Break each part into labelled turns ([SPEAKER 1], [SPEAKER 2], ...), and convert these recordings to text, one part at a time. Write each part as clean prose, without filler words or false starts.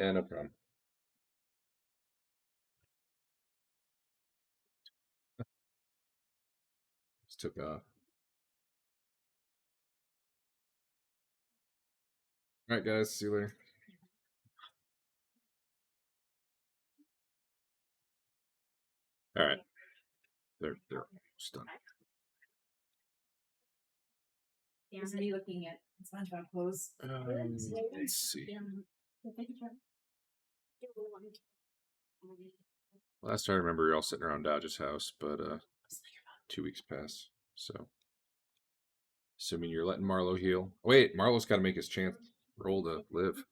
[SPEAKER 1] Yeah, no problem. Just took off. All right, guys. See you later. All right. They're almost done.
[SPEAKER 2] Is me looking at SpongeBob clothes.
[SPEAKER 1] Let's see. Last I remember, we are all sitting around Dodge's house, but 2 weeks pass. So, assuming you're letting Marlowe heal. Wait, Marlowe's got to make his chance roll to live.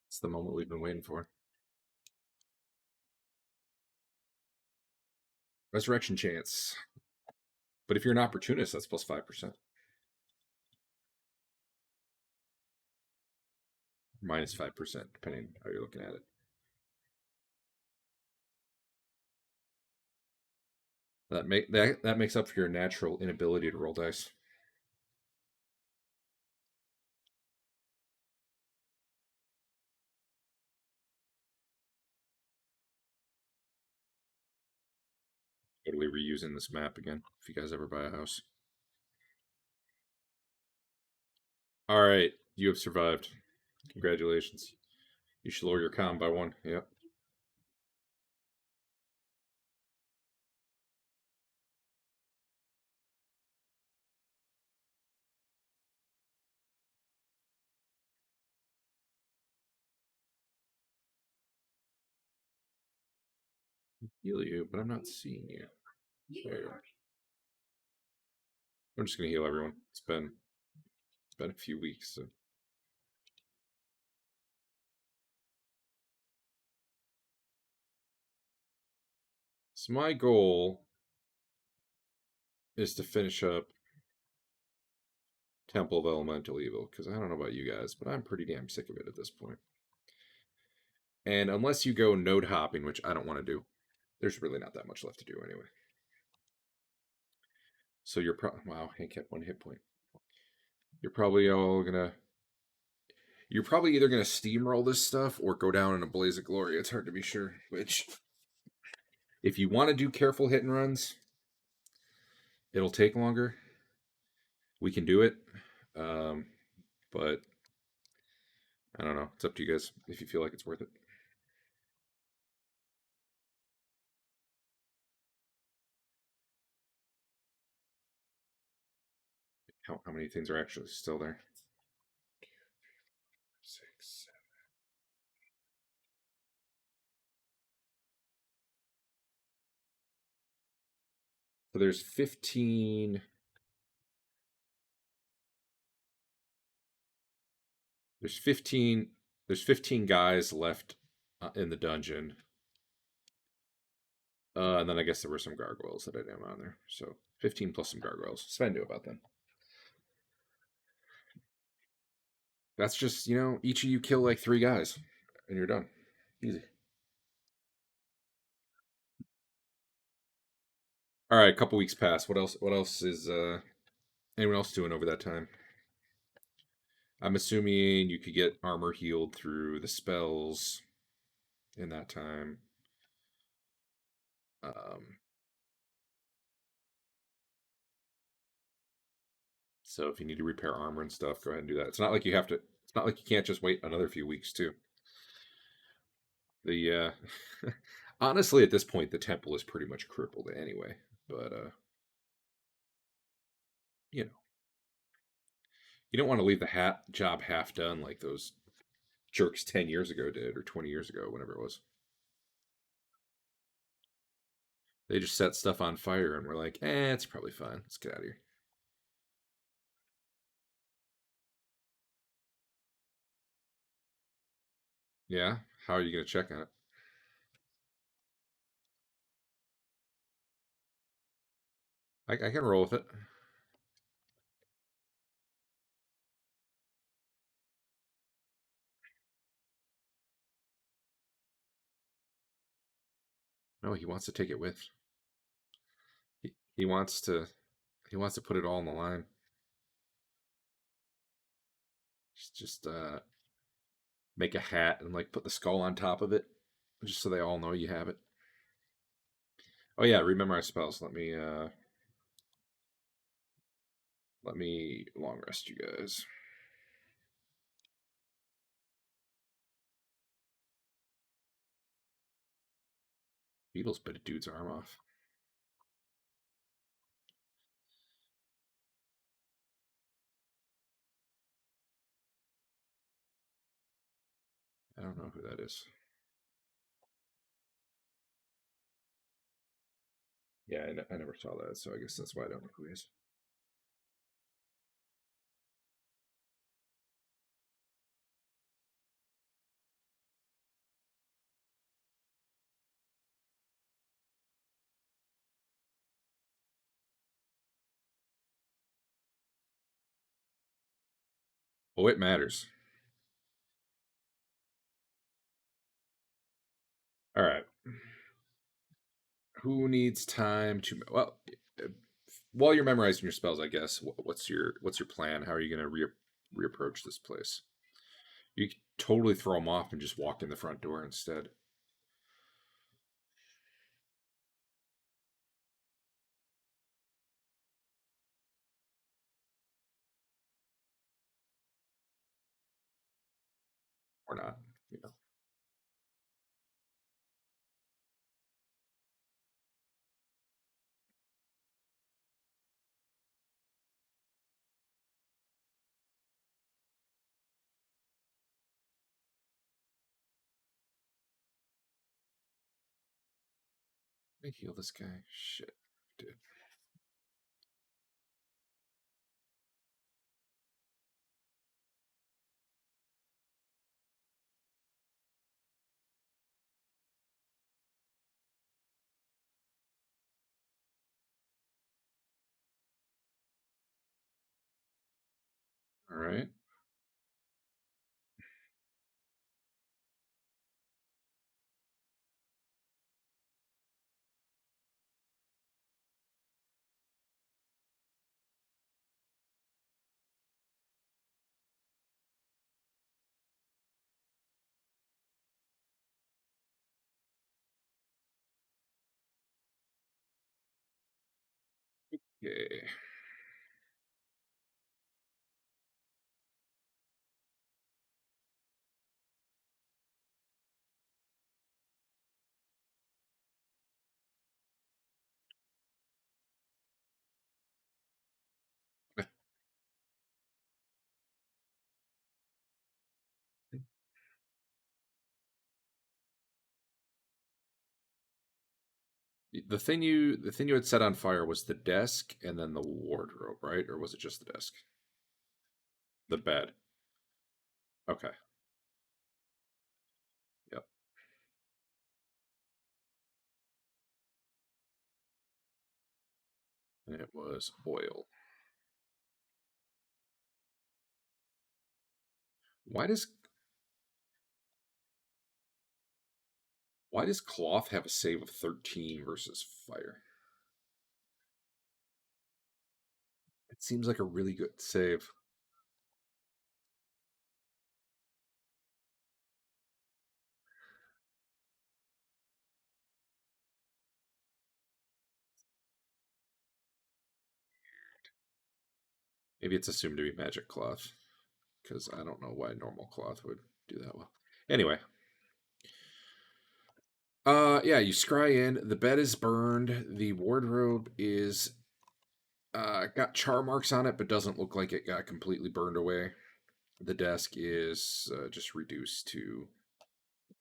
[SPEAKER 1] It's the moment we've been waiting for. Resurrection chance. But if you're an opportunist, that's plus 5%. Minus 5%, depending how you're looking at it. That makes up for your natural inability to roll dice. Totally reusing this map again if you guys ever buy a house. All right, you have survived. Congratulations. You should lower your con by 1. Yep. Heal you, but I'm not seeing you. There you are. I'm just gonna heal everyone. It's been a few weeks, so. So my goal is to finish up Temple of Elemental Evil, because I don't know about you guys, but I'm pretty damn sick of it at this point. And unless you go node hopping, which I don't want to do, there's really not that much left to do anyway. So you're wow, Hank kept 1 hit point. You're probably all gonna. You're probably either gonna steamroll this stuff or go down in a blaze of glory. It's hard to be sure which. If you want to do careful hit and runs, it'll take longer. We can do it, but I don't know. It's up to you guys if you feel like it's worth it. How many things are actually still there? 6, 7. So there's 15. There's 15. There's 15 guys left in the dungeon. And then I guess there were some gargoyles that I didn't have on there. So 15 plus some gargoyles. Sven knew about them. That's just, each of you kill like 3 guys and you're done. Easy. All right, a couple weeks pass. What else is anyone else doing over that time? I'm assuming you could get armor healed through the spells in that time. So if you need to repair armor and stuff, go ahead and do that. It's not like you have to. It's not like you can't just wait another few weeks too. The honestly, at this point, the temple is pretty much crippled anyway. But you know, you don't want to leave the job half done like those jerks 10 years ago did, or 20 years ago, whenever it was. They just set stuff on fire and we're like, it's probably fine. Let's get out of here. Yeah? How are you going to check on it? I can roll with it. No, he wants to take it with. He wants to put it all on the line. Just make a hat and like put the skull on top of it, just so they all know you have it. Oh yeah, remember spells. Let me long rest you guys. Beetle's bit a dude's arm off. I don't know who that is. Yeah, I never saw that, so I guess that's why I don't know who he is. Oh, it matters. All right. Who needs time to? Well, while you're memorizing your spells, I guess. What's your plan? How are you going to reapproach this place? You could totally throw them off and just walk in the front door instead. Or not. You know. Let me heal this guy. Shit, dude. All right. Okay. The thing you had set on fire was the desk and then the wardrobe, right? Or was it just the desk? The bed. Okay. Yep. And it was oil. Why does why does cloth have a save of 13 versus fire? It seems like a really good save. Maybe it's assumed to be magic cloth, because I don't know why normal cloth would do that well. Anyway, yeah, you scry in. The bed is burned. The wardrobe is got char marks on it, but doesn't look like it got completely burned away. The desk is just reduced to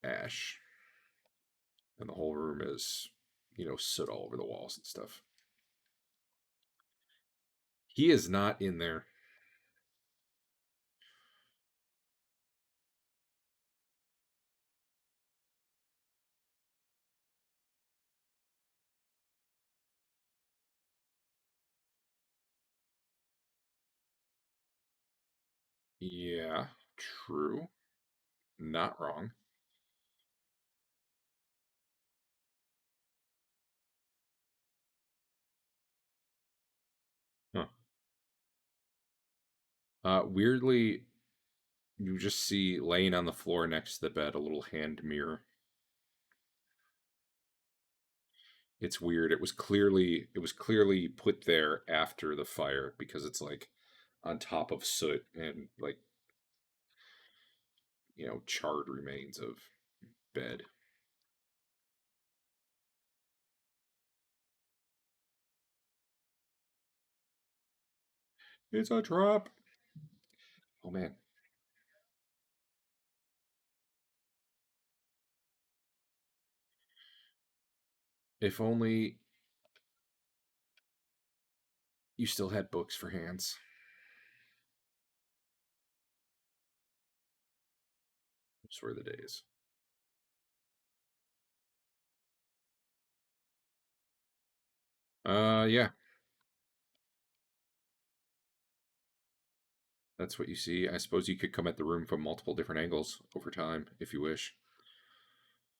[SPEAKER 1] ash, and the whole room is, soot all over the walls and stuff. He is not in there. Yeah, true. Not wrong. Huh. Weirdly, You just see laying on the floor next to the bed a little hand mirror. It's weird. It was clearly put there after the fire because it's like on top of soot and like, charred remains of bed. It's a trap. Oh man. If only you still had books for hands. Those were the days. Yeah, that's what you see. I suppose you could come at the room from multiple different angles over time if you wish.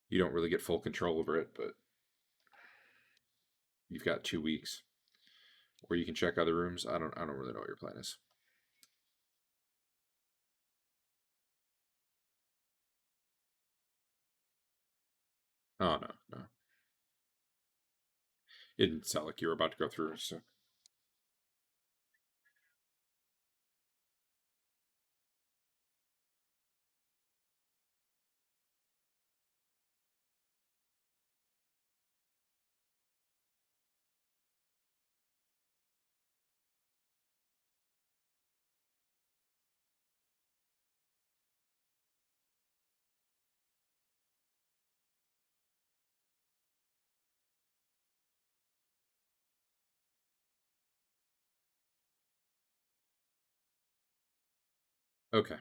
[SPEAKER 1] You don't really get full control over it, but you've got 2 weeks where you can check other rooms. I don't really know what your plan is. Oh no, no. It didn't sound like you were about to go through, so okay.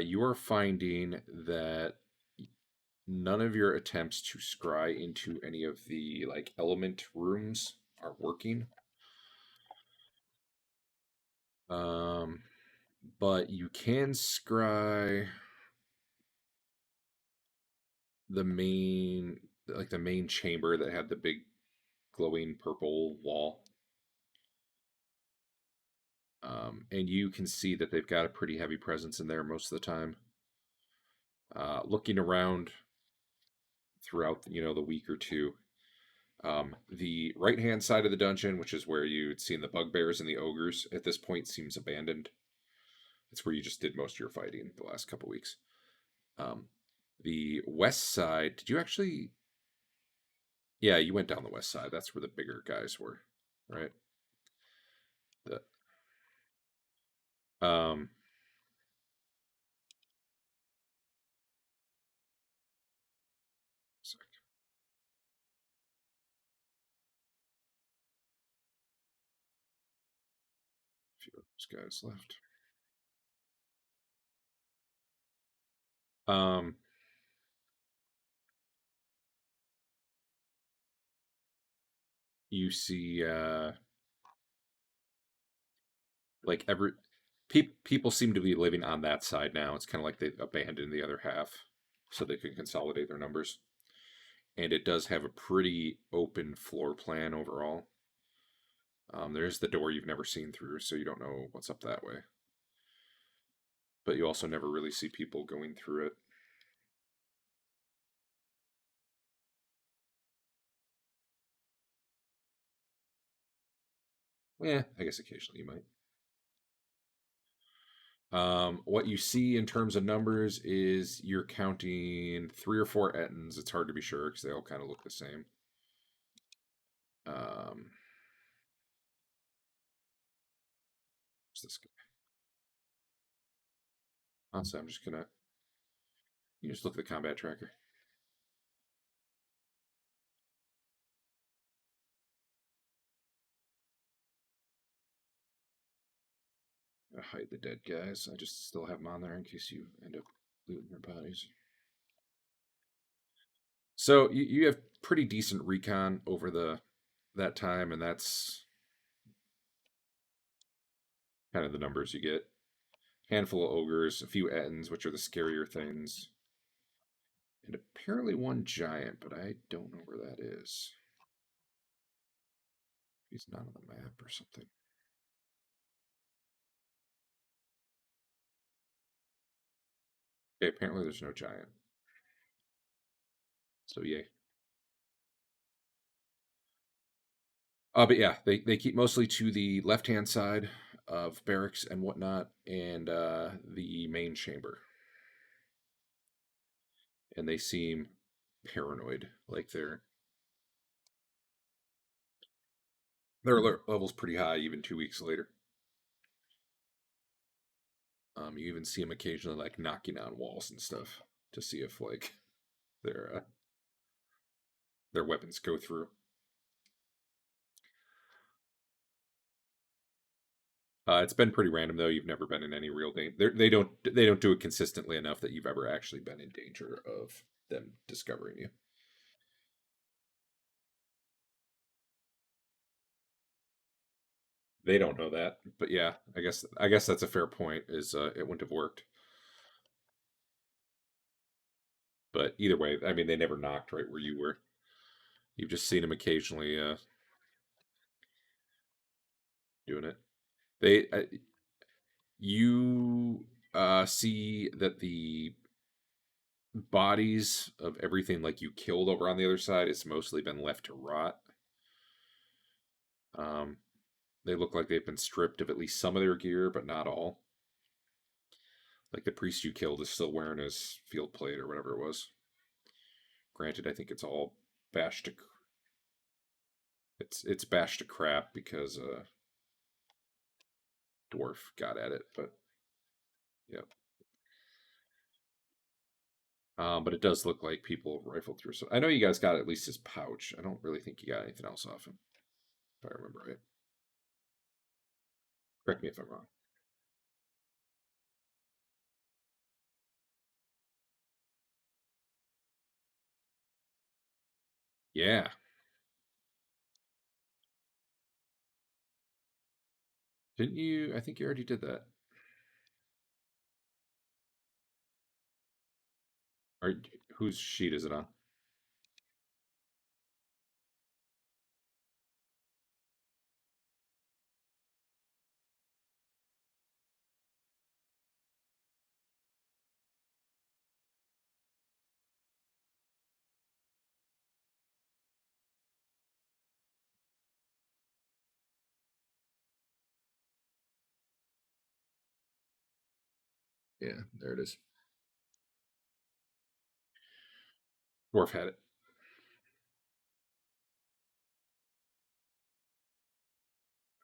[SPEAKER 1] You are finding that none of your attempts to scry into any of the like element rooms are working. Um, but you can scry the main, like the main chamber that had the big glowing purple wall. And you can see that they've got a pretty heavy presence in there most of the time. Looking around throughout, the week or two, the right hand side of the dungeon, which is where you'd seen the bugbears and the ogres, at this point seems abandoned. It's where you just did most of your fighting the last couple weeks. Um, the west side, did you actually? Yeah, you went down the west side. That's where the bigger guys were, right? The um, sorry, a few of those guys left. Um, you see, like people seem to be living on that side now. It's kind of like they abandoned the other half so they can consolidate their numbers. And it does have a pretty open floor plan overall. There's the door you've never seen through, so you don't know what's up that way. But you also never really see people going through it. Yeah, I guess occasionally you might. What you see in terms of numbers is you're counting 3 or 4 Ettins. It's hard to be sure because they all kind of look the same. Um, what's this guy? Honestly, I'm just gonna. You just look at the combat tracker. I hide the dead guys. I just still have them on there in case you end up looting their bodies. So you have pretty decent recon over that time, and that's kind of the numbers you get. Handful of ogres, a few ettins, which are the scarier things, and apparently one giant, but I don't know where that is. He's not on the map or something. Okay, apparently there's no giant. So yay. But yeah, they keep mostly to the left-hand side of barracks and whatnot, and the main chamber. And they seem paranoid, like their alert level's pretty high even 2 weeks later. You even see them occasionally like knocking on walls and stuff to see if like their their weapons go through. It's been pretty random though. You've never been in any real danger. They don't do it consistently enough that you've ever actually been in danger of them discovering you. They don't know that, but yeah, I guess that's a fair point. Is it wouldn't have worked, but either way, I mean, they never knocked right where you were. You've just seen them occasionally doing it. They you see that the bodies of everything like you killed over on the other side, it's mostly been left to rot. Um, they look like they've been stripped of at least some of their gear, but not all. Like the priest you killed is still wearing his field plate or whatever it was. Granted, I think it's all bashed to it's bashed to crap because dwarf got at it, but yeah. But it does look like people rifled through. So I know you guys got at least his pouch. I don't really think you got anything else off him, if I remember right. Correct me if I'm wrong. Yeah, didn't you? I think you already did that. Or whose sheet is it on? Yeah, there it is. Dwarf had it.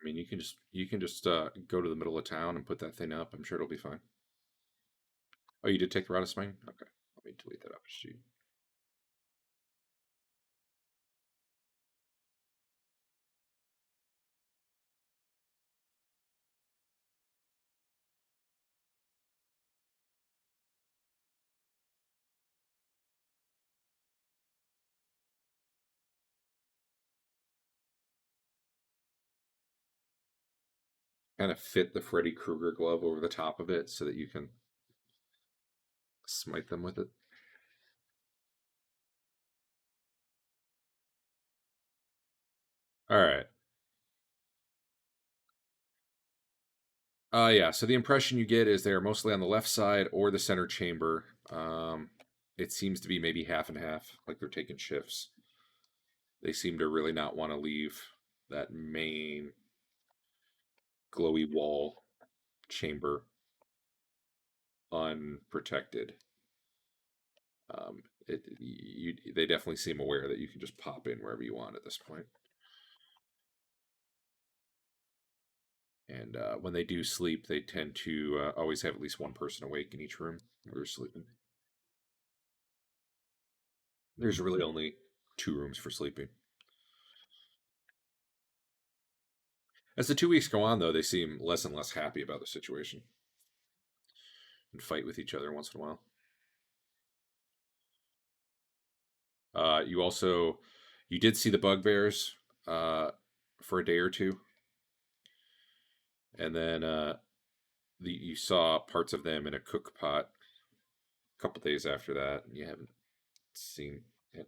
[SPEAKER 1] I mean, you can just go to the middle of town and put that thing up. I'm sure it'll be fine. Oh, you did take the route of swing? Okay, let me delete that off the sheet. Kind of fit the Freddy Krueger glove over the top of it so that you can smite them with it. All right. Yeah. So the impression you get is they're mostly on the left side or the center chamber. It seems to be maybe half and half, like they're taking shifts. They seem to really not want to leave that main glowy wall chamber unprotected. They definitely seem aware that you can just pop in wherever you want at this point. And when they do sleep, they tend to always have at least one person awake in each room where they're sleeping. There's really only 2 rooms for sleeping. As the 2 weeks go on, though, they seem less and less happy about the situation and fight with each other once in a while. You did see the bugbears for a day or two, and then you saw parts of them in a cook pot a couple days after that, and you haven't seen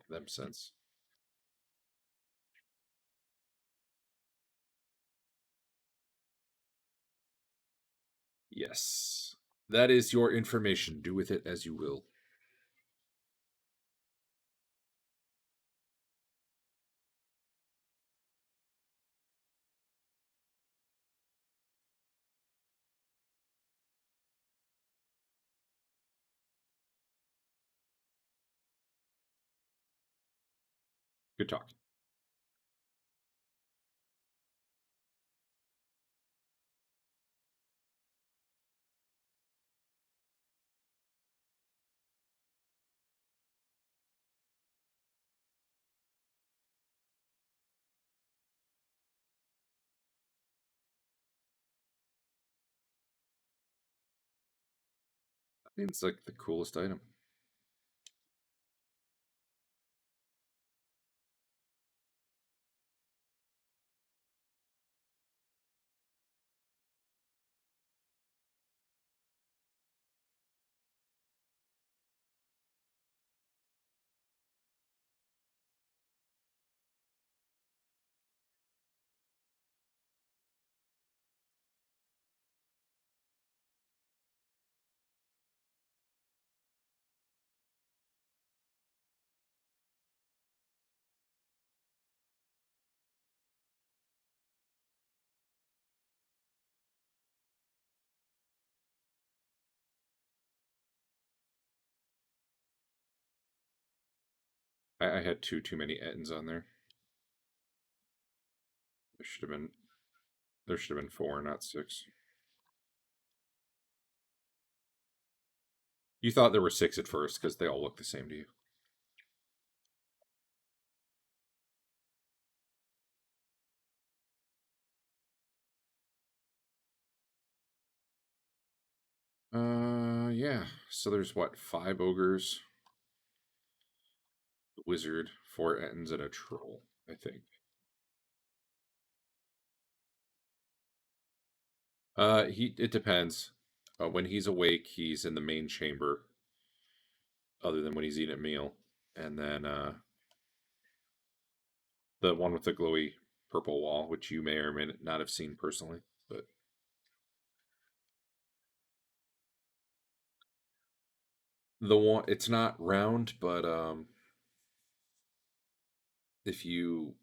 [SPEAKER 1] them since. Yes. That is your information. Do with it as you will. Good talk. I think it's like the coolest item. I had too many Ettins on there. There should have been 4, not 6. You thought there were 6 at first because they all look the same to you. Yeah. So there's what, 5 ogres, a wizard, 4 Ettins, and a troll, I think. It depends. When he's awake, he's in the main chamber, other than when he's eating a meal. And then the one with the glowy purple wall, which you may or may not have seen personally, but the one, it's not round, but if you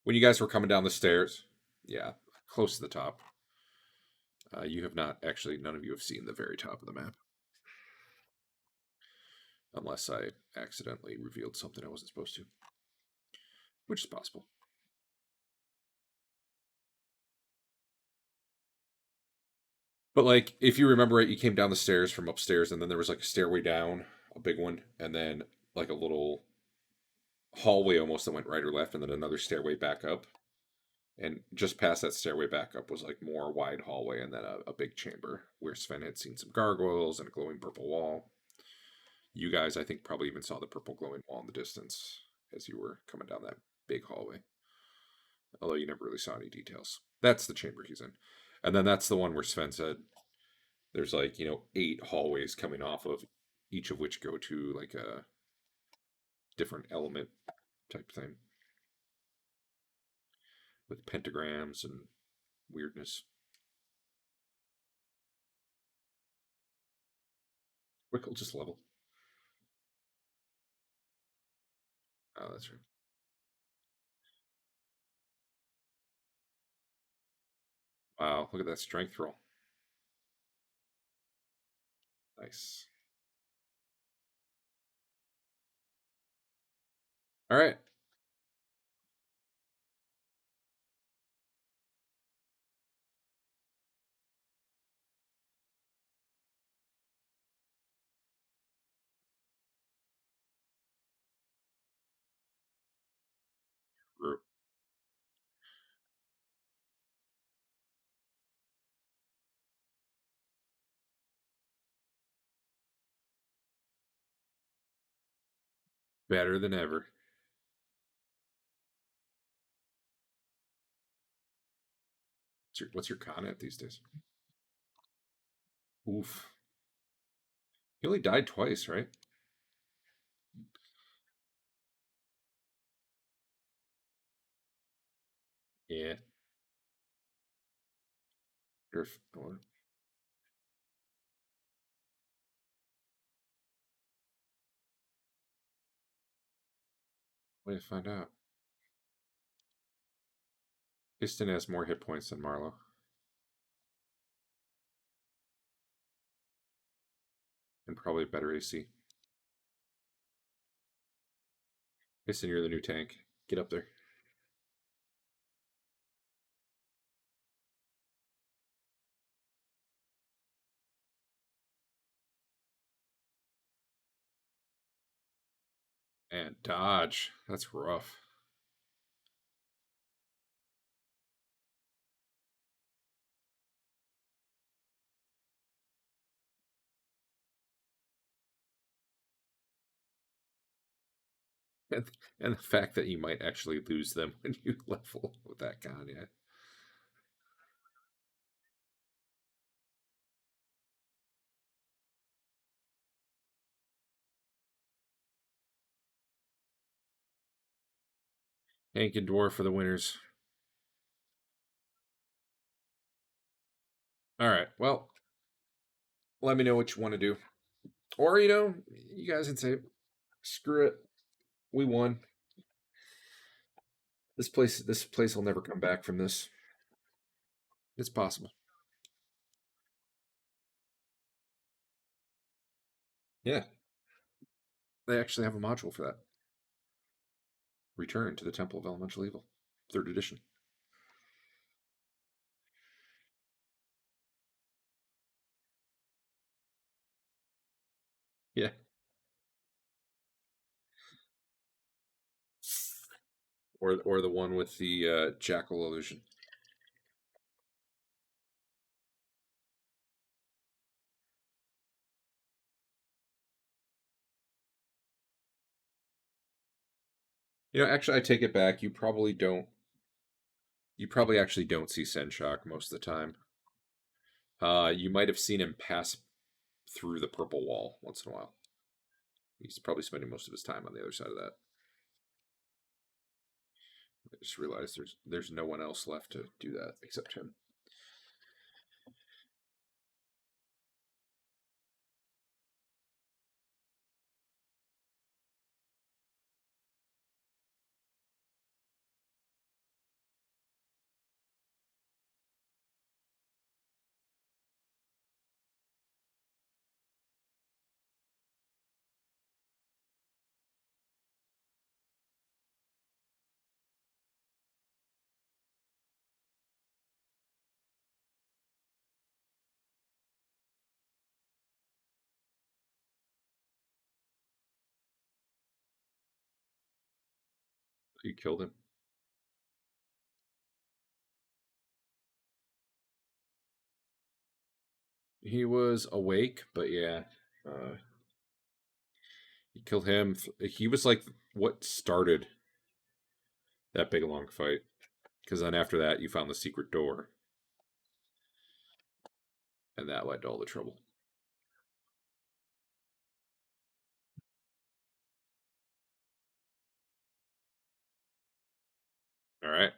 [SPEAKER 1] when you guys were coming down the stairs, yeah, close to the top, you have not actually, none of you have seen the very top of the map, unless I accidentally revealed something I wasn't supposed to, which is possible. But like, if you remember it, you came down the stairs from upstairs, and then there was like a stairway down, a big one, and then like a little hallway almost that went right or left, and then another stairway back up. And just past that stairway back up was like more wide hallway, and then a big chamber where Sven had seen some gargoyles and a glowing purple wall. You guys, I think, probably even saw the purple glowing wall in the distance as you were coming down that big hallway. Although you never really saw any details. That's the chamber he's in. And then that's the one where Sven said there's like, 8 hallways coming off of, each of which go to like a different element type thing with pentagrams and weirdness. Quick, will just level. Oh, that's right. Wow, look at that strength roll. Nice. All right. Better than ever. What's your con at these days? Oof. He only died twice, right? Yeah. Way to find out. Piston has more hit points than Marlowe. And probably better AC. Piston, you're the new tank. Get up there. And dodge. That's rough. And the fact that you might actually lose them when you level with that con, yeah. Hank and Dwarf for the winners. All right. Well, let me know what you want to do. Or, you guys can say, screw it. We won. This place will never come back from this. It's possible. Yeah. They actually have a module for that. Return to the Temple of Elemental Evil. 3rd edition. Yeah. Or the one with the jackal illusion. Actually, I take it back. You probably don't. You probably actually don't see Senshock most of the time. You might have seen him pass through the purple wall once in a while. He's probably spending most of his time on the other side of that. I just realized there's no one else left to do that except him. You killed him. He was awake, but yeah. You killed him. He was like what started that big long fight. Because then after that, you found the secret door. And that led to all the trouble. All right.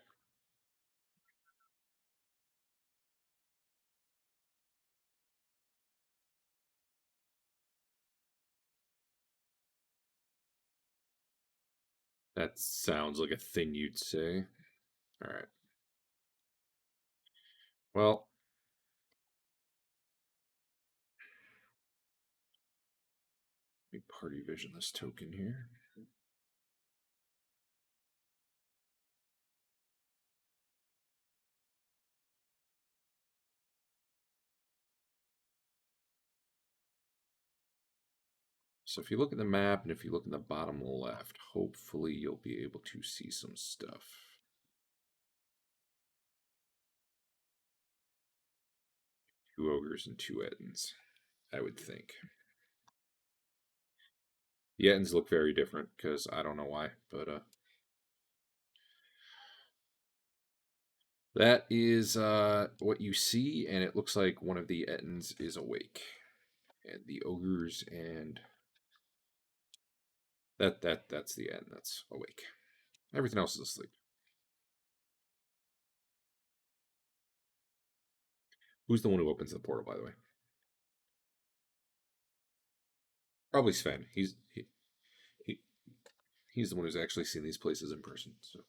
[SPEAKER 1] That sounds like a thing you'd say. All right. Well, let me party vision this token here. So if you look at the map and if you look in the bottom left, hopefully you'll be able to see some stuff. Two ogres and two Ettins, I would think. The Ettins look very different because I don't know why, but that is what you see, and it looks like one of the Ettins is awake. And the ogres and that's the Ettin that's awake. Everything else is asleep. Who's the one who opens the portal, by the way? Probably Sven. He's He's the one who's actually seen these places in person. So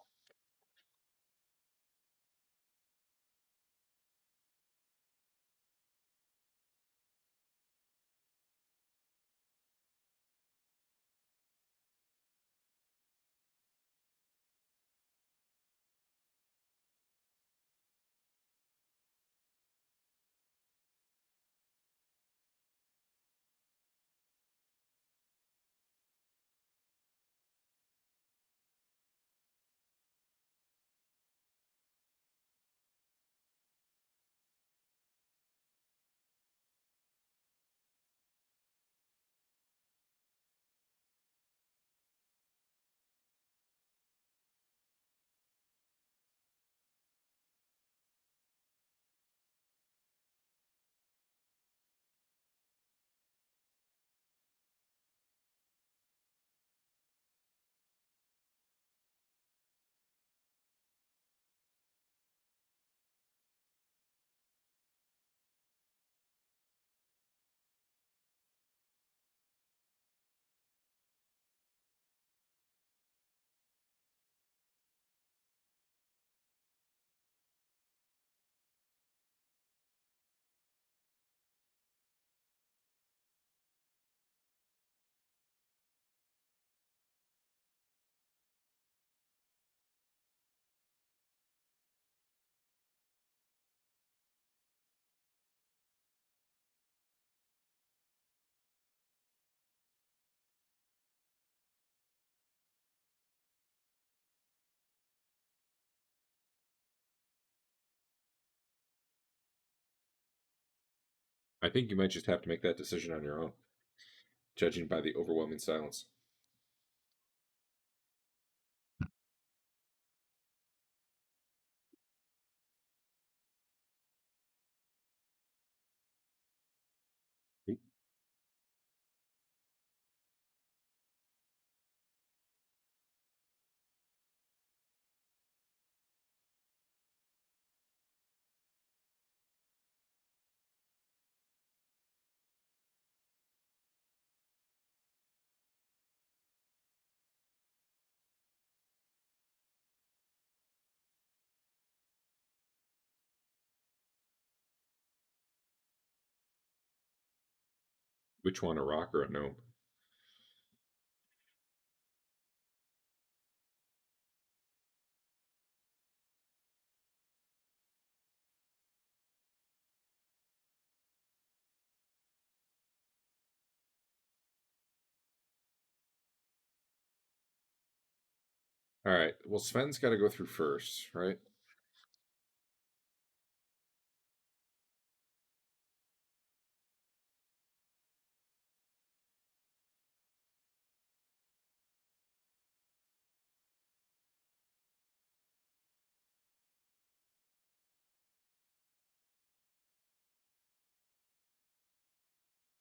[SPEAKER 1] I think you might just have to make that decision on your own, judging by the overwhelming silence. Which one, a rock or a gnome? All right. Well, Sven's got to go through first, right?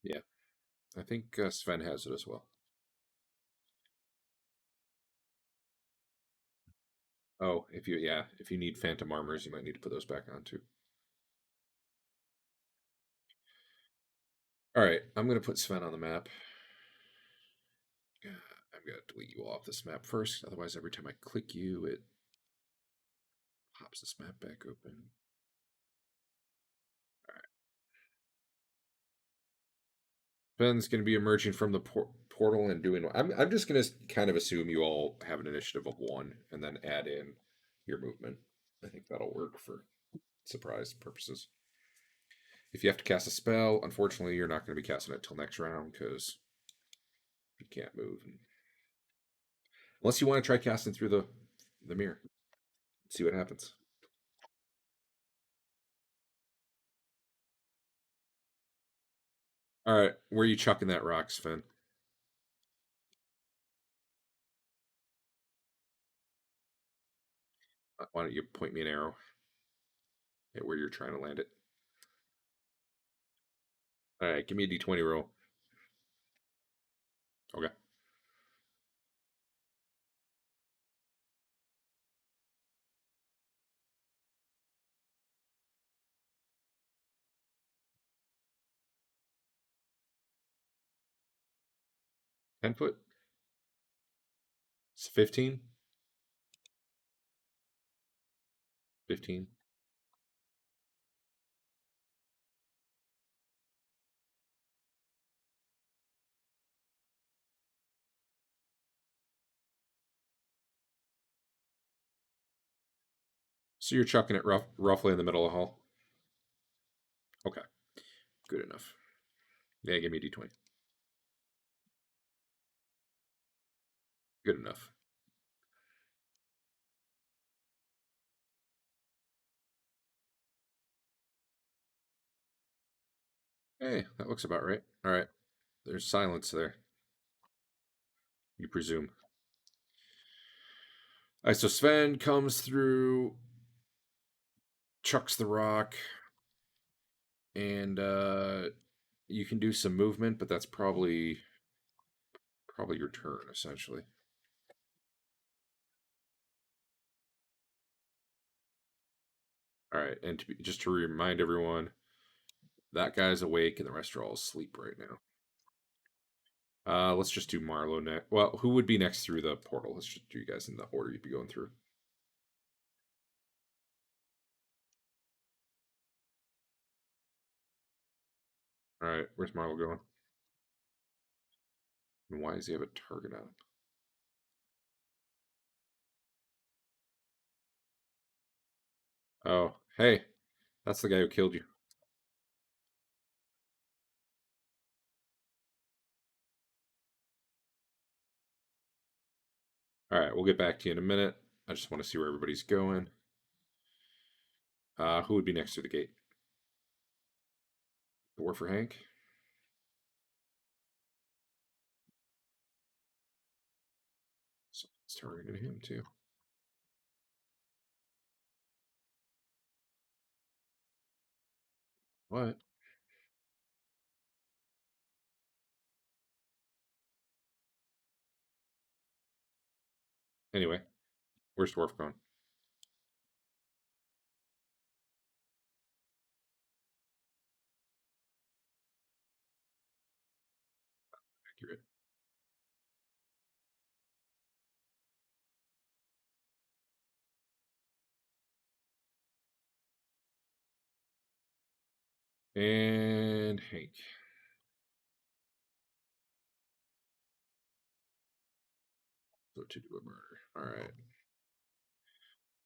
[SPEAKER 1] Yeah. I think Sven has it as well. Oh, if you need phantom armors, you might need to put those back on too. All right, I'm gonna put Sven on the map. I'm gonna delete you off this map first, otherwise every time I click you, it pops this map back open. All right. Sven's gonna be emerging from the portal and doing. I'm just gonna kind of assume you all have an initiative of 1, and then add in your movement. I think that'll work for surprise purposes. If you have to cast a spell, unfortunately, you're not going to be casting it till next round because you can't move. Unless you want to try casting through the mirror, see what happens. All right, where are you chucking that rock, Sven? Why don't you point me an arrow at where you're trying to land it? All right, give me a d20 roll. Okay. $10. It's 15. 15. So you're chucking it roughly in the middle of the hall. Okay, good enough. Yeah, give me a d20. Good enough. Hey, that looks about right. All right, there's silence there. You presume. All right, so Sven comes through, chucks the rock, and you can do some movement, but that's probably your turn essentially. All right, and just to remind everyone, that guy's awake and the rest are all asleep right now. Let's just do Marlowe next. Well, who would be next through the portal? Let's just do you guys in the order you'd be going through. All right, where's Marlowe going? And why does he have a target on him? Oh, hey, that's the guy who killed you. All right, we'll get back to you in a minute. I just want to see where everybody's going. Who would be next to the gate? Door for Hank. Someone's targeting him too. What? Anyway, where's Dwarf going? Accurate. And Hank. So to do a murder. All right.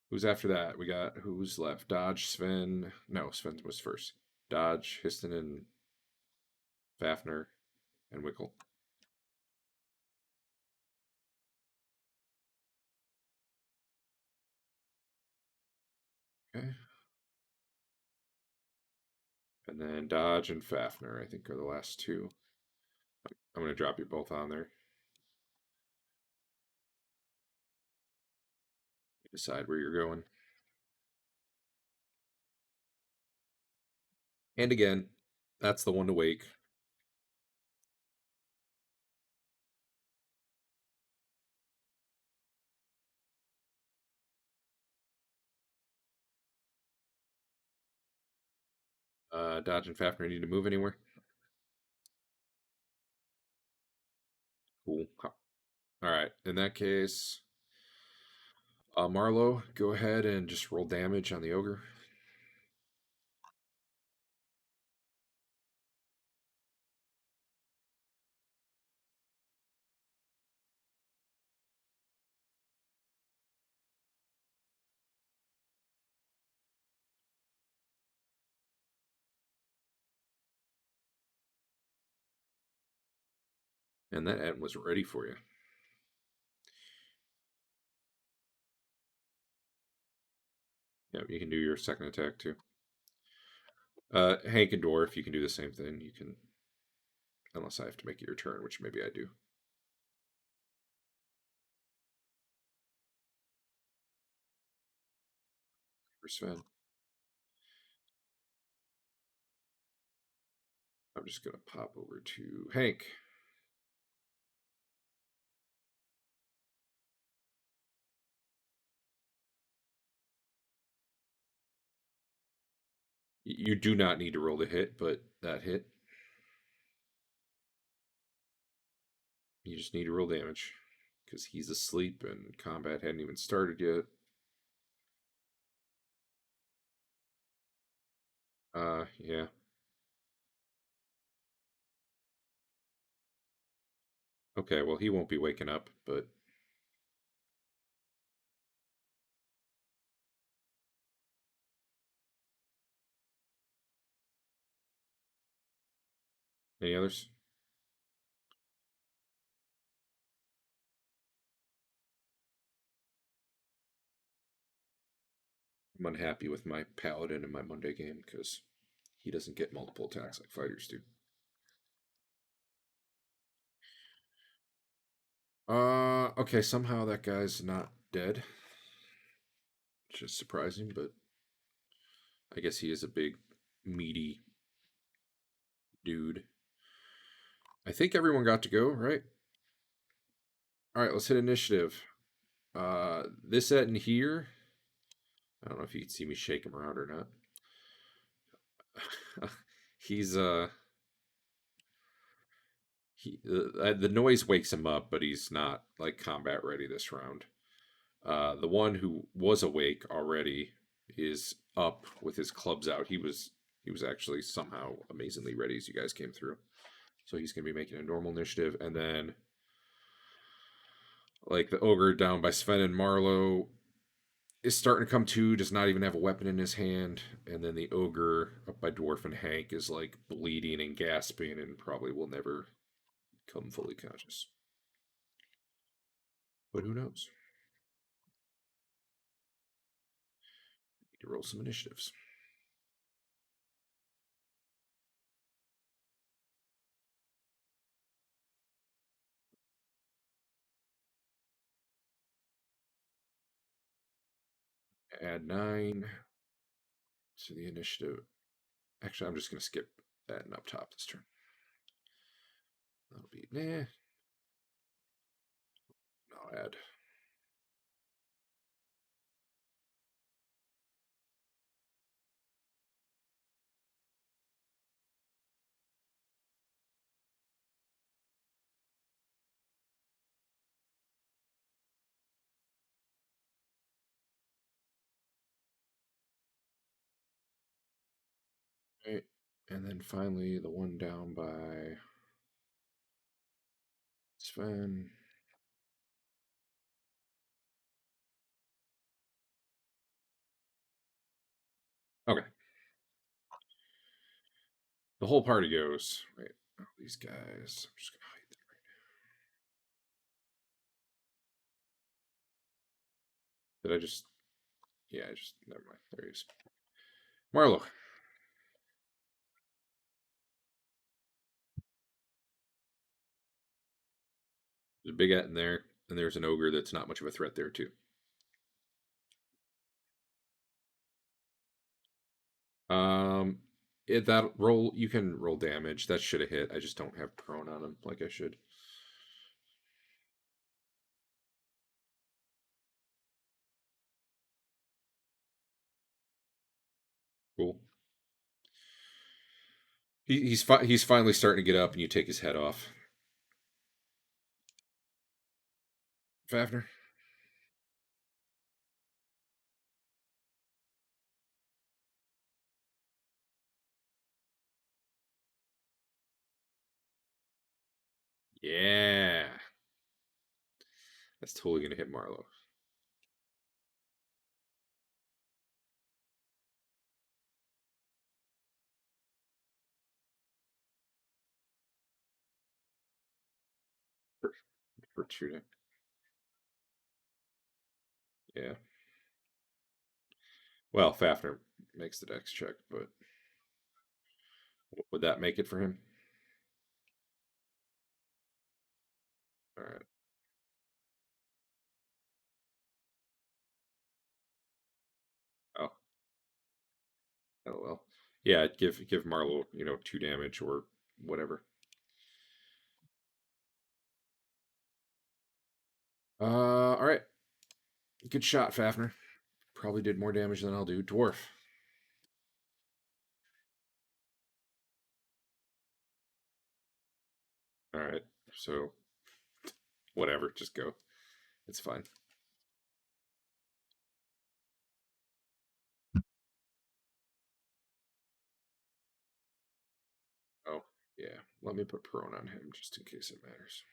[SPEAKER 1] Who's after that? We got who's left? Dodge, Sven. No, Sven was first. Dodge, Histonen, Fafner, and Wickle. Okay. And then Dodge and Fafner, I think, are the last two. I'm going to drop you both on there. Decide where you're going. And again, that's the one to wake. Dodge and Fafner need to move anywhere. Cool. All right. In that case, Marlowe, go ahead and just roll damage on the ogre. And that end was ready for you. Yeah, you can do your second attack too. Hank and Dwarf, you can do the same thing. You can, unless I have to make it your turn, which maybe I do. For Sven. I'm just going to pop over to Hank. You do not need to roll the hit, but that hit. You just need to roll damage because he's asleep and combat hadn't even started yet. Yeah. Okay, well, he won't be waking up, but any others? I'm unhappy with my paladin in my Monday game because he doesn't get multiple attacks like fighters do. Okay, somehow that guy's not dead, which is surprising, but I guess he is a big, meaty dude. I think everyone got to go, right? All right, let's hit initiative. This set in here. I don't know if you can see me shake him around or not. He's the noise wakes him up, but he's not like combat ready this round. The one who was awake already is up with his clubs out. He was actually somehow amazingly ready as you guys came through. So he's going to be making a normal initiative, and then like the ogre down by Sven and Marlowe is starting to come to. Does not even have a weapon in his hand, and then the ogre up by Dwarf and Hank is like bleeding and gasping, and probably will never come fully conscious. But who knows? Need to roll some initiatives. Add 9 to the initiative. Actually, I'm just going to skip that and up top this turn. That'll be nah. I'll add. Right. And then finally, the one down by Sven. Okay. The whole party goes. Right. Oh, these guys. I'm just going to hide them right now. Did I just. Yeah, I just. Never mind. There he is. Marlowe. There's a big at in there, and there's an ogre that's not much of a threat there, too. That roll, you can roll damage. That should have hit. I just don't have prone on him like I should. Cool. He's finally starting to get up, and you take his head off. Fafner. Yeah, that's totally gonna hit Marlowe. For, for shooting. Yeah. Well, Fafner makes the dex check, but would that make it for him? All right. Oh. Oh well. Yeah, give Marlowe 2 damage or whatever. All right. Good shot, Fafner. Probably did more damage than I'll do. Dwarf. All right. So whatever, just go. It's fine. Oh, yeah. Let me put prone on him just in case it matters.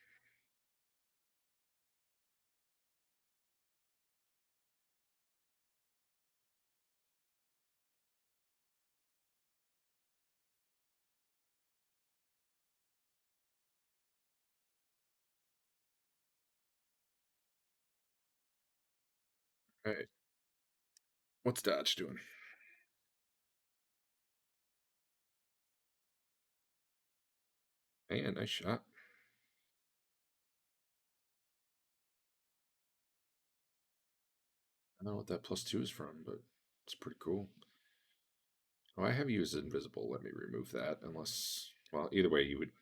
[SPEAKER 1] All right. What's Dodge doing? Hey, nice shot. I don't know what that +2 is from, but it's pretty cool. Oh, I have used invisible. Let me remove that. Unless, well, either way, you would.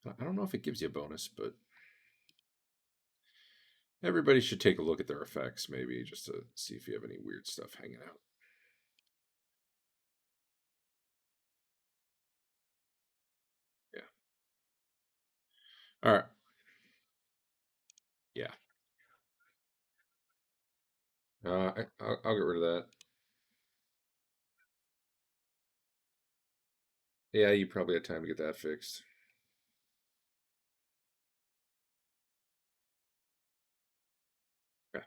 [SPEAKER 1] I don't know if it gives you a bonus, but everybody should take a look at their effects, maybe, just to see if you have any weird stuff hanging out. Yeah. All right. Yeah. I'll get rid of that. Yeah, you probably had time to get that fixed. Yeah.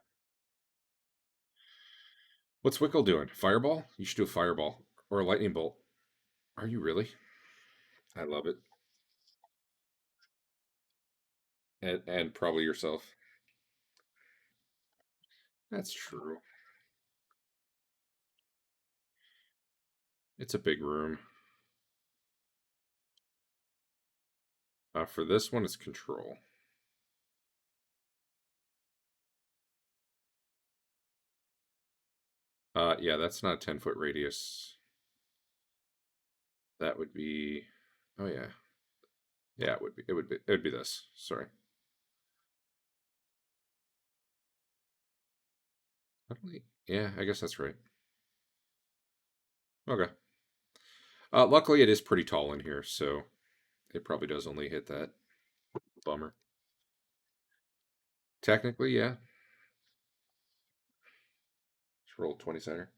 [SPEAKER 1] What's Wickle doing? Fireball? You should do a fireball or a lightning bolt. Are you really? I love it. And probably yourself. That's true. It's a big room. For this one, it's control. Yeah, that's not a 10-foot radius. That would be. Oh yeah, yeah. It would be. It would be. It would be this. Sorry. Yeah, I guess that's right. Okay. Luckily, it is pretty tall in here, so it probably does only hit that. Bummer. Technically, yeah. Just roll 20 center.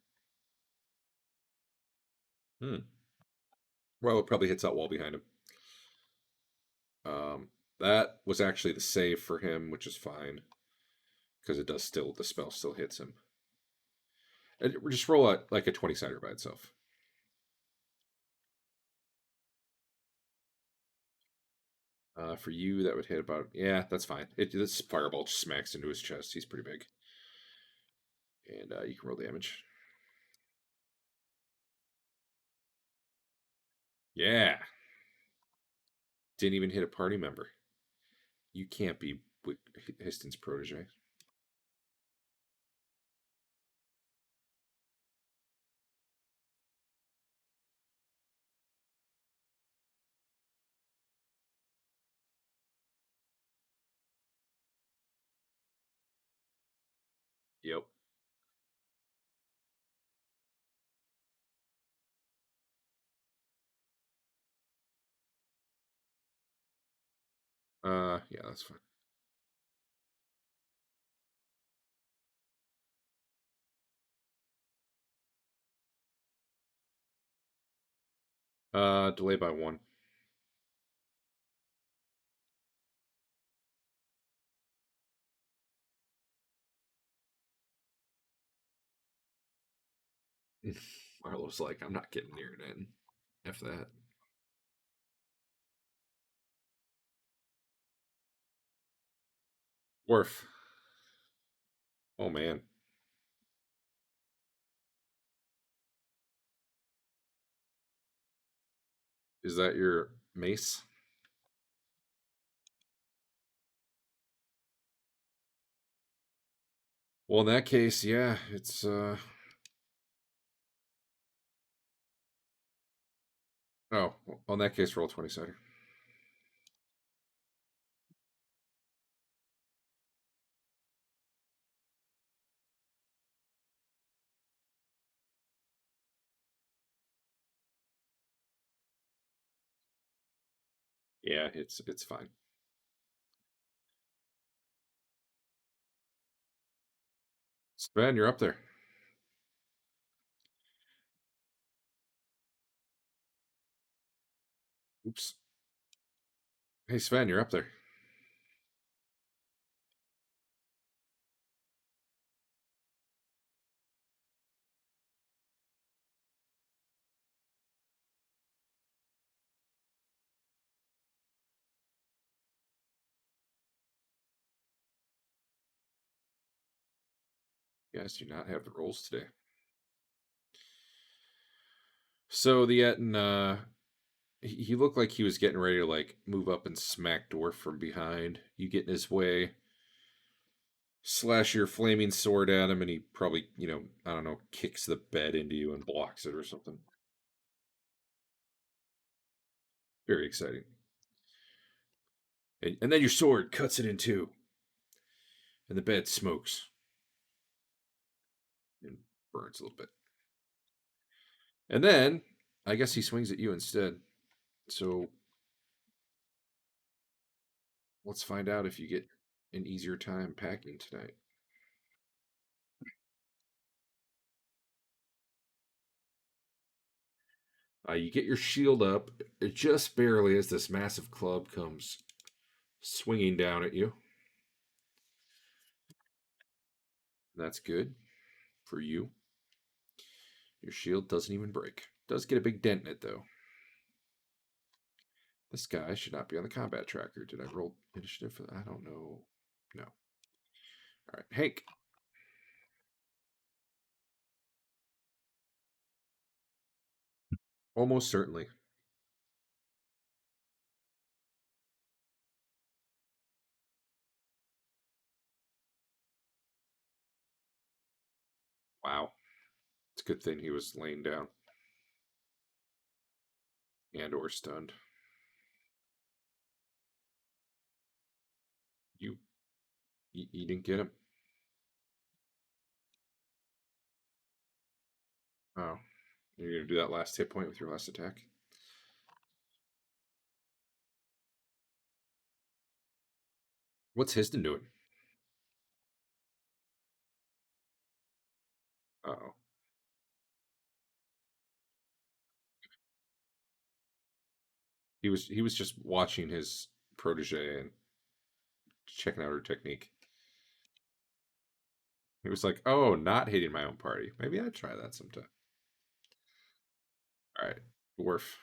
[SPEAKER 1] Hmm. Well, it probably hits that wall behind him. That was actually the save for him, which is fine because it does still the spell still hits him. And just roll like a 20 center by itself. For you, that would hit about, yeah, that's fine. This fireball just smacks into his chest. He's pretty big, and you can roll damage. Yeah, didn't even hit a party member. You can't be Histon's protege. Yep. Yeah, that's fine. Delay by 1. Marlo's like, I'm not getting near it in. F that. Worf. Oh man. Is that your mace? Well, in that case, yeah, it's oh, well, in that case, roll 20 center. Yeah, it's fine. Sven, you're up there. Oops. Hey, Sven, you're up there. You guys do not have the rolls today. So the Etten, he looked like he was getting ready to like move up and smack Dwarf from behind. You get in his way, slash your flaming sword at him, and he probably, I don't know, kicks the bed into you and blocks it or something. Very exciting. And then your sword cuts it in two, and the bed smokes and burns a little bit. And then I guess he swings at you instead. So let's find out if you get an easier time packing tonight. You get your shield up just barely as this massive club comes swinging down at you. That's good for you. Your shield doesn't even break. Does get a big dent in it, though. This guy should not be on the combat tracker. Did I roll initiative for that? I don't know. No. All right, Hank. Almost certainly. Wow. It's a good thing he was laying down. And or stunned. You didn't get him? Oh. You're going to do that last hit point with your last attack? What's Histon doing? Uh-oh. He was just watching his protege and checking out her technique. He was like, "Oh, not hating my own party. Maybe I'd try that sometime." All right, Dwarf.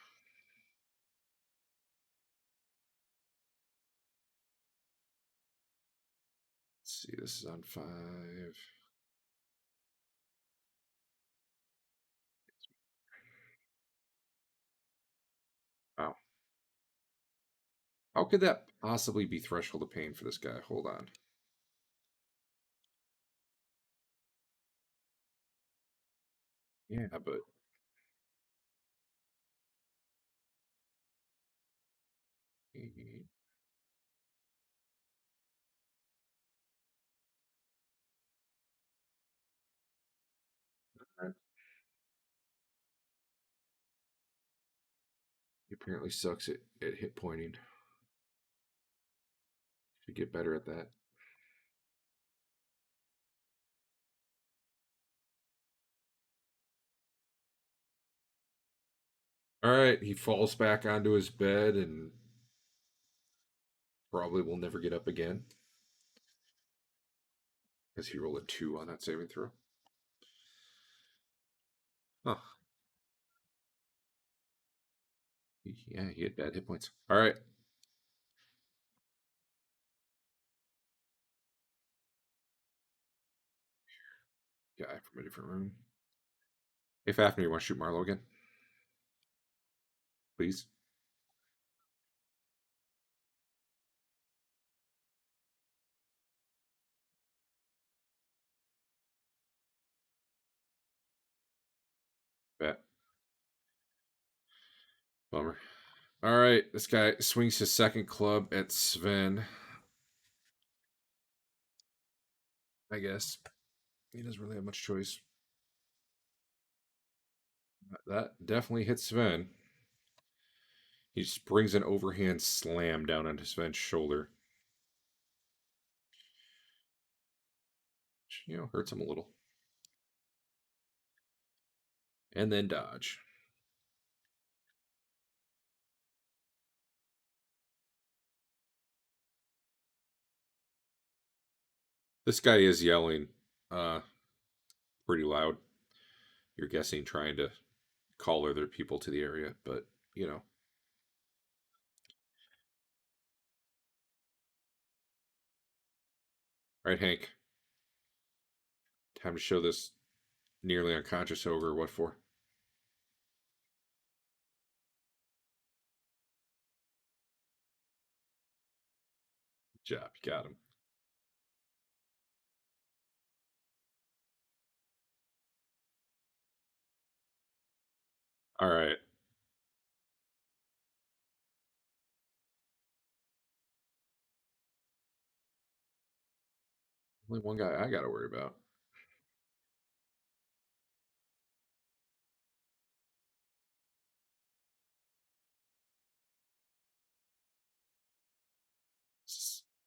[SPEAKER 1] Let's see, this is on 5. Wow. How could that possibly be threshold of pain for this guy? Hold on. Yeah, but he apparently sucks at hit pointing. Should get better at that. All right, he falls back onto his bed and probably will never get up again. Because he rolled a 2 on that saving throw. Huh. Yeah, he had bad hit points. All right. Guy from a different room. Hey, Fafnir, you want to shoot Marlowe again? Please? Bet. Bummer. All right, this guy swings his second club at Sven. I guess he doesn't really have much choice. That definitely hits Sven. He just brings an overhand slam down onto Sven's shoulder. hurts him a little. And then dodge. This guy is yelling pretty loud. You're guessing trying to call other people to the area, but All right, Hank. Time to show this nearly unconscious ogre what for. Good job. You got him. All right. Only one guy I got to worry about.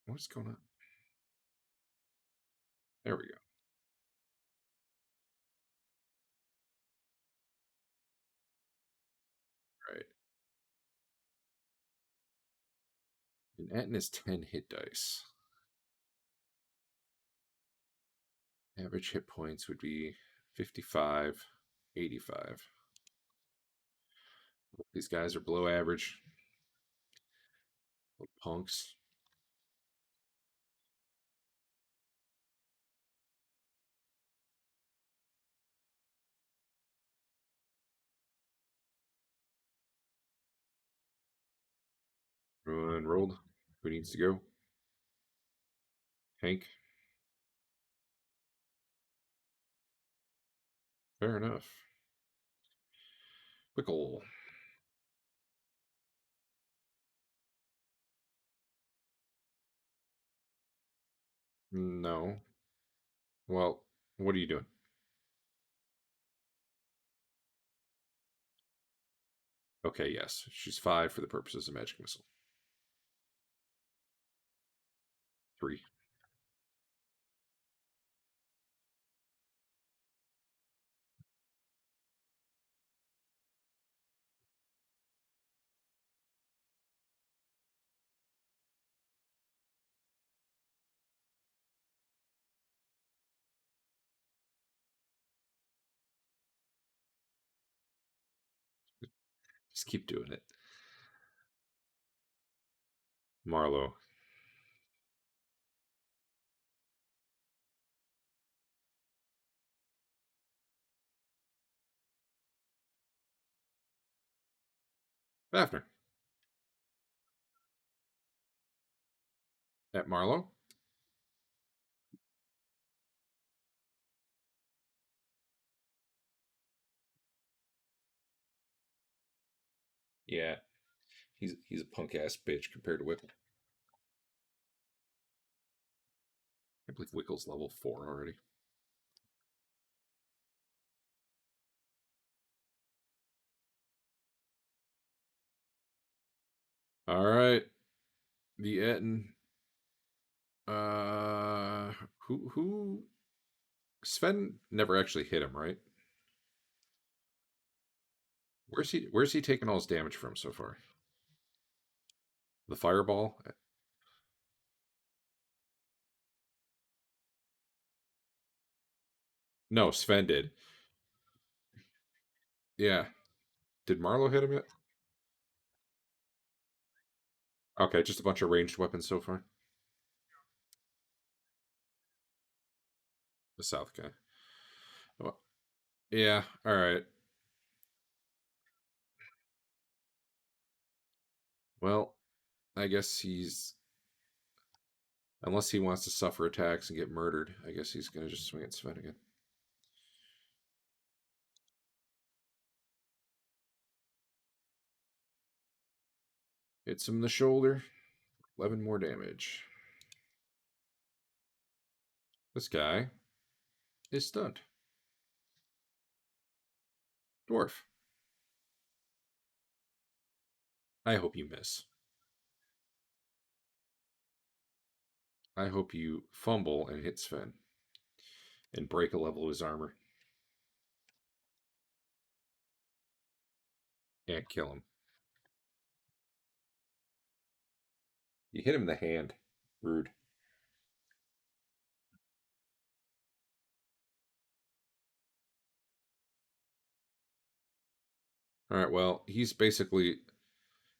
[SPEAKER 1] What's going on? There we go. All right. And Etten is 10 hit dice. Average hit points would be 55, 85. These guys are below average. Little punks. Everyone rolled. Who needs to go? Hank. Fair enough. Pickle. No. Well, what are you doing? Okay, yes. She's 5 for the purposes of magic missile. 3. Just keep doing it. Marlowe. Fafner. At Marlowe. Yeah. He's a punk ass bitch compared to Wickle. I believe Wickle's level 4 already. All right. The Etten. Who Sven never actually hit him, right? Where's he taking all his damage from so far? The fireball? No, Sven did. Yeah. Did Marlowe hit him yet? Okay, just a bunch of ranged weapons so far. The south guy. Well, yeah, all right. Well, I guess he's unless he wants to suffer attacks and get murdered, I guess he's gonna just swing at Sven again. Hits him in the shoulder. 11 more damage. This guy is stunned. Dwarf. I hope you miss. I hope you fumble and hit Sven. and break a level of his armor. And kill him. You hit him in the hand. Rude. All right, well, he's basically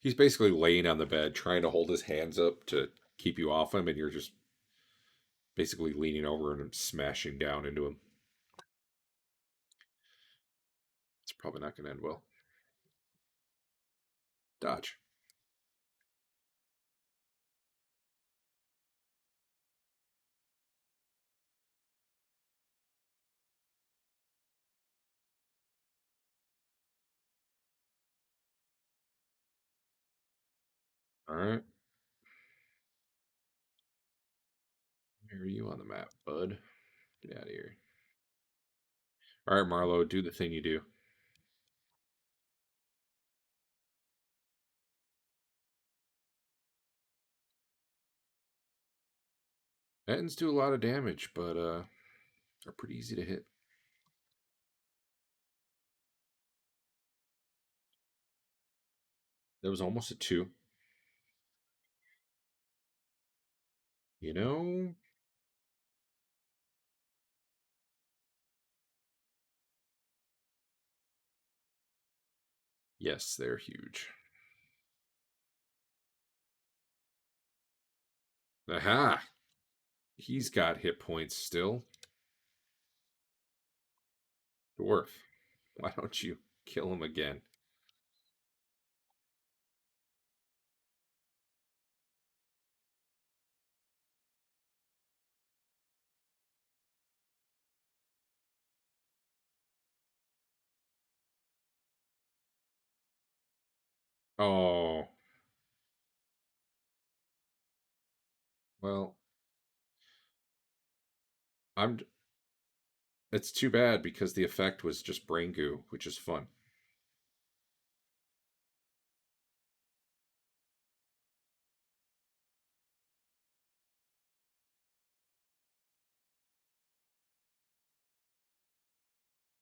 [SPEAKER 1] laying on the bed trying to hold his hands up to keep you off him, and you're just basically leaning over and smashing down into him. It's probably not going to end well. Dodge. All right. Where are you on the map, bud? Get out of here. All right, Marlo, do the thing you do. Ettins do a lot of damage, but are pretty easy to hit. That was almost a 2. You know, yes, they're huge. Aha! He's got hit points still. Dwarf, why don't you kill him again? Oh. Well, I'm. It's too bad because the effect was just brain goo, which is fun.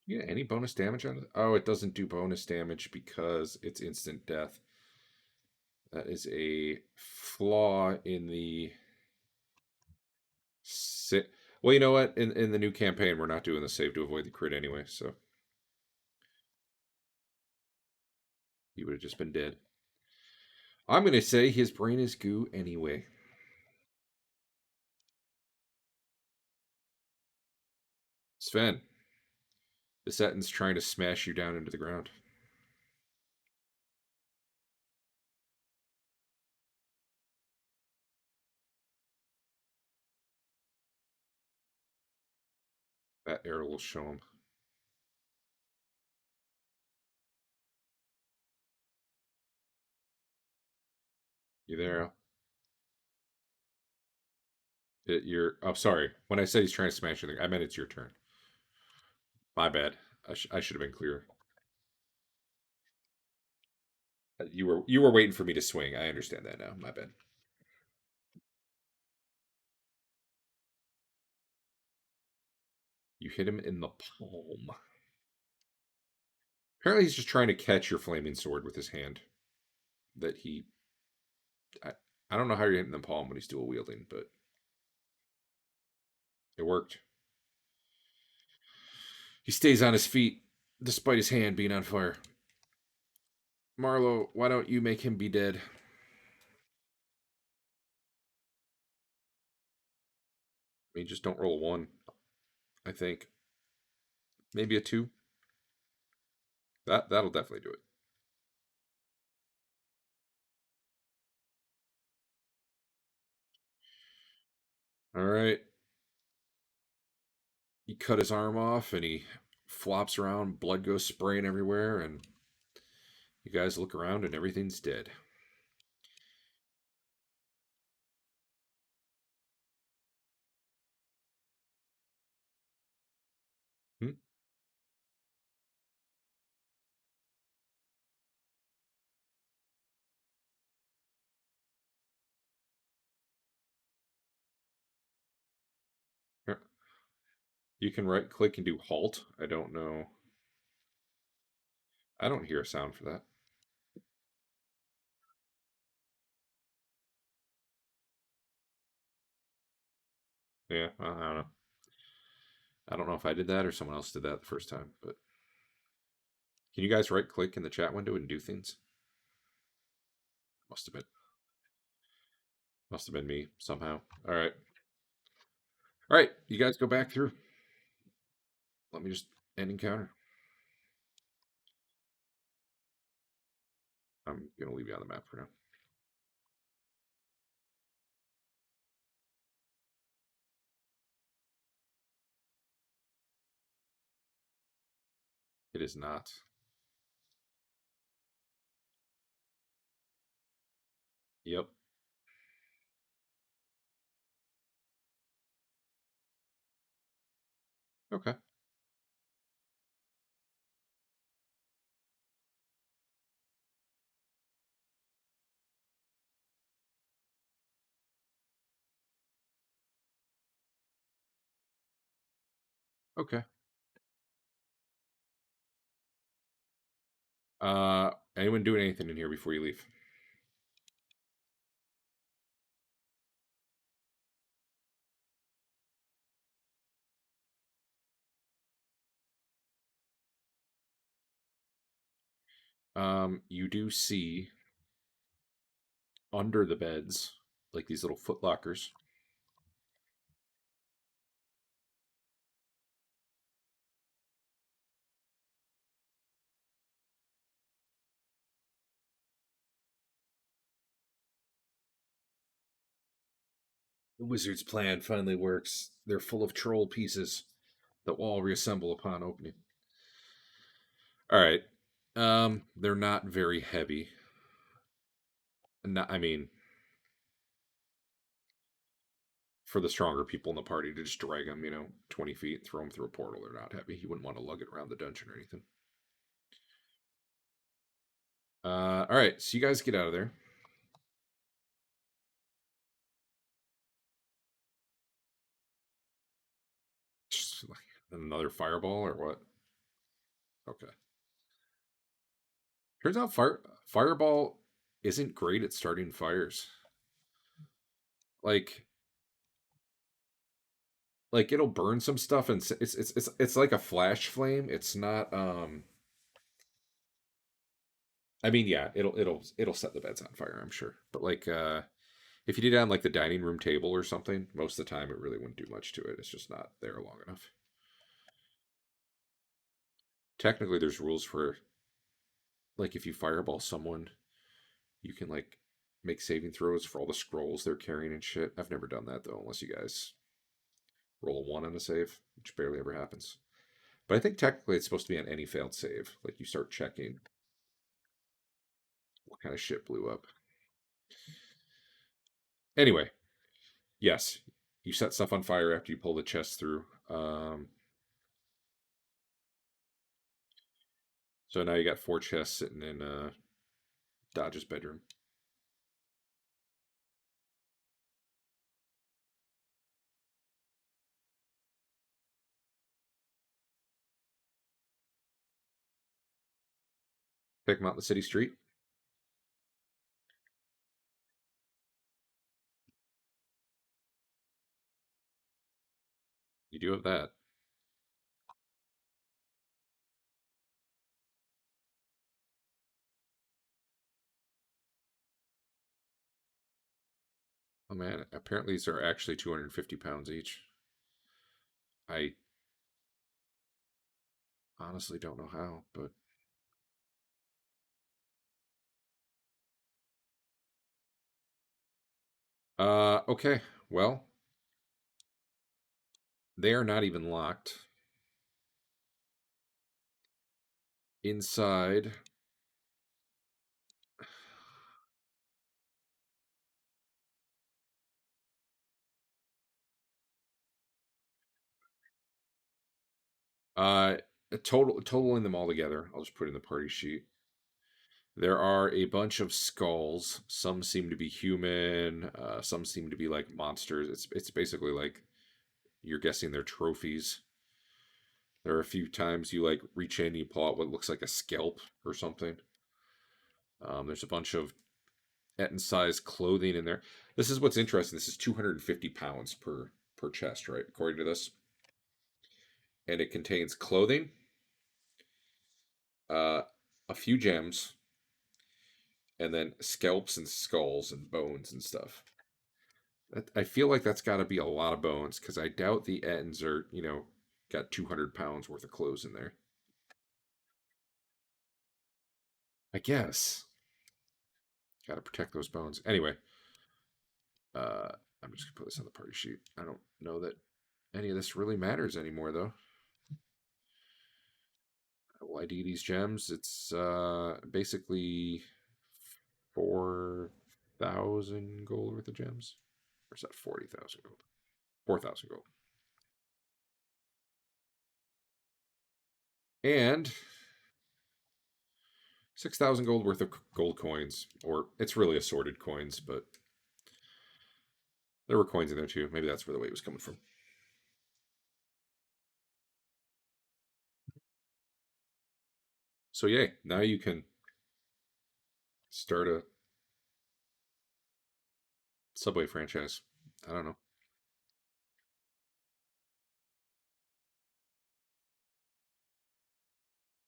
[SPEAKER 1] You get any bonus damage on it? Oh, it doesn't do bonus damage because it's instant death. That is a flaw in the. Well, you know what? In the new campaign, we're not doing the save to avoid the crit anyway, so he would have just been dead. I'm going to say his brain is goo anyway. Sven, the Ettin's trying to smash you down into the ground. That arrow will show him. You there? You're. Oh, sorry. When I said he's trying to smash you, I meant it's your turn. My bad. I should have been clear. You were waiting for me to swing. I understand that now. My bad. You hit him in the palm. Apparently, he's just trying to catch your flaming sword with his hand. That he. I, I don't know how you're hitting the palm when he's dual wielding, but it worked. He stays on his feet despite his hand being on fire. Marlo, why don't you make him be dead? I mean, just don't roll a 1. I think maybe a 2. That'll definitely do it. All right. He cut his arm off and he flops around. Blood goes spraying everywhere, and you guys look around and everything's dead. Hmm? You can right click and do halt. I don't know. I don't hear a sound for that. Yeah, I don't know. I don't know if I did that or someone else did that the first time, but can you guys right click in the chat window and do things? Must have been. Must have been me somehow. All right. All right. You guys go back through. Let me just end encounter. I'm going to leave you on the map for now. It is not. Yep. Okay. Okay. Anyone doing anything in here before you leave? You do see under the beds, like these little foot lockers. The wizard's plan finally works. They're full of troll pieces that will all reassemble upon opening. All right. They're not very heavy. Not, I mean, for the stronger people in the party to just drag them, 20 feet, throw them through a portal, they're not heavy. You wouldn't want to lug it around the dungeon or anything. All right. So you guys get out of there. Just like another fireball or what? Okay. Turns out fireball isn't great at starting fires. Like it'll burn some stuff and it's like a flash flame. It's not I mean, yeah, it'll set the beds on fire, I'm sure. But like if you did it on like the dining room table or something, most of the time it really wouldn't do much to it. It's just not there long enough. Technically there's rules for like if you fireball someone, you can like make saving throws for all the scrolls they're carrying and shit. I've never done that though, unless you guys roll a 1 on a save, which barely ever happens. But I think technically it's supposed to be on any failed save. Like you start checking what kind of shit blew up. Anyway, yes, you set stuff on fire after you pull the chest through. So now you got 4 chests sitting in Dodge's bedroom. Pick them out in the city street. You do have that. Oh man, apparently these are actually 250 pounds each. I honestly don't know how, but okay. Well, they are not even locked. Inside totaling them all together, I'll just put in the party sheet. There are a bunch of skulls. Some seem to be human. Some seem to be like monsters. It's basically like you're guessing they're trophies. There are a few times you like reach in, you pull out what looks like a scalp or something. There's a bunch of Etten size clothing in there. This is what's interesting. This is 250 pounds per chest, right? According to this, and it contains clothing, uh, a few gems, and then scalps and skulls and bones and stuff. I feel like that's got to be a lot of bones because I doubt the Ettins are, got 200 pounds worth of clothes in there. I guess. Got to protect those bones. Anyway, uh, I'm just gonna put this on the party sheet. I don't know that any of this really matters anymore, though. Will ID these gems? It's basically 4,000 gold worth of gems. Or is that 40,000 gold? 4,000 gold. And 6,000 gold worth of gold coins. Or it's really assorted coins, but there were coins in there too. Maybe that's where the weight was coming from. So yay, now you can start a Subway franchise. I don't know.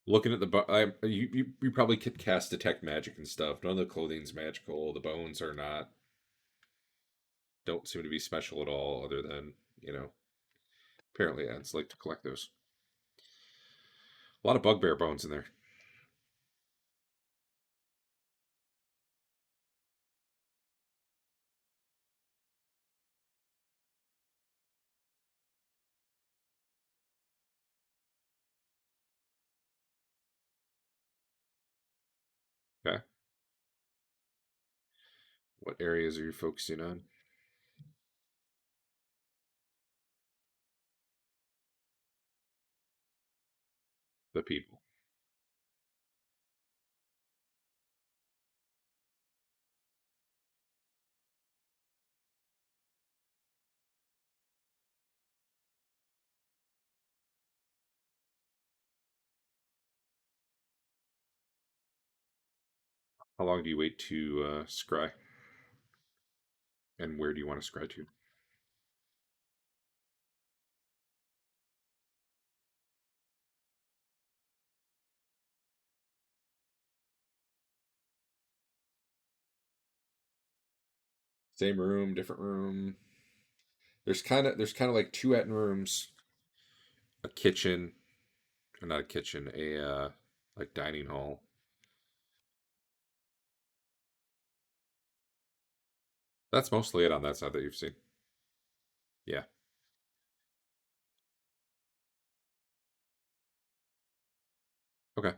[SPEAKER 1] Looking at you probably could cast detect magic and stuff. None of the clothing's magical. The bones are not. Don't seem to be special at all, other than apparently ants like to collect those. A lot of bugbear bones in there. Okay. What areas are you focusing on? The people. How long do you wait to scry? And where do you want to scry to? Same room, different room. There's kind of like two Etten rooms, a kitchen, or not a kitchen, a like dining hall. That's mostly it on that side that you've seen. Yeah. Okay.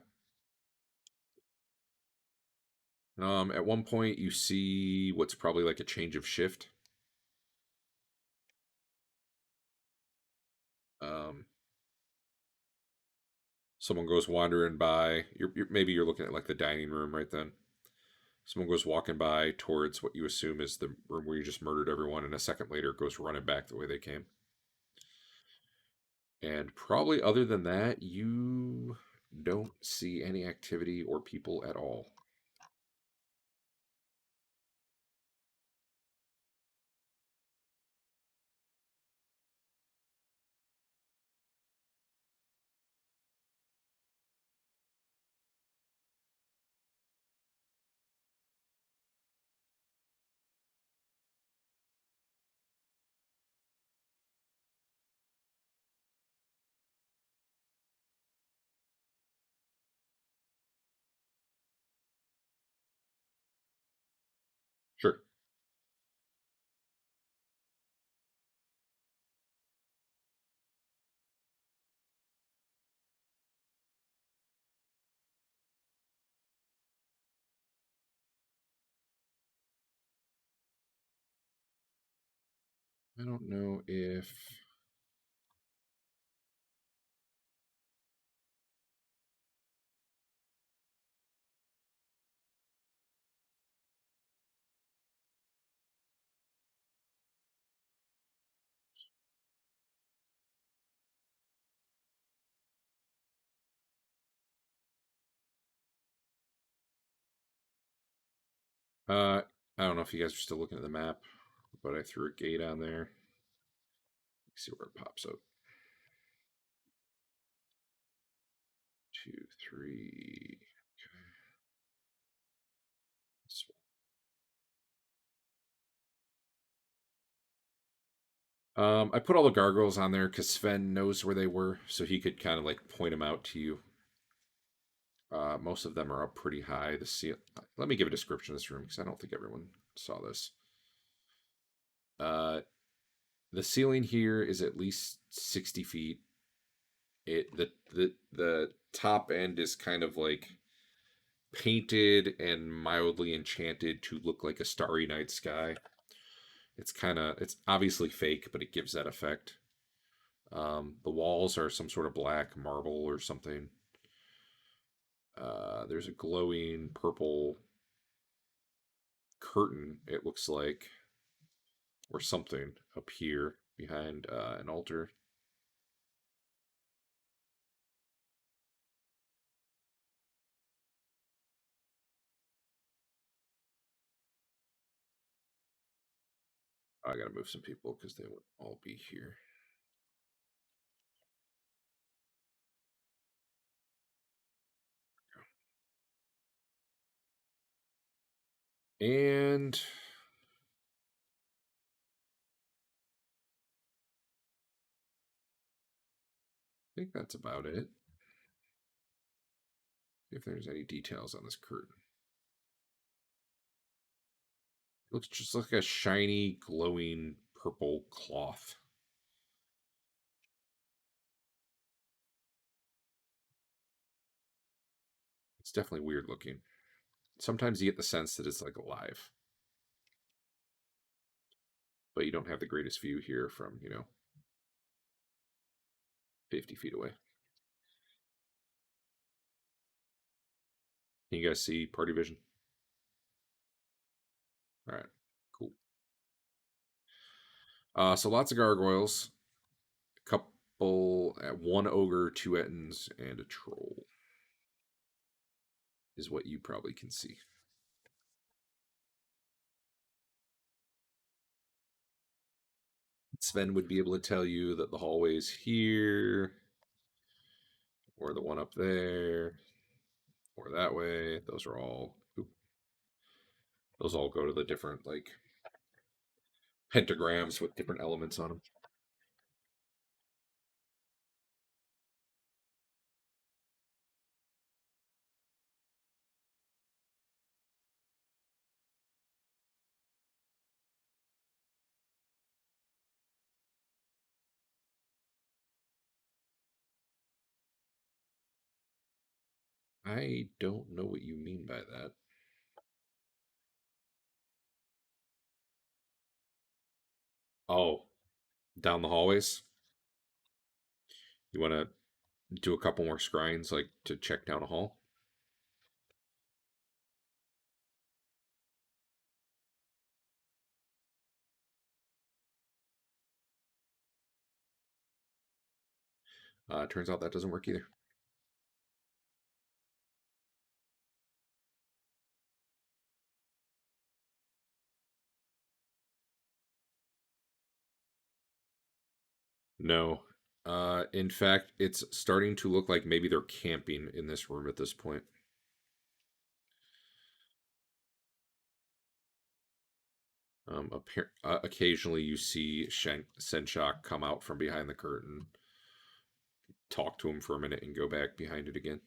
[SPEAKER 1] At one point you see what's probably like a change of shift. Um, Someone goes wandering by. Maybe you're looking at like the dining room right then. Someone goes walking by towards what you assume is the room where you just murdered everyone, and a second later goes running back the way they came. And probably other than that, you don't see any activity or people at all. Sure. I don't know if I don't know if you guys are still looking at the map, but I threw a gate on there. Let's see where it pops up. 2, 3. I put all the gargoyles on there because Sven knows where they were, so he could kind of like point them out to you. Most of them are up pretty high. Let me give a description of this room because I don't think everyone saw this. Uh, the ceiling here is at least 60 feet. The top end is kind of like painted and mildly enchanted to look like a starry night sky. It's obviously fake, but it gives that effect. The walls are some sort of black marble or something. There's a glowing purple curtain, it looks like, or something up here behind an altar. I gotta move some people because they would all be here. And I think that's about it. If there's any details on this curtain. It looks just like a shiny, glowing purple cloth. It's definitely weird looking. Sometimes you get the sense that it's like alive. But you don't have the greatest view here from, 50 feet away. Can you guys see party vision? All right, cool. So lots of gargoyles, a couple, one ogre, 2 ettins, and a troll is what you probably can see. Sven would be able to tell you that the hallway's here, or the one up there, or that way. Those are all. Those all go to the different like pentagrams with different elements on them. I don't know what you mean by that. Oh, down the hallways. You want to do a couple more scryings, like to check down a hall? Turns out that doesn't work either. No. In fact, it's starting to look like maybe they're camping in this room at this point. Occasionally you see Senshak come out from behind the curtain, talk to him for a minute, and go back behind it again.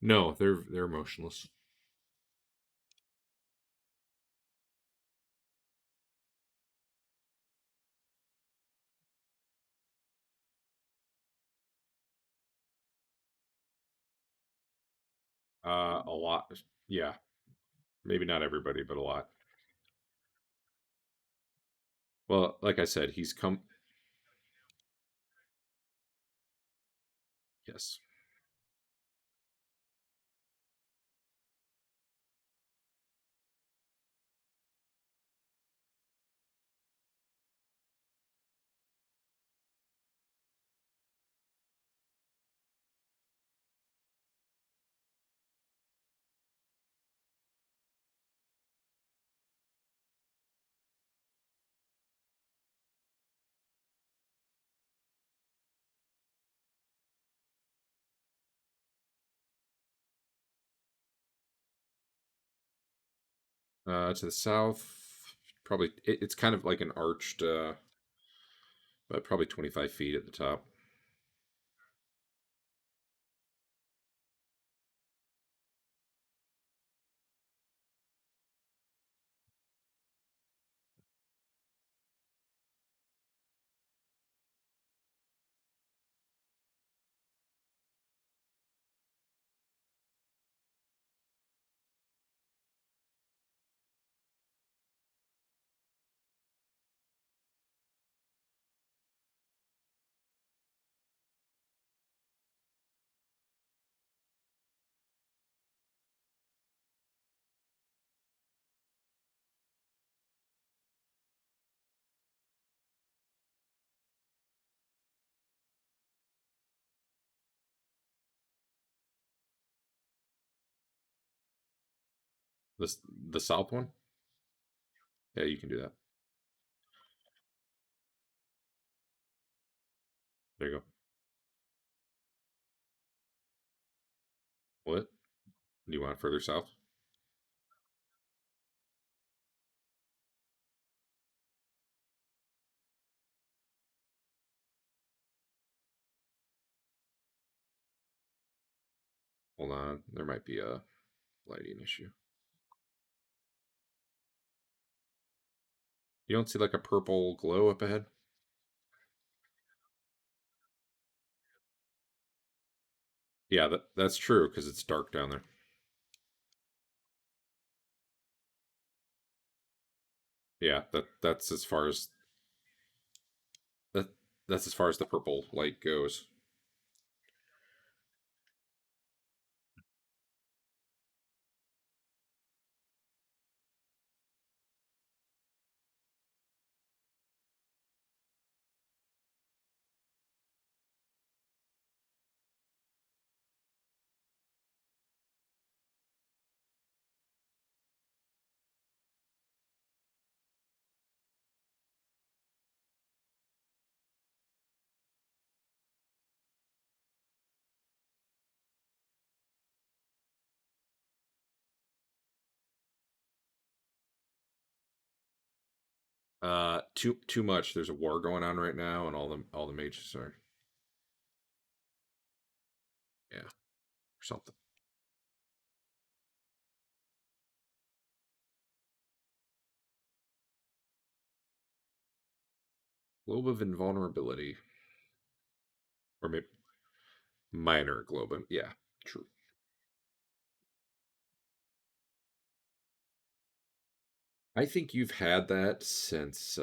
[SPEAKER 1] No, they're motionless. A lot. Yeah. Maybe not everybody, but a lot. Well, like I said, he's come. Yes. To the south, probably it's kind of like an arched, but probably 25 feet at the top. The the south one. Yeah, you can do that. There you go. What? Do you want further south? Hold on. There might be a lighting issue. You don't see like a purple glow up ahead? Yeah, that's true because it's dark down there. Yeah, that's as far as that that's as far as the purple light goes. Too much. There's a war going on right now, and all the mages are, yeah, or something. Globe of invulnerability, or maybe minor globe. Yeah, true. I think you've had that since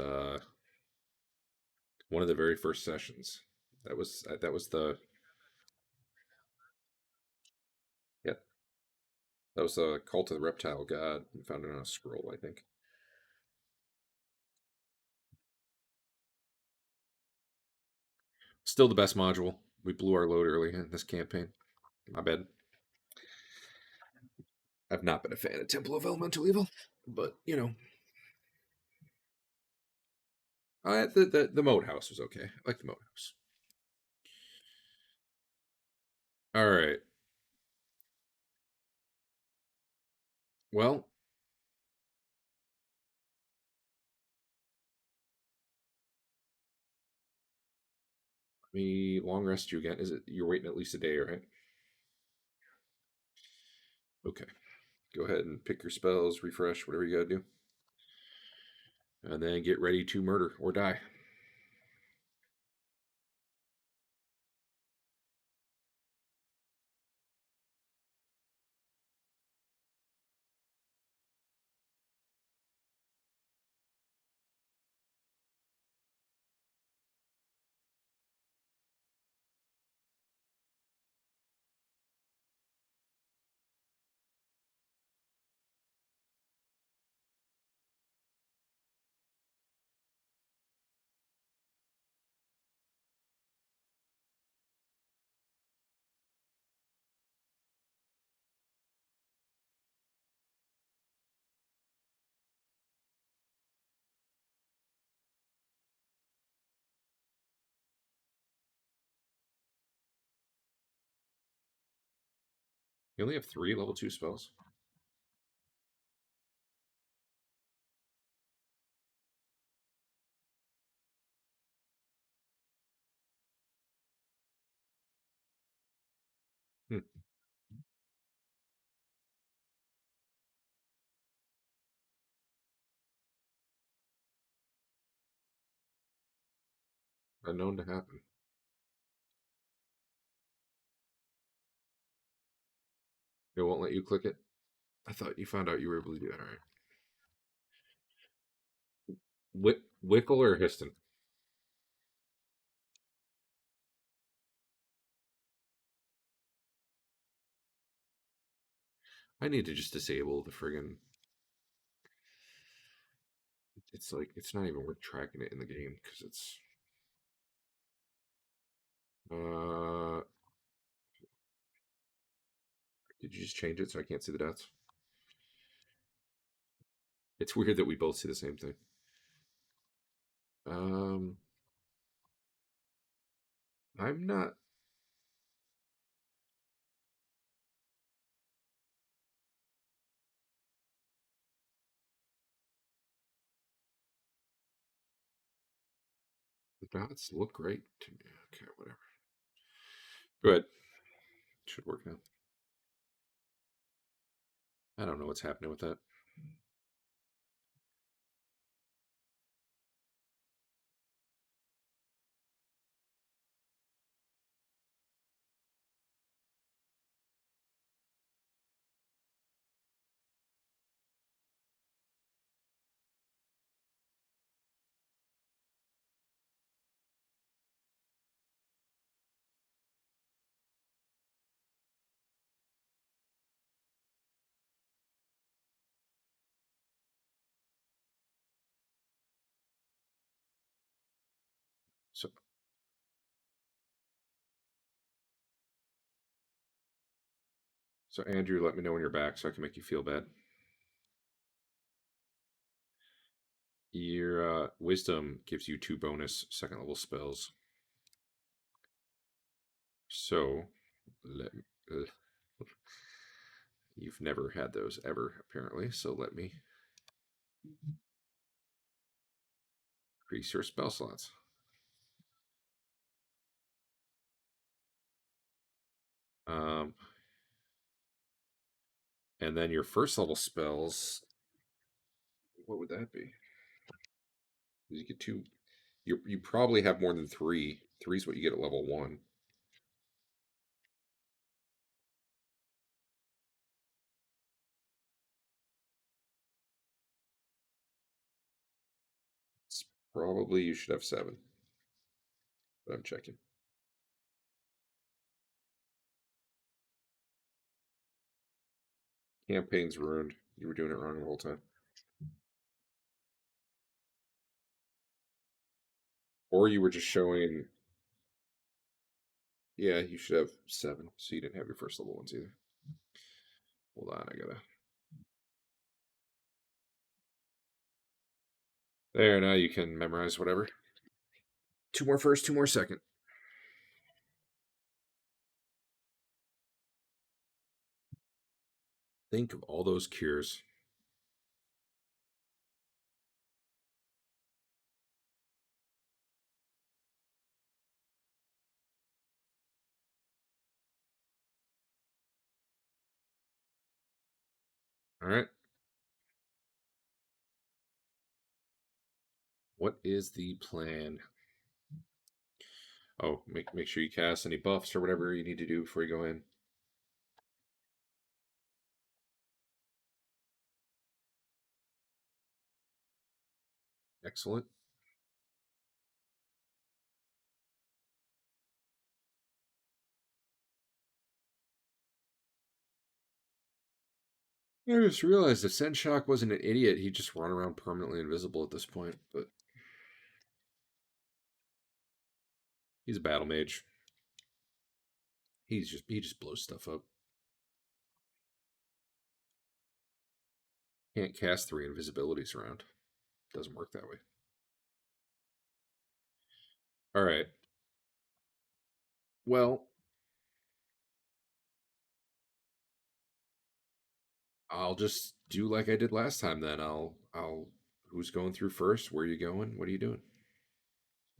[SPEAKER 1] one of the very first sessions. That was the yeah, that was the cult of the reptile god. You found it on a scroll, I think. Still the best module. We blew our load early in this campaign. My bad. I've not been a fan of Temple of Elemental Evil, but the Moat House was okay. I like the Moat House. All right. Well, me long rest you again. Is it you're waiting at least a day, right? Okay. Go ahead and pick your spells, refresh, whatever you gotta do. And then get ready to murder or die. You only have 3 level 2 spells? Hmm. Unknown to happen. It won't let you click it? I thought you found out you were able to do that. All right. Wickle or Histon? I need to just disable the friggin'. It's like, it's not even worth tracking it in the game because it's. Did you just change it so I can't see the dots? It's weird that we both see the same thing. I'm not. The dots look great to me. Okay, whatever. Good. Should work now. I don't know what's happening with that. So, so Andrew, let me know when you're back so I can make you feel bad. Your wisdom gives you 2 bonus second level spells. So, let me, you've never had those ever, apparently. So let me increase your spell slots. And then your first level spells. What would that be? You get 2. You probably have more than 3. 3 is what you get at level 1. It's probably you should have 7. But I'm checking. Campaign's ruined. You were doing it wrong the whole time. Or you were just showing. Yeah, you should have 7. So you didn't have your first level ones either. Hold on, I gotta. There, now you can memorize whatever. 2 more first, 2 more second. Think of all those cures. All right. What is the plan? Oh, make sure you cast any buffs or whatever you need to do before you go in. Excellent. I just realized if Senshock wasn't an idiot, he'd just run around permanently invisible at this point, but he's a battle mage. He just blows stuff up. Can't cast 3 invisibilities around. Doesn't work that way. All right. Well, I'll just do like I did last time then. Who's going through first? Where are you going? What are you doing?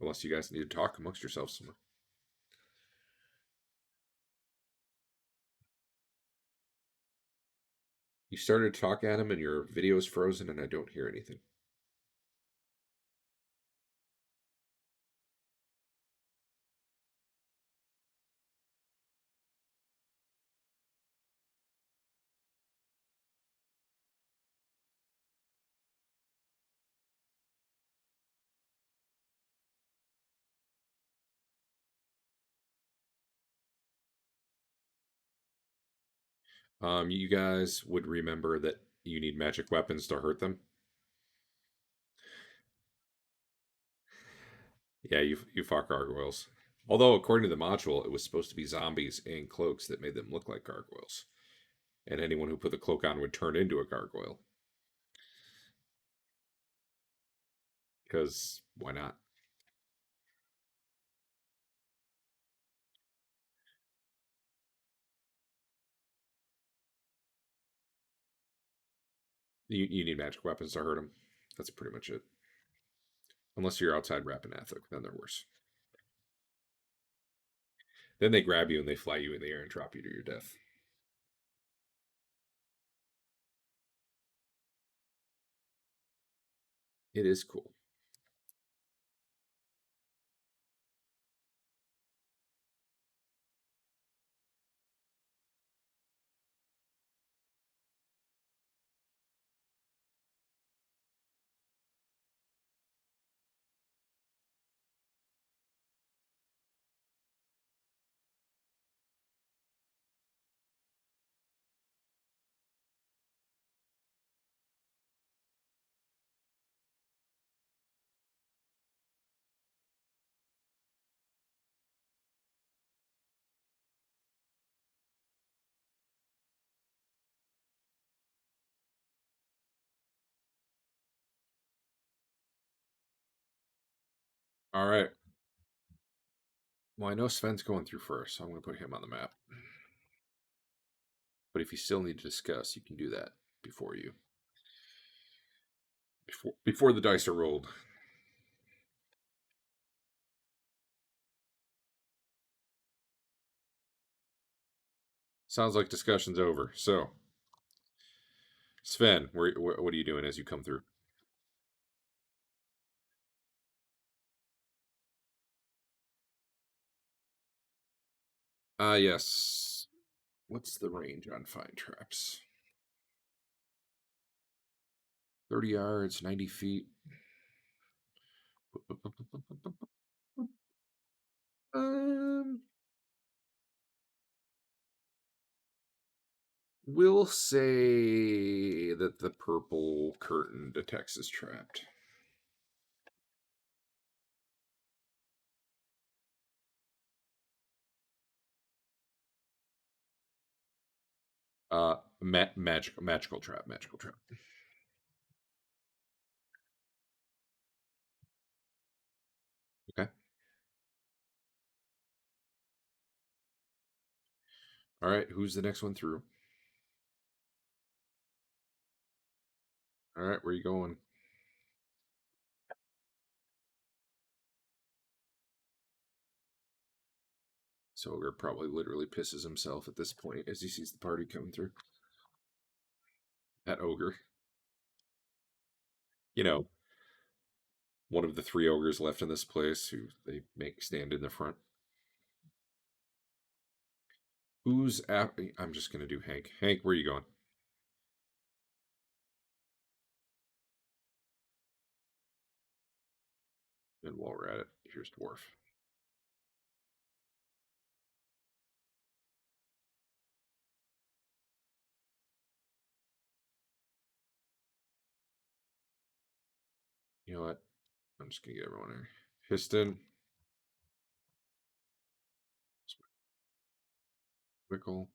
[SPEAKER 1] Unless you guys need to talk amongst yourselves somewhere. You started to talk at him and your video is frozen and I don't hear anything. You guys would remember that you need magic weapons to hurt them. Yeah, you fought gargoyles. Although according to the module, it was supposed to be zombies in cloaks that made them look like gargoyles, and anyone who put the cloak on would turn into a gargoyle. Because why not? You need magic weapons to hurt them. That's pretty much it. Unless you're outside Rapanathuk, then they're worse. Then they grab you and they fly you in the air and drop you to your death. It is cool. All right. Well, I know Sven's going through first, so I'm going to put him on the map. But if you still need to discuss, you can do that before before the dice are rolled. Sounds like discussion's over. So, Sven, what are you doing as you come through? Yes. What's the range on fine traps? 30 yards, 90 feet. Um, we'll say that the purple curtain detects is trapped. Magical trap. Okay. All right. Who's the next one through? All right. Where are you going? So Ogre probably literally pisses himself at this point as he sees the party coming through. That Ogre. You know, one of the 3 ogres left in this place who they make stand in the front. Who's at? I'm just going to do Hank. Hank, where are you going? And while we're at it, here's Dwarf. You know what? I'm just going to get everyone here. Histon. Wickle.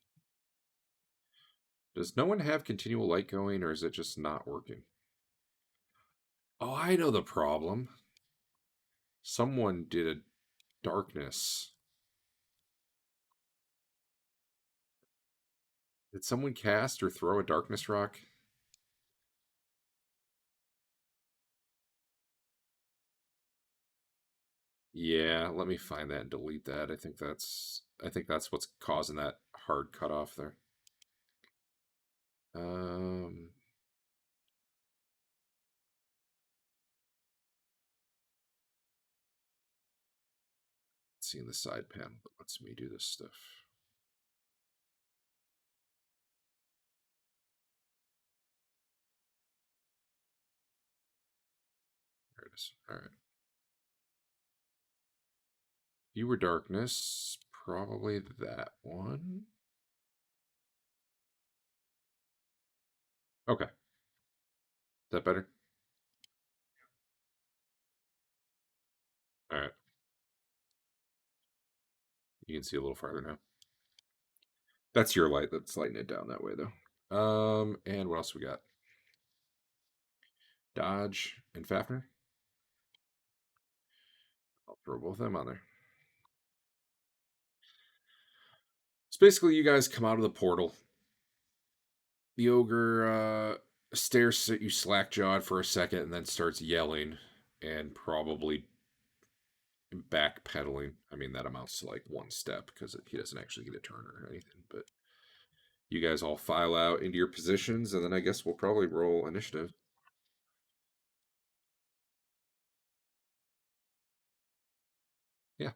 [SPEAKER 1] Does no one have continual light going, or is it just not working? Oh, I know the problem. Someone did a darkness. Did someone cast or throw a darkness rock? Yeah, let me find that and delete that. I think that's what's causing that hard cutoff there. Um let's see in the side panel that lets me do this stuff. There it is. All right. Viewer darkness, probably that one. Okay. Is that better? All right. You can see a little farther now. That's your light that's lighting it down that way, though. And what else we got? Dodge and Fafnir. I'll throw both of them on there. So basically, you guys come out of the portal. The ogre stares at you slack-jawed for a second and then starts yelling and probably backpedaling. I mean, that amounts to like one step because he doesn't actually get a turn or anything. But you guys all file out into your positions, and then I guess we'll probably roll initiative. Yeah.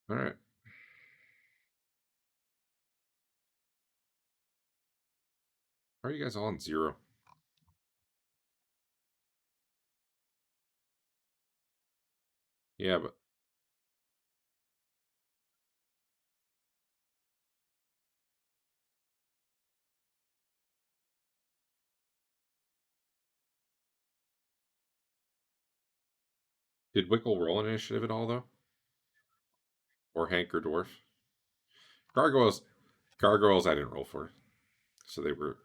[SPEAKER 1] All right. Are you guys all on 0? Yeah, but did Wickle roll an initiative at all, though? Or Hank or Dwarf? Gargoyles. Gargoyles I didn't roll for. So they were.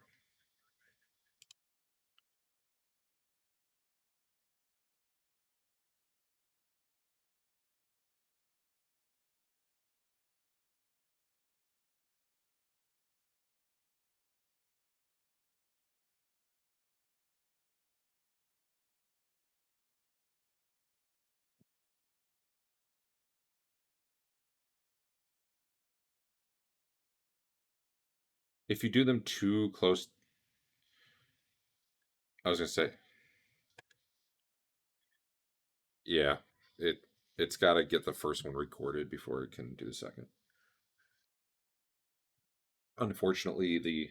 [SPEAKER 1] If you do them too close. I was going to say. Yeah. It's got to get the first one recorded before it can do the second. Unfortunately, the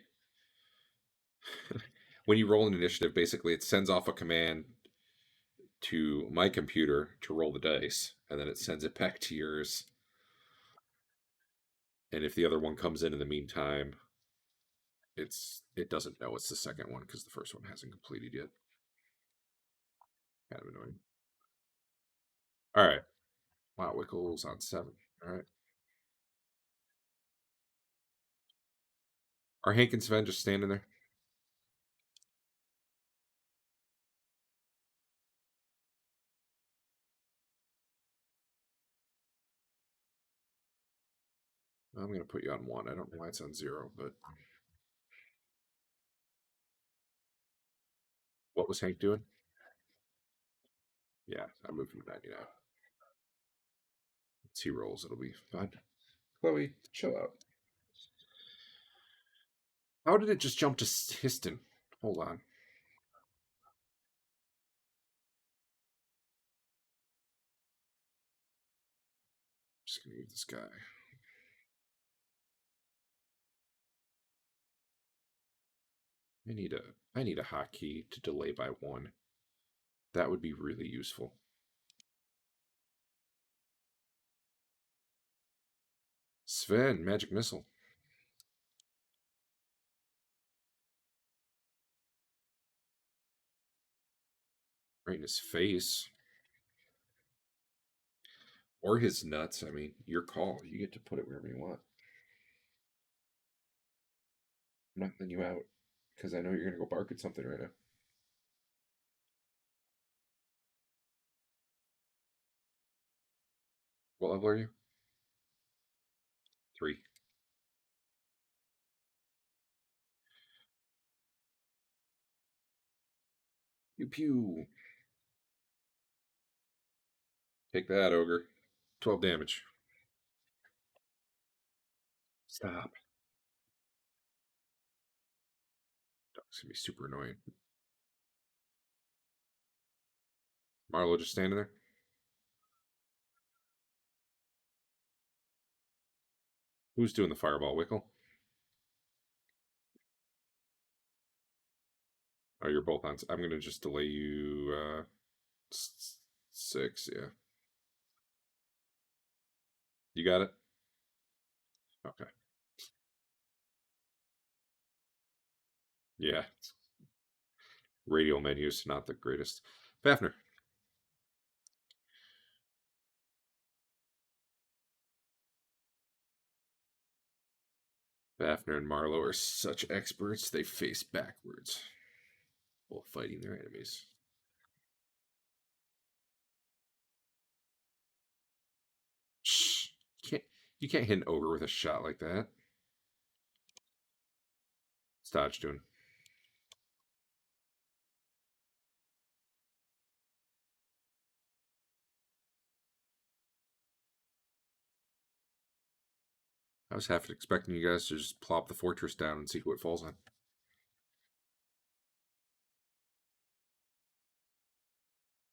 [SPEAKER 1] when you roll an initiative, basically it sends off a command to my computer to roll the dice, and then it sends it back to yours. And if the other one comes in the meantime, it doesn't know it's the second one because the first one hasn't completed yet. Kind of annoying. All right. Wow, Wickle's on 7. All right. Are Hank and Sven just standing there? I'm going to put you on 1. I don't know why it's on 0, but what was Hank doing? Yeah, I moved him to 99. Once he rolls, it'll be fine. Chloe, chill out. How did it just jump to Histon? Hold on. Just gonna move this guy. I need a hotkey to delay by 1. That would be really useful. Sven, magic missile. Right in his face. Or his nuts. I mean, your call. You get to put it wherever you want. I'm not letting you out because I know you're going to go bark at something right now. What level are you? 3. Pew pew. Take that, ogre. 12 damage. Stop. Dog's gonna be super annoying. Marlo just standing there. Who's doing the fireball, Wickle? Oh, you're both on. I'm gonna just delay you. 6, yeah. You got it? Okay. Yeah. Radial menus, not the greatest. Fafnir. Fafnir and Marlo are such experts, they face backwards while fighting their enemies. Shh. You can't hit an ogre with a shot like that. What's Dodge doing? I was half expecting you guys to just plop the fortress down and see who it falls on.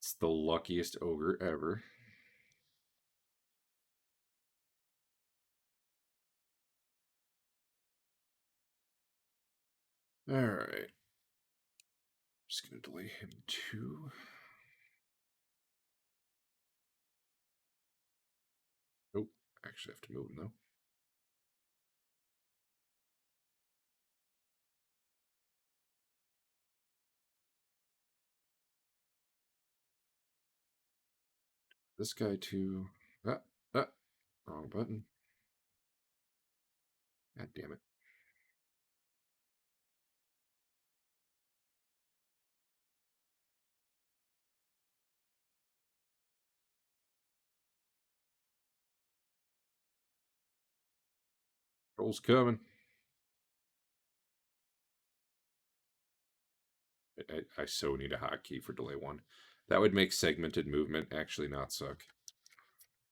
[SPEAKER 1] It's the luckiest ogre ever. Alright. Just going to delay him 2. Nope. Actually have to move him, though. This guy, too. Wrong button. God damn it. Troll's coming. I so need a hotkey for delay 1. That would make segmented movement actually not suck.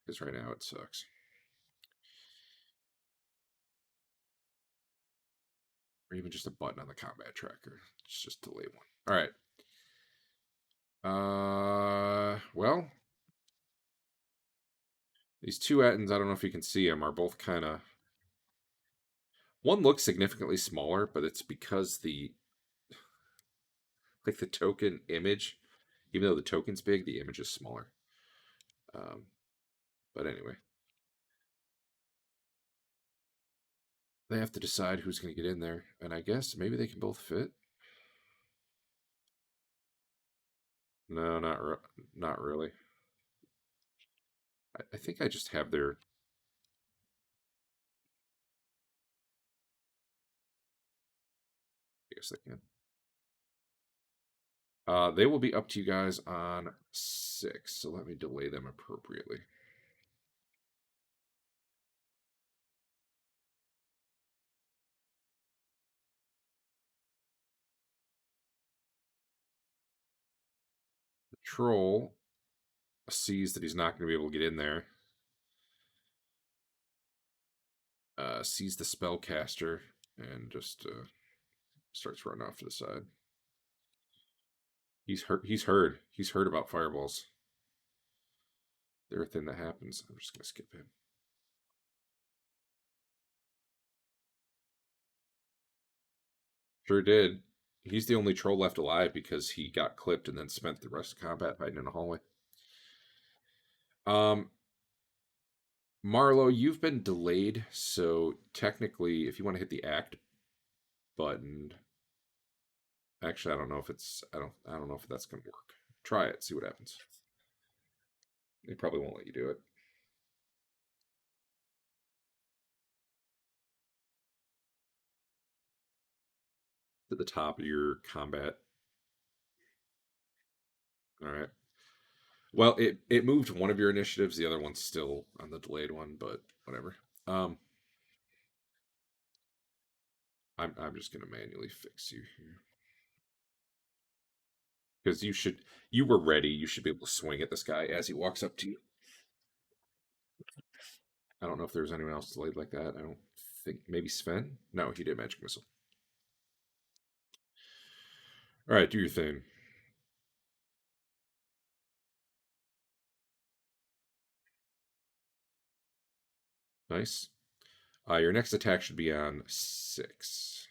[SPEAKER 1] Because right now it sucks. Or even just a button on the combat tracker. It's just delay 1. Alright. Well. These 2 Ettins, I don't know if you can see them, are both kind of... One looks significantly smaller, but it's because the token image, even though the token's big, the image is smaller. But anyway. They have to decide who's going to get in there. And I guess maybe they can both fit. No, not really. I think I just have their... I guess they can. They will be up to you guys on 6, so let me delay them appropriately. The troll sees that he's not going to be able to get in there. Sees the spellcaster and just starts running off to the side. He's heard. He's heard about fireballs. They're a thing that happens. I'm just going to skip him. Sure did. He's the only troll left alive because he got clipped and then spent the rest of combat hiding in a hallway. Marlo, you've been delayed, so technically, if you want to hit the act button, actually, I don't know if it's I don't know if that's gonna work. Try it, see what happens. They probably won't let you do it. At the top of your combat. All right. Well, it moved one of your initiatives. The other one's still on the delayed one, but whatever. Um, I'm just gonna manually fix you here because you were ready. You should be able to swing at this guy as he walks up to you. I don't know if there's anyone else delayed like that. I don't think maybe Sven. No, he did magic missile. All right, do your thing. Nice. Your next attack should be on 6,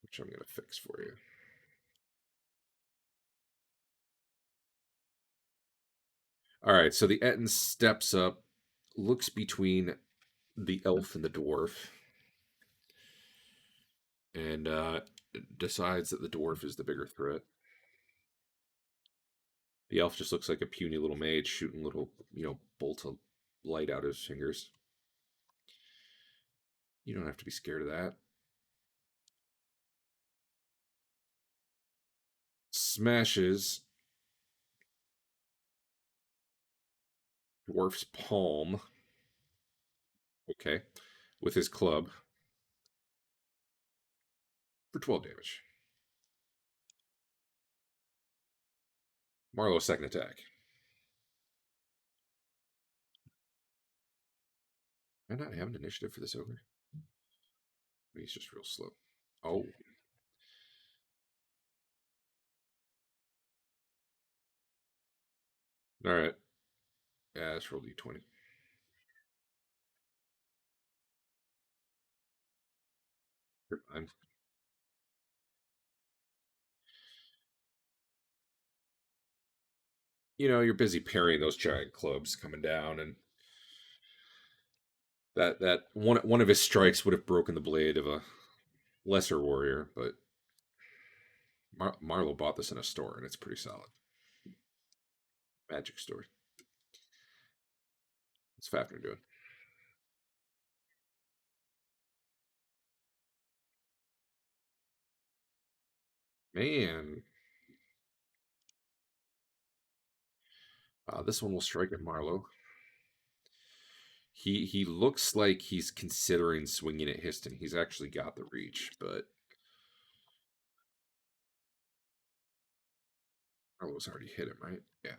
[SPEAKER 1] which I'm gonna fix for you. All right, so the Etten steps up, looks between the elf and the dwarf, and decides that the dwarf is the bigger threat. The elf just looks like a puny little mage shooting little, bolts of light out his fingers. You don't have to be scared of that. Smashes dwarf's palm. Okay, with his club for 12 damage. Marlowe's second attack. Am I not having initiative for this ogre? He's just real slow. Oh. All right. Yeah, let's roll d20. You're fine. You're busy parrying those giant clubs coming down, and that one of his strikes would have broken the blade of a lesser warrior, but Marlowe bought this in a store, and it's pretty solid. Magic store. What's Fafnir doing? Man. This one will strike at Marlowe. He looks like he's considering swinging at Histon. He's actually got the reach, but Marlowe's already hit him, right? Yeah.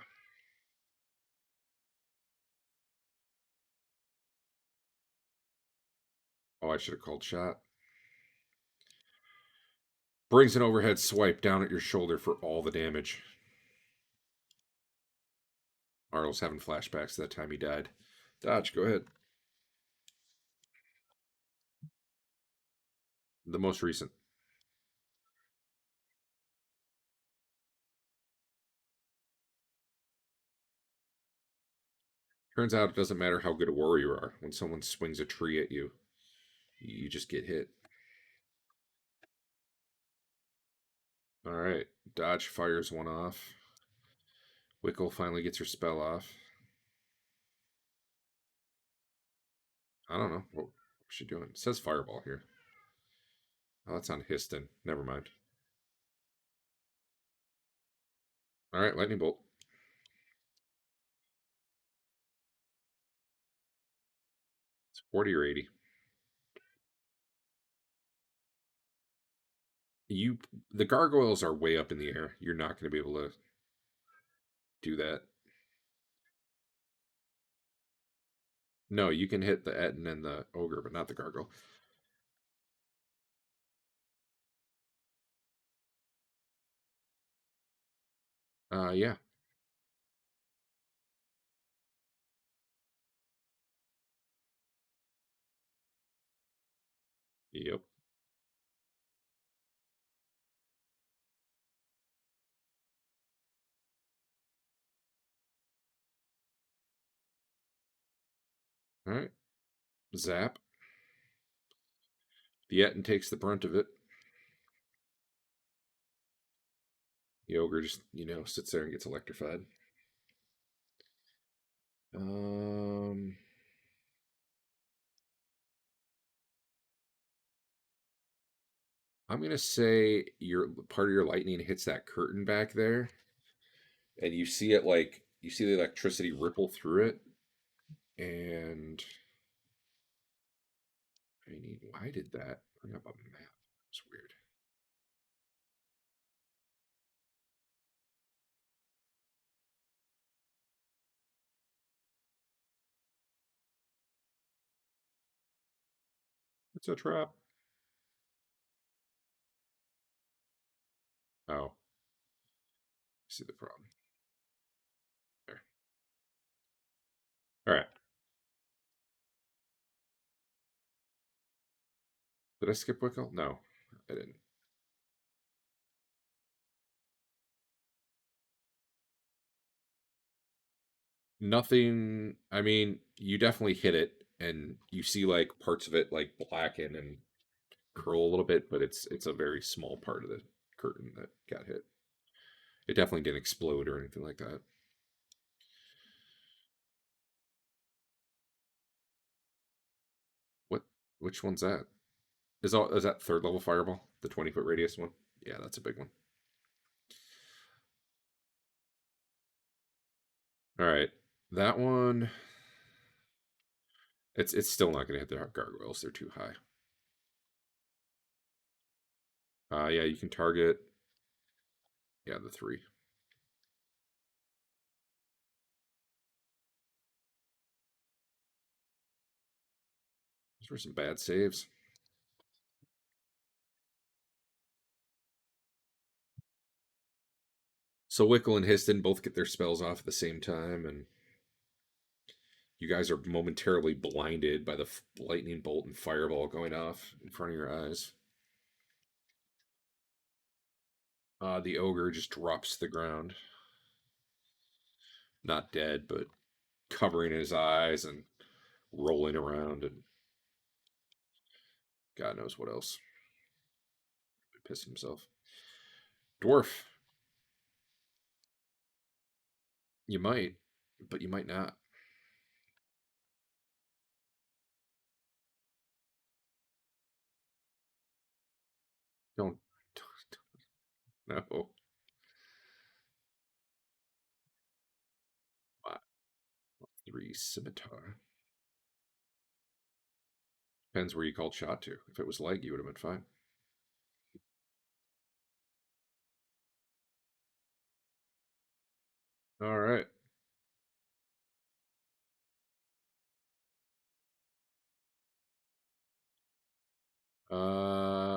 [SPEAKER 1] Oh, I should have called shot. Brings an overhead swipe down at your shoulder for all the damage. Marlowe's having flashbacks to that time he died. Dodge, go ahead. The most recent. Turns out it doesn't matter how good a warrior you are. When someone swings a tree at you, you just get hit. All right. Dodge fires one off. Wickle finally gets her spell off. I don't know. What's she doing? It says fireball here. Oh, that's on Histon. Never mind. All right, lightning bolt. It's 40 or 80. The gargoyles are way up in the air. You're not going to be able to do that. No, you can hit the Etten and the ogre, but not the gargoyle. Yeah. Yep. All right. Zap. The Etten takes the brunt of it. The ogre just, sits there and gets electrified. Um, I'm gonna say your part of your lightning hits that curtain back there, and you see it like you see the electricity ripple through it, and why did that bring up a map? It's weird. It's a trap. Oh, I see the problem. There. All right. Did I skip Wickle? No, I didn't. Nothing. I mean, you definitely hit it, and you see like parts of it like blacken and curl a little bit, but it's a very small part of the curtain that got hit. It definitely didn't explode or anything like that. What? Which one's that? Is that third level fireball? The 20-foot radius one? Yeah, that's a big one. All right, that one. It's still not going to hit the gargoyles. They're too high. Yeah, you can target. Yeah, the 3. Those were some bad saves. So Wickle and Histon both get their spells off at the same time, and you guys are momentarily blinded by the lightning bolt and fireball going off in front of your eyes. The ogre just drops to the ground. Not dead, but covering his eyes and rolling around, and God knows what else. Pissing himself. Dwarf. You might, but you might not. Don't. No. 3 scimitar. Depends where you called shot to. If it was leg, you would have been fine. All right.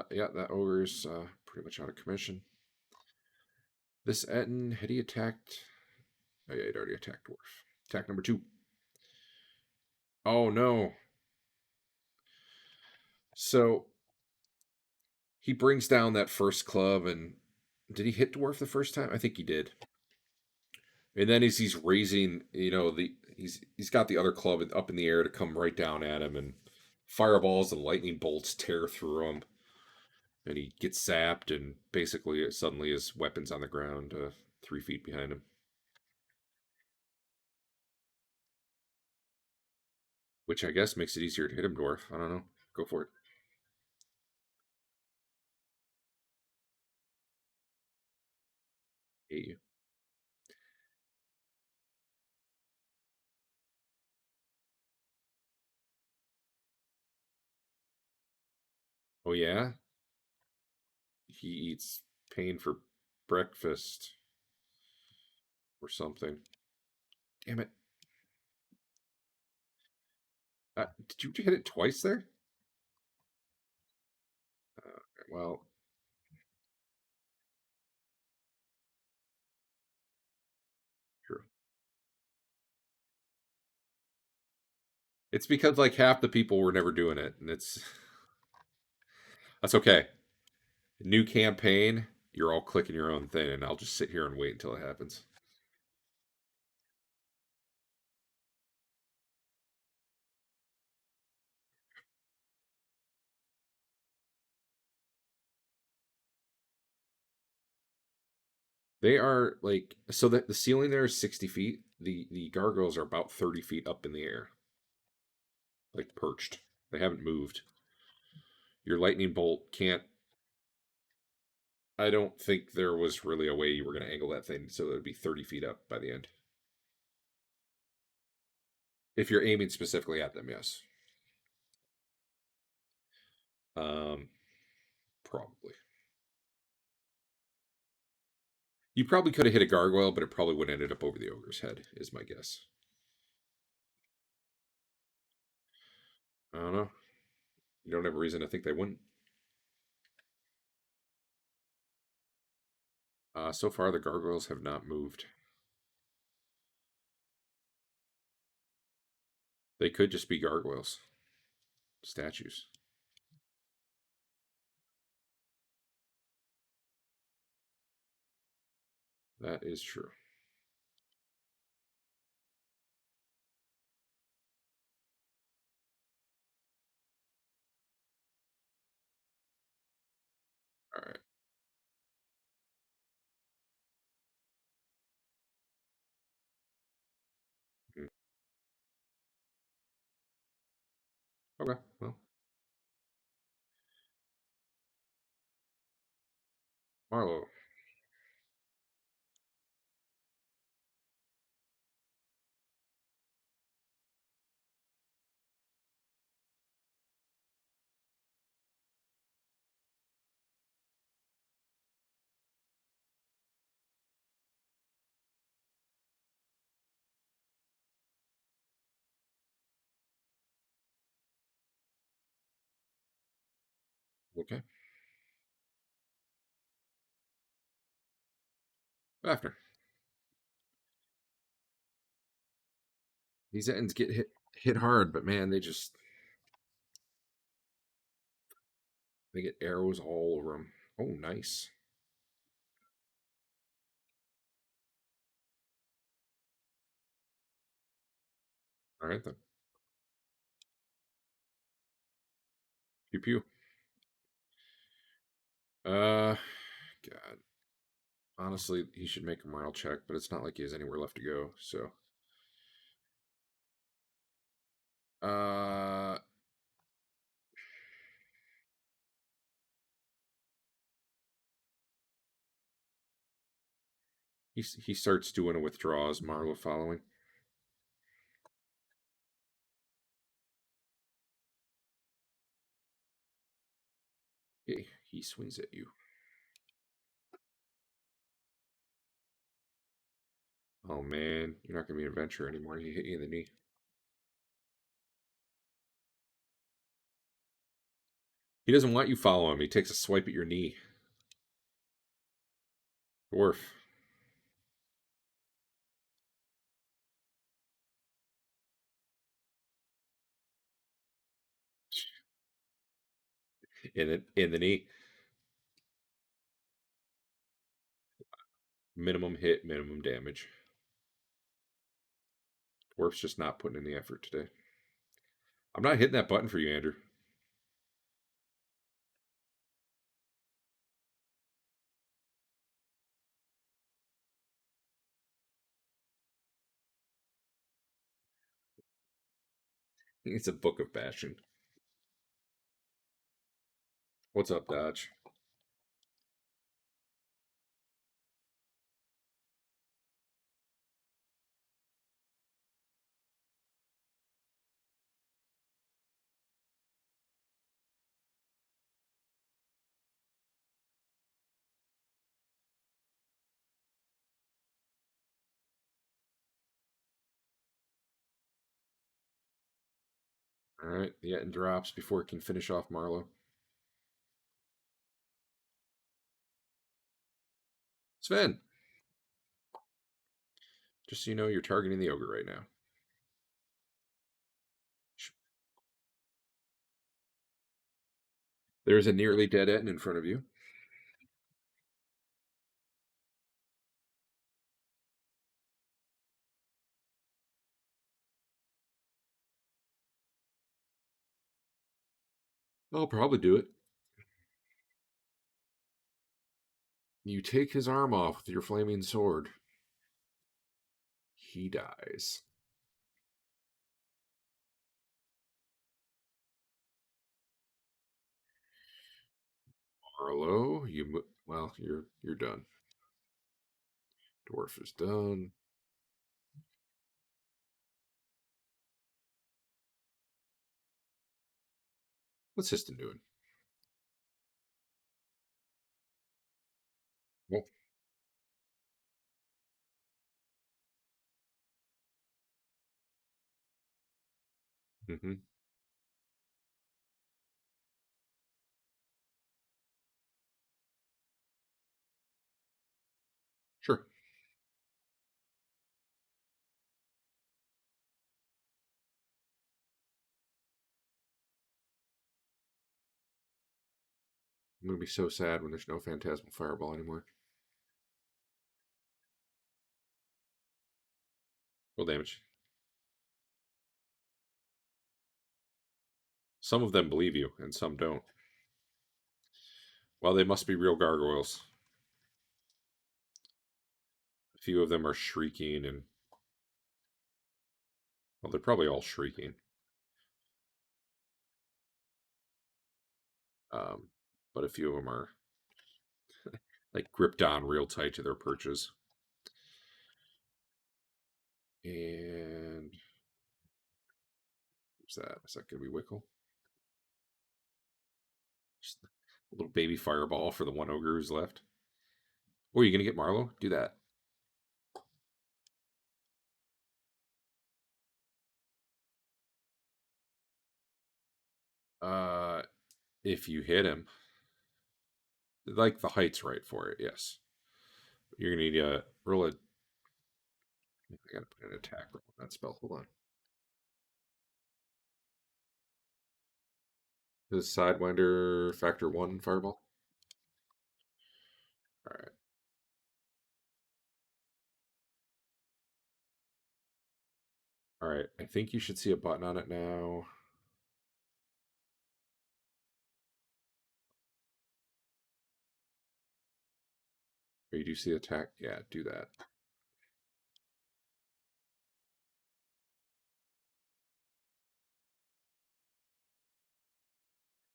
[SPEAKER 1] Yeah, that ogre's pretty much out of commission. This Etten, had he attacked? Oh yeah, he'd already attacked dwarf. Attack number 2. Oh no. So he brings down that first club, and did he hit dwarf the first time? I think he did. And then as he's raising, he's got the other club up in the air to come right down at him, and fireballs and lightning bolts tear through him, and he gets zapped, and basically suddenly his weapon's on the ground, 3 feet behind him. Which I guess makes it easier to hit him, dwarf. I don't know. Go for it. Hate you. Oh yeah, he eats pain for breakfast or something. Damn it! Did you hit it twice there? Well, true. It's because like half the people were never doing it, and that's okay. New campaign, you're all clicking your own thing, and I'll just sit here and wait until it happens. They are like, so that the ceiling there is 60 feet. The gargoyles are about 30 feet up in the air, like perched. They haven't moved. Your lightning bolt can't. I don't think there was really a way you were going to angle that thing so it would be 30 feet up by the end. If you're aiming specifically at them, yes. Um, Probably. You probably could have hit a gargoyle, but it probably would have ended up over the ogre's head, is my guess. I don't know. You don't have a reason to think they wouldn't. So far, the gargoyles have not moved. They could just be gargoyles, statues. That is true. All right. Mm. Okay. Well, Marlo. Okay. After these ends get hit hard, but man, they get arrows all over them. Oh, nice. All right then. Pew pew. God. Honestly, he should make a morale check, but it's not like he has anywhere left to go. So, uh, he starts doing a withdraws. Marlo following. He swings at you. Oh man, you're not gonna be an adventurer anymore. He hit you in the knee. He doesn't want you follow him. He takes a swipe at your knee. Dwarf. In the knee. Minimum hit, minimum damage. Dwarf's just not putting in the effort today. I'm not hitting that button for you, Andrew. It's a book of passion. What's up, Dodge? All right, the Etten drops before it can finish off Marlowe. Sven, just so you know, you're targeting the ogre right now. There's a nearly dead Etten in front of you. I'll probably do it. You take his arm off with your flaming sword. He dies. Arlo, well, you're done. Dwarf is done. What's Histon doing? Well, mm-hmm. Sure. I'm gonna be so sad when there's no Phantasmal Fireball anymore. Roll damage. Some of them believe you, and some don't. Well, they must be real gargoyles. A few of them are shrieking, and well, they're probably all shrieking. But a few of them are like gripped on real tight to their perches. And what's that? Is that gonna be Wickle? Just a little baby fireball for the one ogre who's left. Oh, are you gonna get Marlowe? Do that. Uh, if you hit him, like the height's right for it, yes. You're gonna need to roll a. I gotta put an attack roll on that spell. Hold on. Is Sidewinder factor 1 fireball? All right. All right. I think you should see a button on it now. Or you do see attack? Yeah, do that.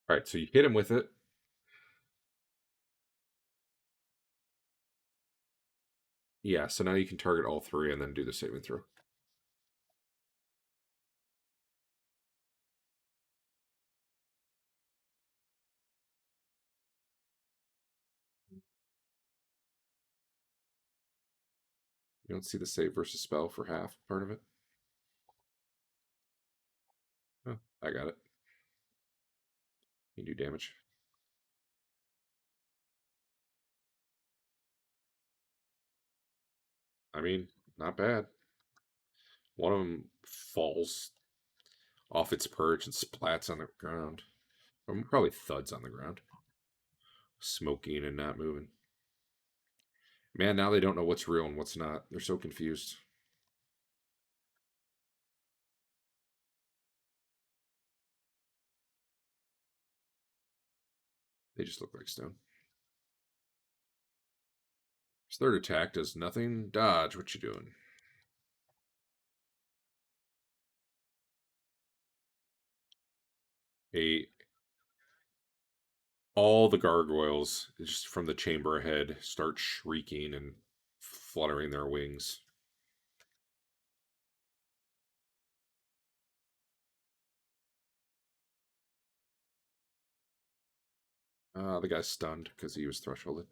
[SPEAKER 1] All right, so you hit him with it. Yeah, so now you can target all three and then do the saving throw. You don't see the save versus spell for half part of it? Oh, I got it. You do damage. I mean, not bad. One of them falls off its perch and splats on the ground. Or probably thuds on the ground. Smoking and not moving. Man, now they don't know what's real and what's not. They're so confused. They just look like stone. His third attack does nothing. Dodge, what you doing? A all the gargoyles just from the chamber ahead start shrieking and fluttering their wings. The guy's stunned because he was thresholded.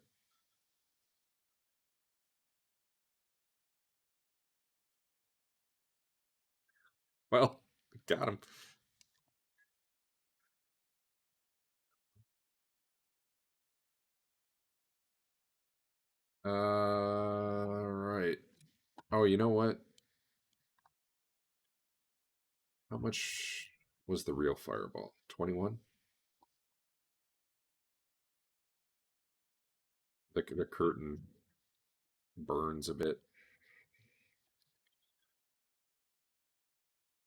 [SPEAKER 1] Well, got him. Right. Oh, you know what? How much was the real fireball? 21? The curtain burns a bit.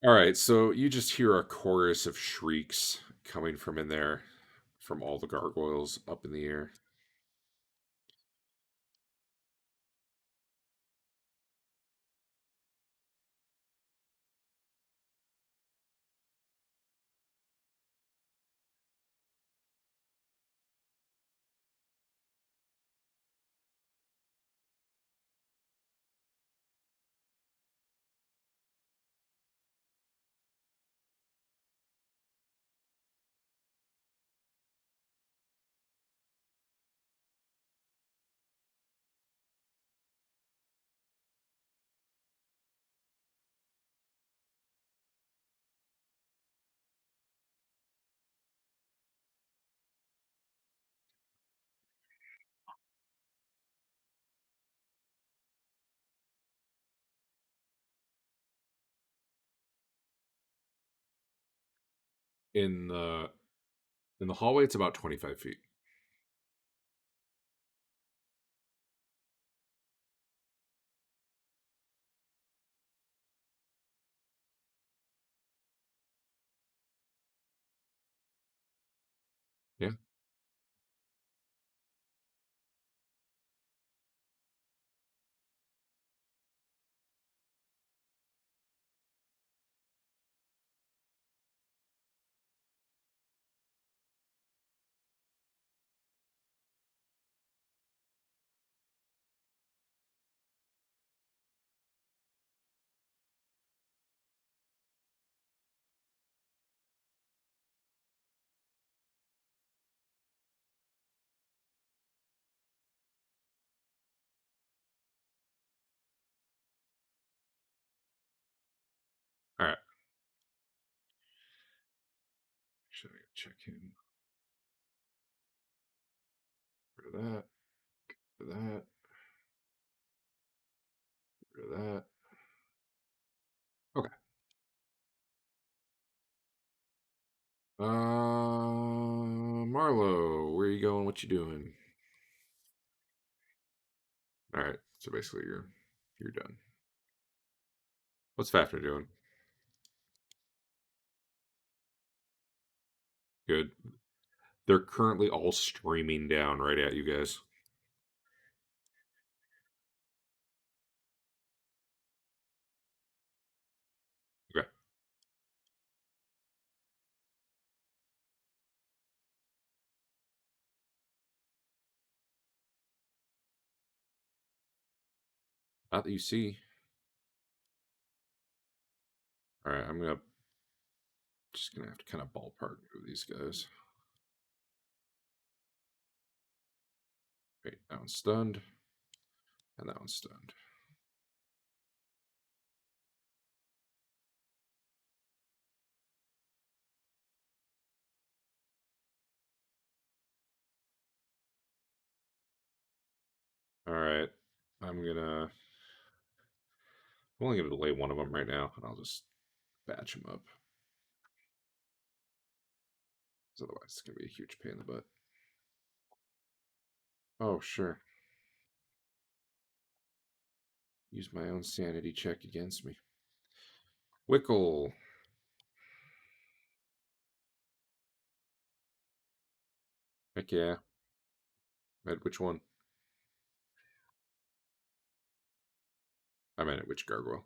[SPEAKER 1] All right, so you just hear a chorus of shrieks coming from in there, from all the gargoyles up in the air. In the hallway, it's about 25 feet. Yeah. All right. Should I check in? Rid of that. Rid of that. Rid of that. Okay. Marlo, where you going? What you doing? All right. So basically, you're done. What's Fafner doing? Good. They're currently all streaming down right at you guys. Okay. Not that you see. All right. I'm just gonna have to kind of ballpark move these guys. Wait, that one's stunned, and that one's stunned. All right. I'm only gonna delay one of them right now, and I'll just batch them up. Because otherwise, it's gonna be a huge pain in the butt. Oh, sure. Use my own sanity check against me. Wickle. Heck yeah. At which one? I meant at which gargoyle?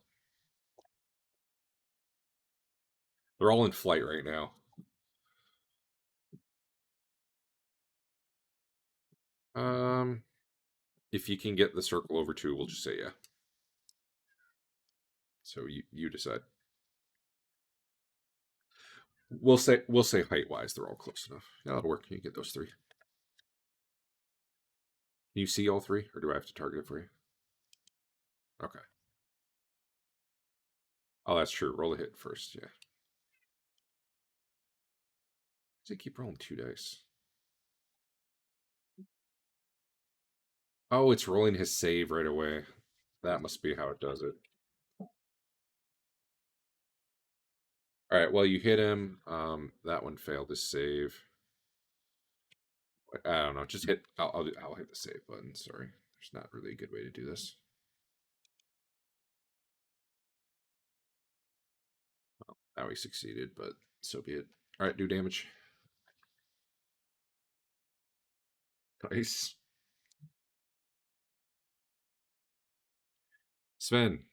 [SPEAKER 1] They're all in flight right now. If you can get the circle over 2, we'll just say yeah. So you decide. We'll say height wise, they're all close enough. Yeah, that'll work. You get those 3. Can you see all 3, or do I have to target it for you? Okay. Oh, that's true. Roll a hit first. Yeah. Does it keep rolling 2 dice? Oh, it's rolling his save right away. That must be how it does it. All right. Well, you hit him. That one failed his save. I don't know. Just hit. I'll hit the save button. Sorry. There's not really a good way to do this. Well, now he succeeded, but so be it. All right. Do damage. Nice. Sven.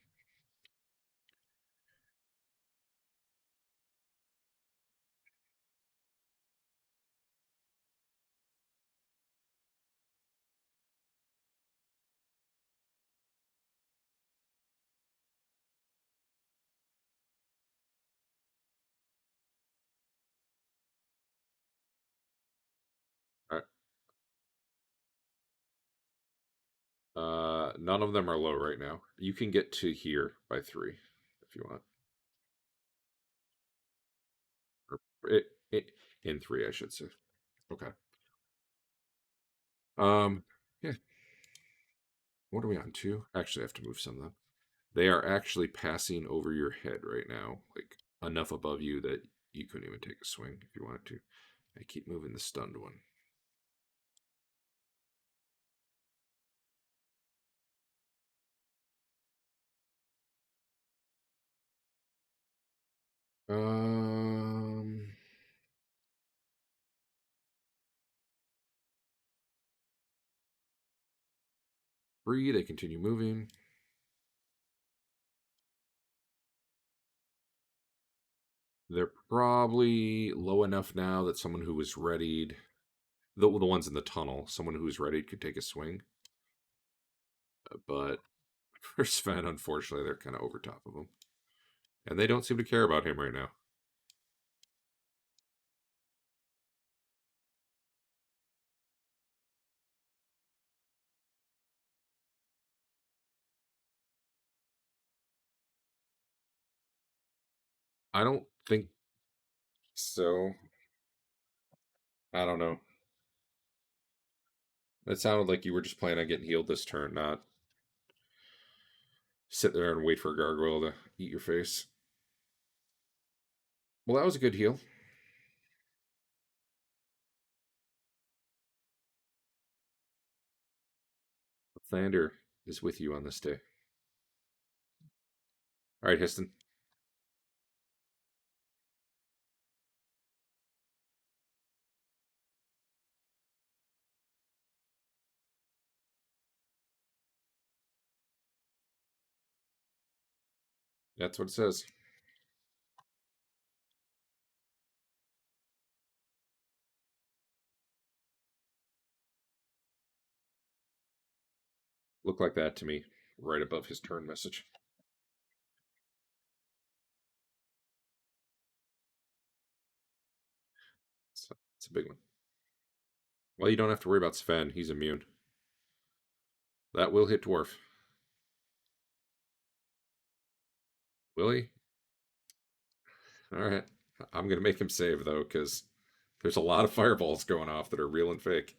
[SPEAKER 1] All right. None of them are low right now. You can get to here by 3 if you want. Or in 3, I should say. Okay. Yeah. What are we on 2? Actually, I have to move some of them. They are actually passing over your head right now, like enough above you that you couldn't even take a swing if you wanted to. I keep moving the stunned one. Um, Breathe. They continue moving. They're probably low enough now that someone who was readied, the ones in the tunnel, someone who was readied could take a swing. But for Sven, unfortunately, they're kind of over top of him. And they don't seem to care about him right now. I don't think so. I don't know. It sounded like you were just planning on getting healed this turn, not sit there and wait for a gargoyle to eat your face. Well, that was a good heal. Thander is with you on this day. All right, Histon. That's what it says. Looked like that to me, right above his turn message. So it's a big one. Well, you don't have to worry about Sven. He's immune. That will hit Dwarf. Will he? All right. I'm going to make him save, though, because there's a lot of fireballs going off that are real and fake.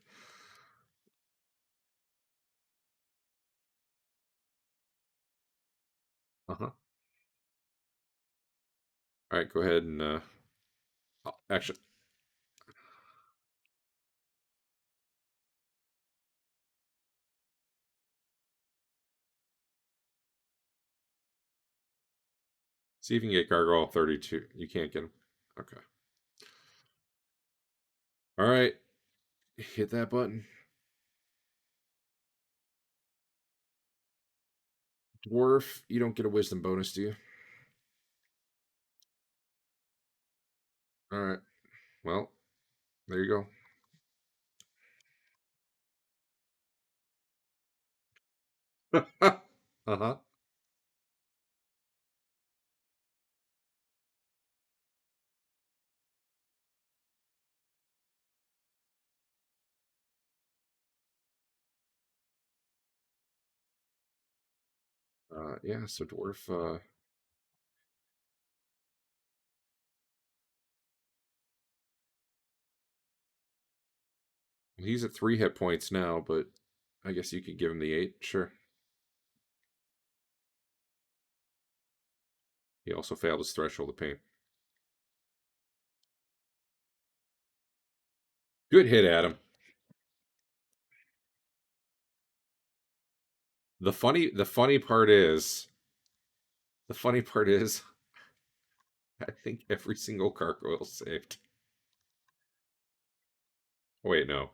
[SPEAKER 1] Uh-huh. All right, go ahead and actually, see if you can get Gargoyle 32. You can't get him. Okay. All right. Hit that button. Dwarf, you don't get a wisdom bonus, do you? All right. Well, there you go. Uh-huh. Yeah, so Dwarf, he's at 3 hit points now, but I guess you could give him the 8. Sure. He also failed his threshold of pain. Good hit, Adam. The funny part is, I think every single gargoyle saved. Wait, no.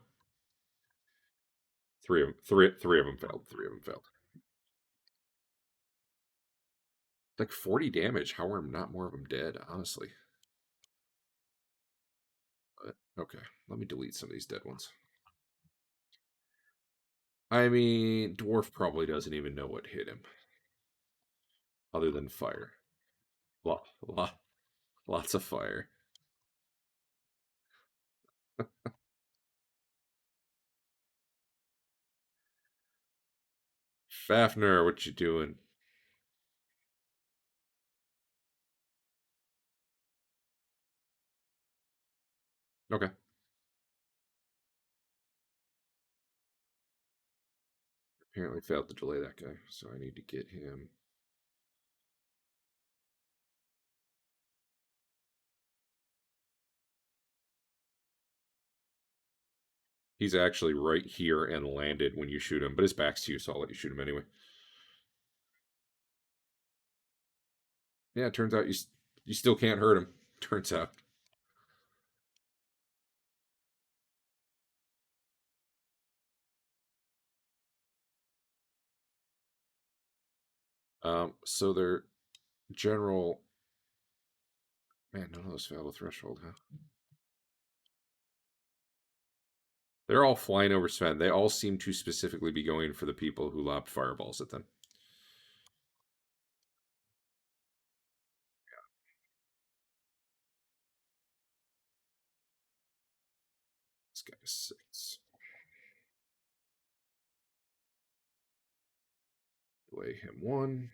[SPEAKER 1] Three of them failed. Three of them failed. Like 40 damage. How are not more of them dead? Honestly. But, okay, let me delete some of these dead ones. I mean, Dwarf probably doesn't even know what hit him, other than fire. Lots of fire. Fafnir, what you doing? Okay. Apparently failed to delay that guy, so I need to get him. He's actually right here and landed when you shoot him, but his back's to you, so I'll let you shoot him anyway. Yeah, it turns out you still can't hurt him. Turns out. So their general, man, none of those fail the threshold, huh? They're all flying over Sven. They all seem to specifically be going for the people who lobbed fireballs at them. This guy is 6. Delay him 1.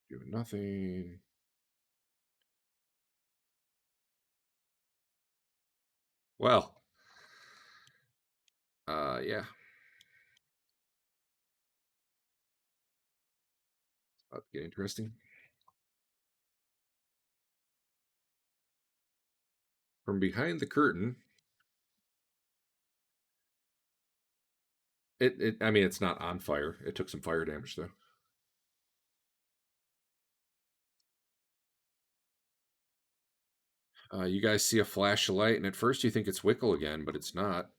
[SPEAKER 1] Doing nothing. Well, yeah. About to get interesting. From behind the curtain, I mean, it's not on fire. It took some fire damage, though. You guys see a flash of light, and at first you think it's Wickle again, but it's not.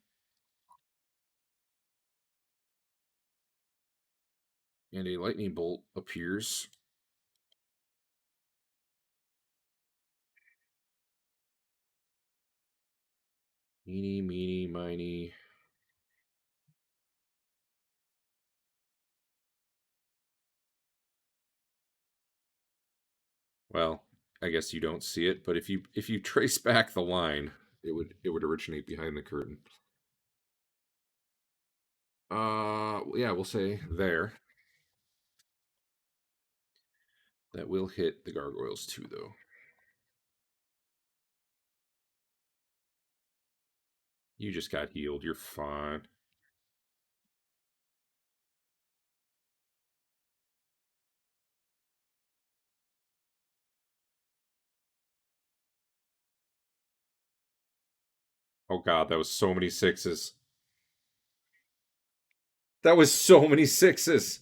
[SPEAKER 1] And a lightning bolt appears. Meeny, meeny, miny. Well, I guess you don't see it, but if you trace back the line, it would originate behind the curtain. Yeah, we'll say there. That will hit the gargoyles too, though. You just got healed. You're fine. Oh god, that was so many 6s. That was so many 6s.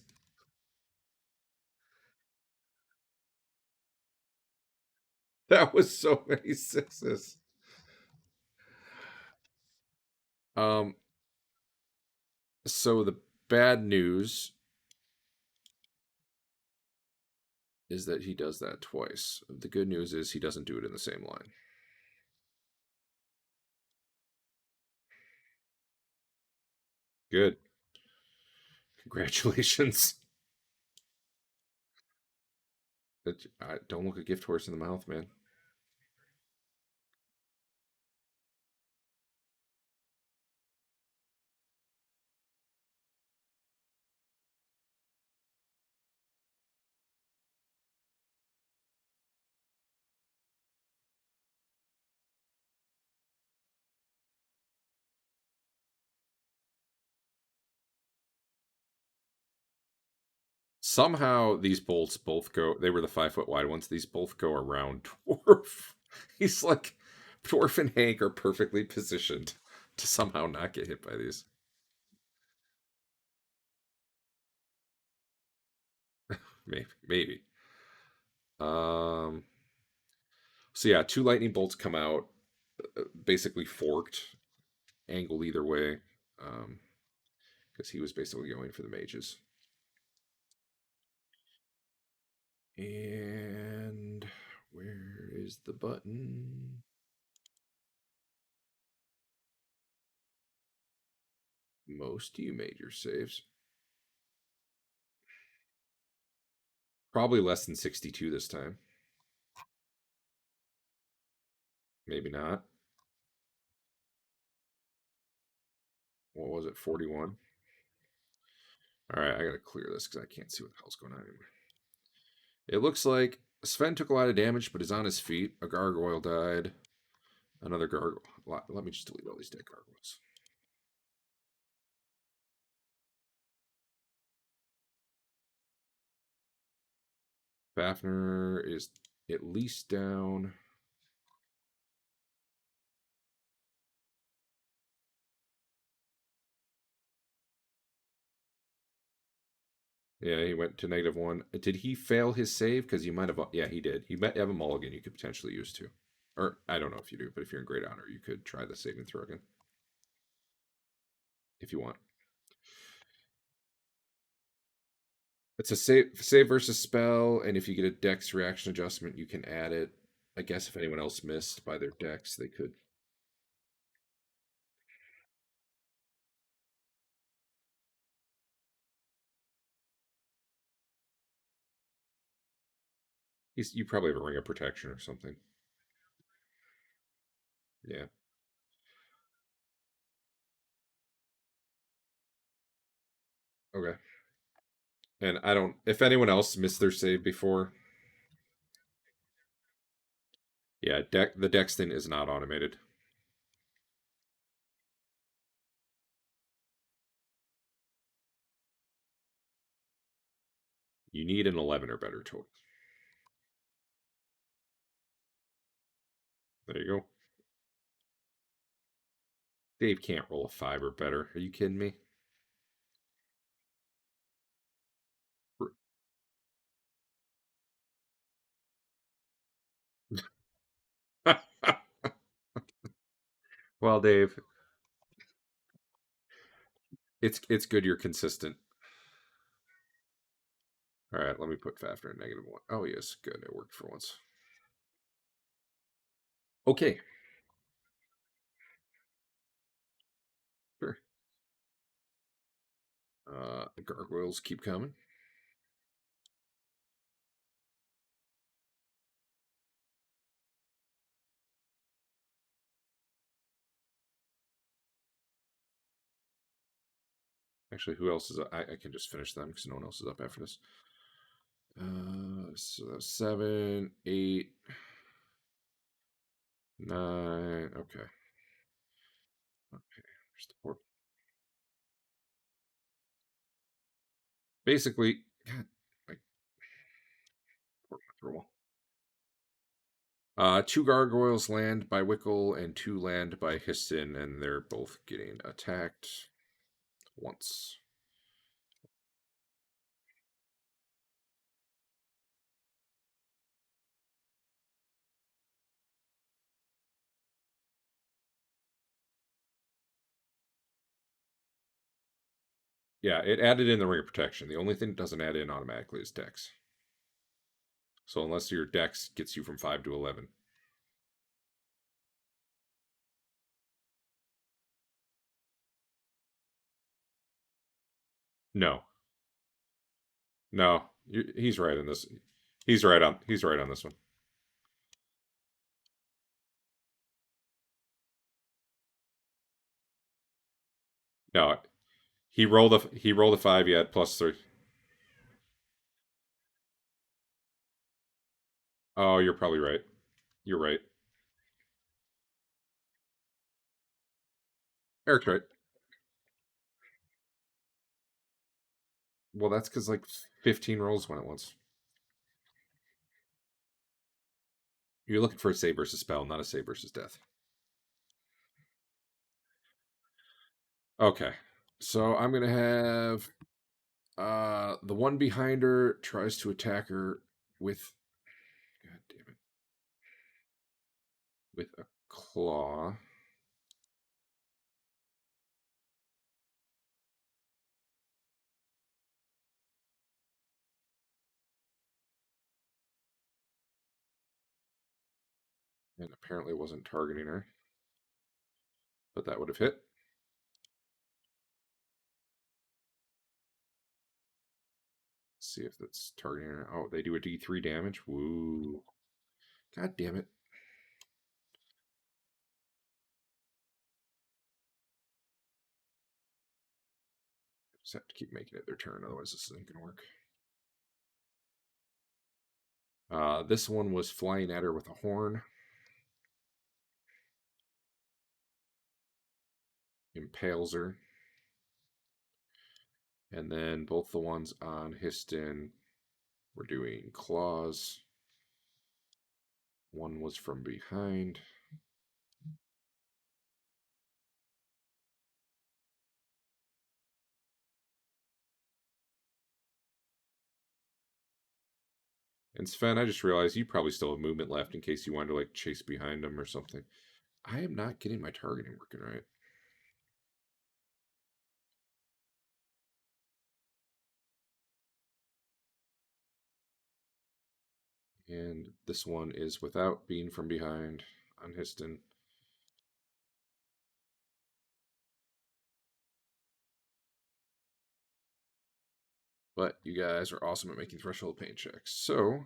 [SPEAKER 1] That was so many 6s. Um so the bad news is that he does that twice. The good news is he doesn't do it in the same line. Good. Congratulations. Don't look a gift horse in the mouth, man. Somehow these bolts both go. They were the 5 foot wide ones. These both go around Dwarf. He's like Dwarf and Hank are perfectly positioned to somehow not get hit by these. Maybe. Um. So yeah, 2 lightning bolts come out, basically forked, angled either way, because he was basically going for the mages. And where is the button? Most you made your saves. Probably less than 62 this time. Maybe not. What was it? 41. All right, I gotta clear this because I can't see what the hell's going on anymore. It looks like Sven took a lot of damage, but is on his feet. A gargoyle died. Another gargoyle. Let me just delete all these dead gargoyles. Fafnir is at least down. Yeah, he went to -1. Did he fail his save? Because you might have. Yeah, he did. You might have a mulligan you could potentially use too. Or I don't know if you do, but if you're in Great Honor, you could try the saving throw again if you want. It's a save versus spell, and if you get a dex reaction adjustment, you can add it. I guess if anyone else missed by their dex, they could. You probably have a ring of protection or something. Yeah. Okay. And I don't. If anyone else missed their save before, yeah, the dex thing is not automated. You need an 11 or better total. There you go. Dave can't roll a 5 or better. Are you kidding me? Well, Dave, it's good you're consistent. All right, let me put Fafner at -1. Oh yes, good. It worked for once. Okay. Sure. The gargoyles keep coming. Actually, who else is up? I can just finish them because no one else is up after this. So 7, 8, 9. Okay. Okay. There's the port. Basically, God, like port through a wall. 2 gargoyles land by Wickle and 2 land by Histon, and they're both getting attacked once. Yeah, it added in the ring of protection. The only thing it doesn't add in automatically is dex. So unless your dex gets you from 5 to 11. No. No. He's right on this. He's right on this one. No. He rolled a 5, you had +3. Oh, you're probably right. You're right. Eric's right. Well, that's because like 15 rolls went at once. You're looking for a save versus spell, not a save versus death. Okay. So I'm gonna have the one behind her tries to attack her with, God damn it, with a claw. And apparently wasn't targeting her. But that would have hit. Let's see if that's targeting her. Oh, they do a D3 damage. Woo. God damn it. Just have to keep making it their turn, otherwise this isn't gonna work. This one was flying at her with a horn. Impales her. And then both the ones on Histon were doing claws. One was from behind. And Sven, I just realized you probably still have movement left in case you wanted to like chase behind him or something. I am not getting my targeting working right. And this one is without being from behind on Histon. But you guys are awesome at making threshold pain checks. So,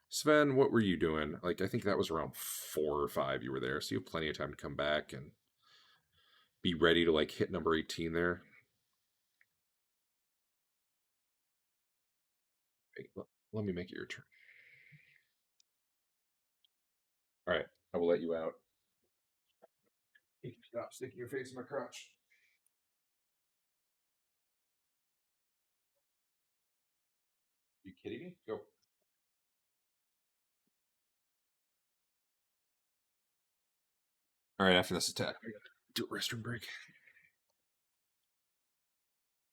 [SPEAKER 1] Sven, what were you doing? Like, I think that was around 4 or 5 you were there. So you have plenty of time to come back and be ready to like hit number 18 there. Wait, let me make it your turn. All right, I will let you out. Stop sticking your face in my crotch. You kidding me? Go. All right, after this attack, I gotta do a restroom break.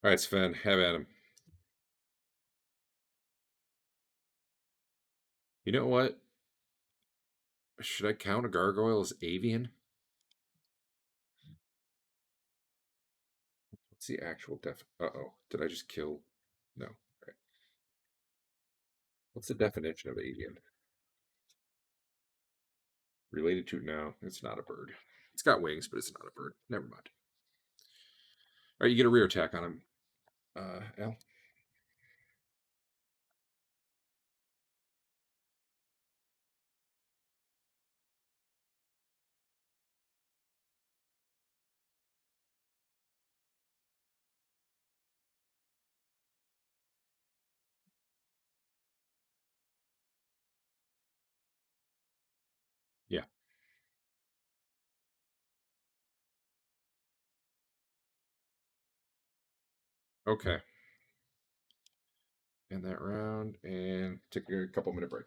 [SPEAKER 1] All right, Sven, have at him. You know what? Should I count a gargoyle as avian? What's the actual Uh-oh. Did I just kill? No. All right. What's the definition of avian? Related to? No, it's not a bird. It's got wings, but it's not a bird. Never mind. All right, you get a rear attack on him, Al. Yeah. Okay. End that round and take a couple minute break.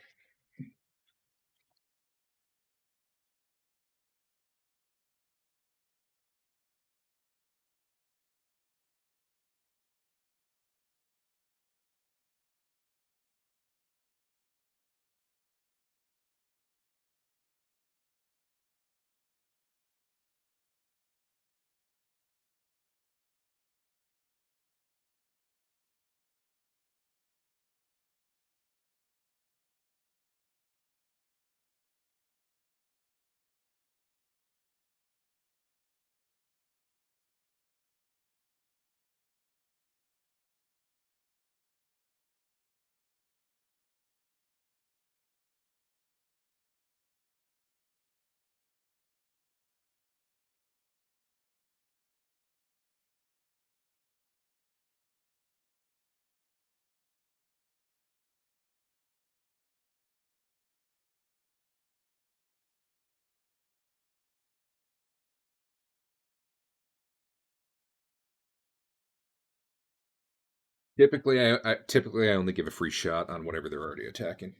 [SPEAKER 1] Typically I only give a free shot on whatever they're already attacking.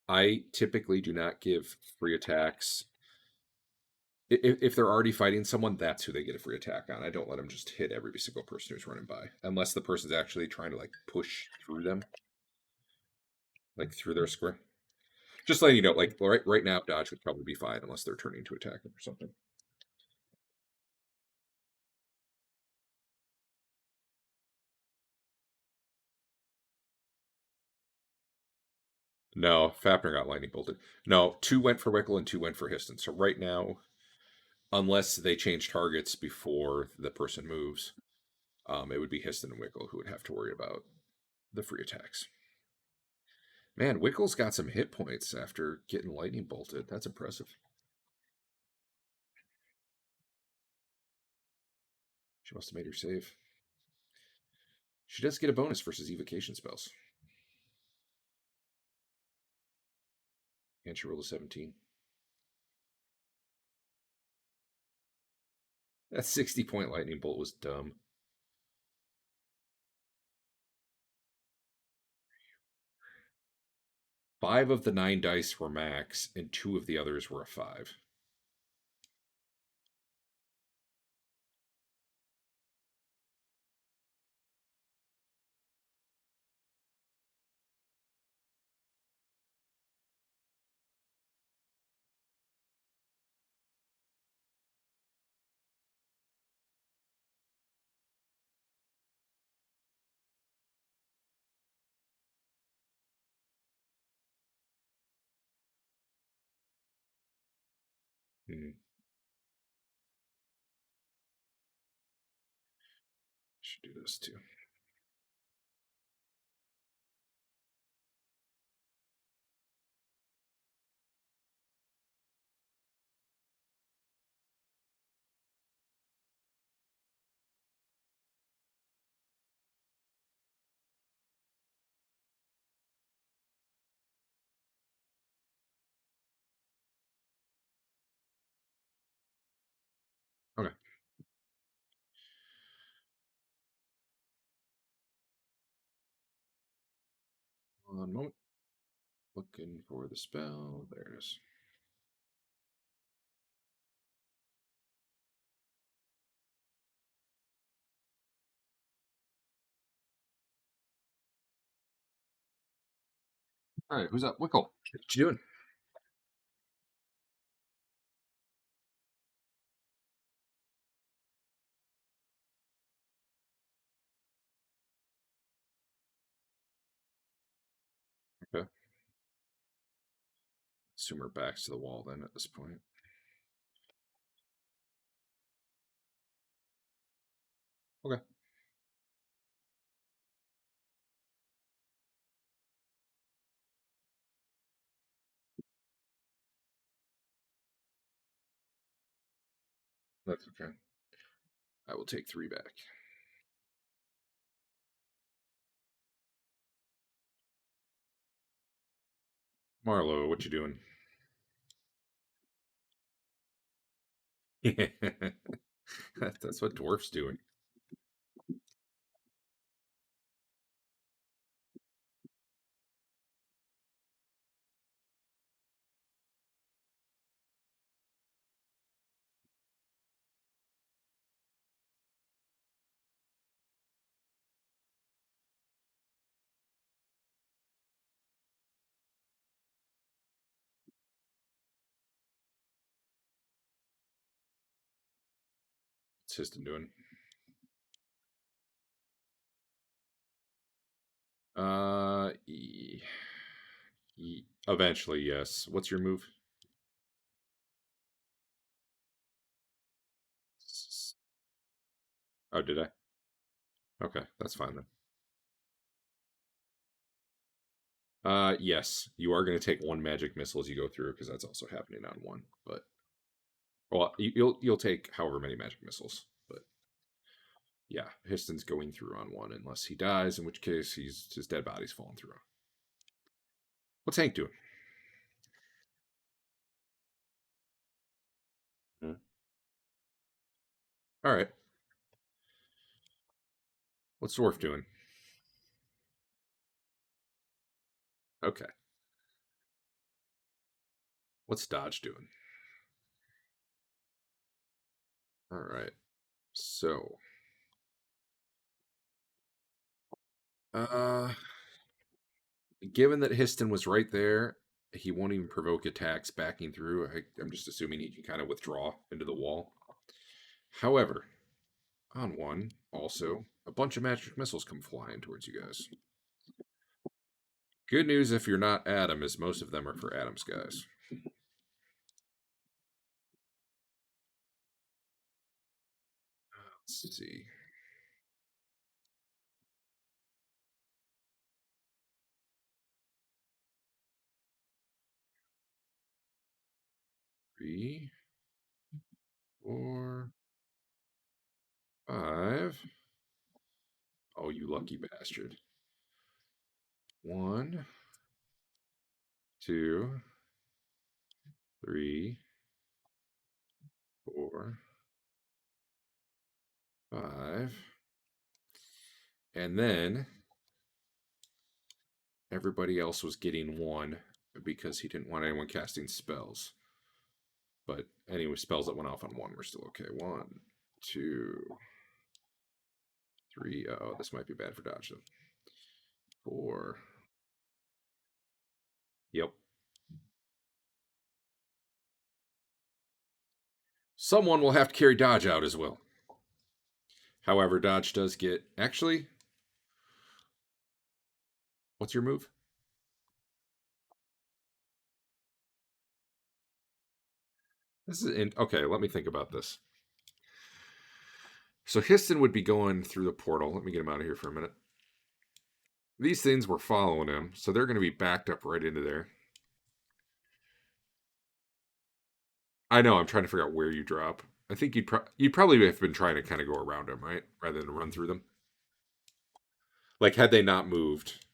[SPEAKER 1] I typically do not give free attacks. If they're already fighting someone, that's who they get a free attack on. I don't let them just hit every single person who's running by, unless the person's actually trying to like push through them, like through their square. Just letting you know, like right now, dodge would probably be fine unless they're turning to attack them or something. No, Fapner got lightning bolted. No, 2 went for Wickle and 2 went for Histon. So right now, unless they change targets before the person moves, it would be Histon and Wickle who would have to worry about the free attacks. Man, Wickle's got some hit points after getting lightning bolted. That's impressive. She must have made her save. She does get a bonus versus evocation spells. And she rolled a 17. That 60-point lightning bolt was dumb. 5 of the 9 dice were max, and 2 of the others were a 5. Hmm. Should do this too. Okay. One moment. Looking for the spell. There it is. All right, who's up? Wickle. What you doing? Okay. Assume her back's to the wall then at this point. Okay. That's okay. I will take 3 back. Marlo, what you doing? That's what dwarf's doing. What's Histon doing? Eventually, yes. What's your move? Oh, did I? Okay, that's fine then. Yes, you are going to take 1 magic missile as you go through because that's also happening on 1. But well, you'll take however many magic missiles. But yeah, Histon's going through on 1 unless he dies, in which case his dead body's falling through. What's Hank doing? All right. What's Dwarf doing? Okay. What's Dodge doing? All right. So, uh, given that Histon was right there, he won't even provoke attacks backing through. I'm just assuming he can kind of withdraw into the wall. However, on 1, also, a bunch of magic missiles come flying towards you guys. Good news if you're not Adam, is most of them are for Adam's guys. Let's see. Three, 4, 5. Oh, you lucky bastard. 1, 2, 3, 4, 5. And then everybody else was getting 1 because he didn't want anyone casting spells. But anyway, spells that went off on 1 were still okay. 1, 2, 3. Oh, this might be bad for Dodge though. 4. Yep. Someone will have to carry Dodge out as well. However, Dodge does get... Actually, what's your move? This is okay. Let me think about this. So Histon would be going through the portal. Let me get him out of here for a minute. These things were following him, so they're going to be backed up right into there. I know. I'm trying to figure out where you drop. I think you'd probably have been trying to kind of go around them, right, rather than run through them. Like had they not moved.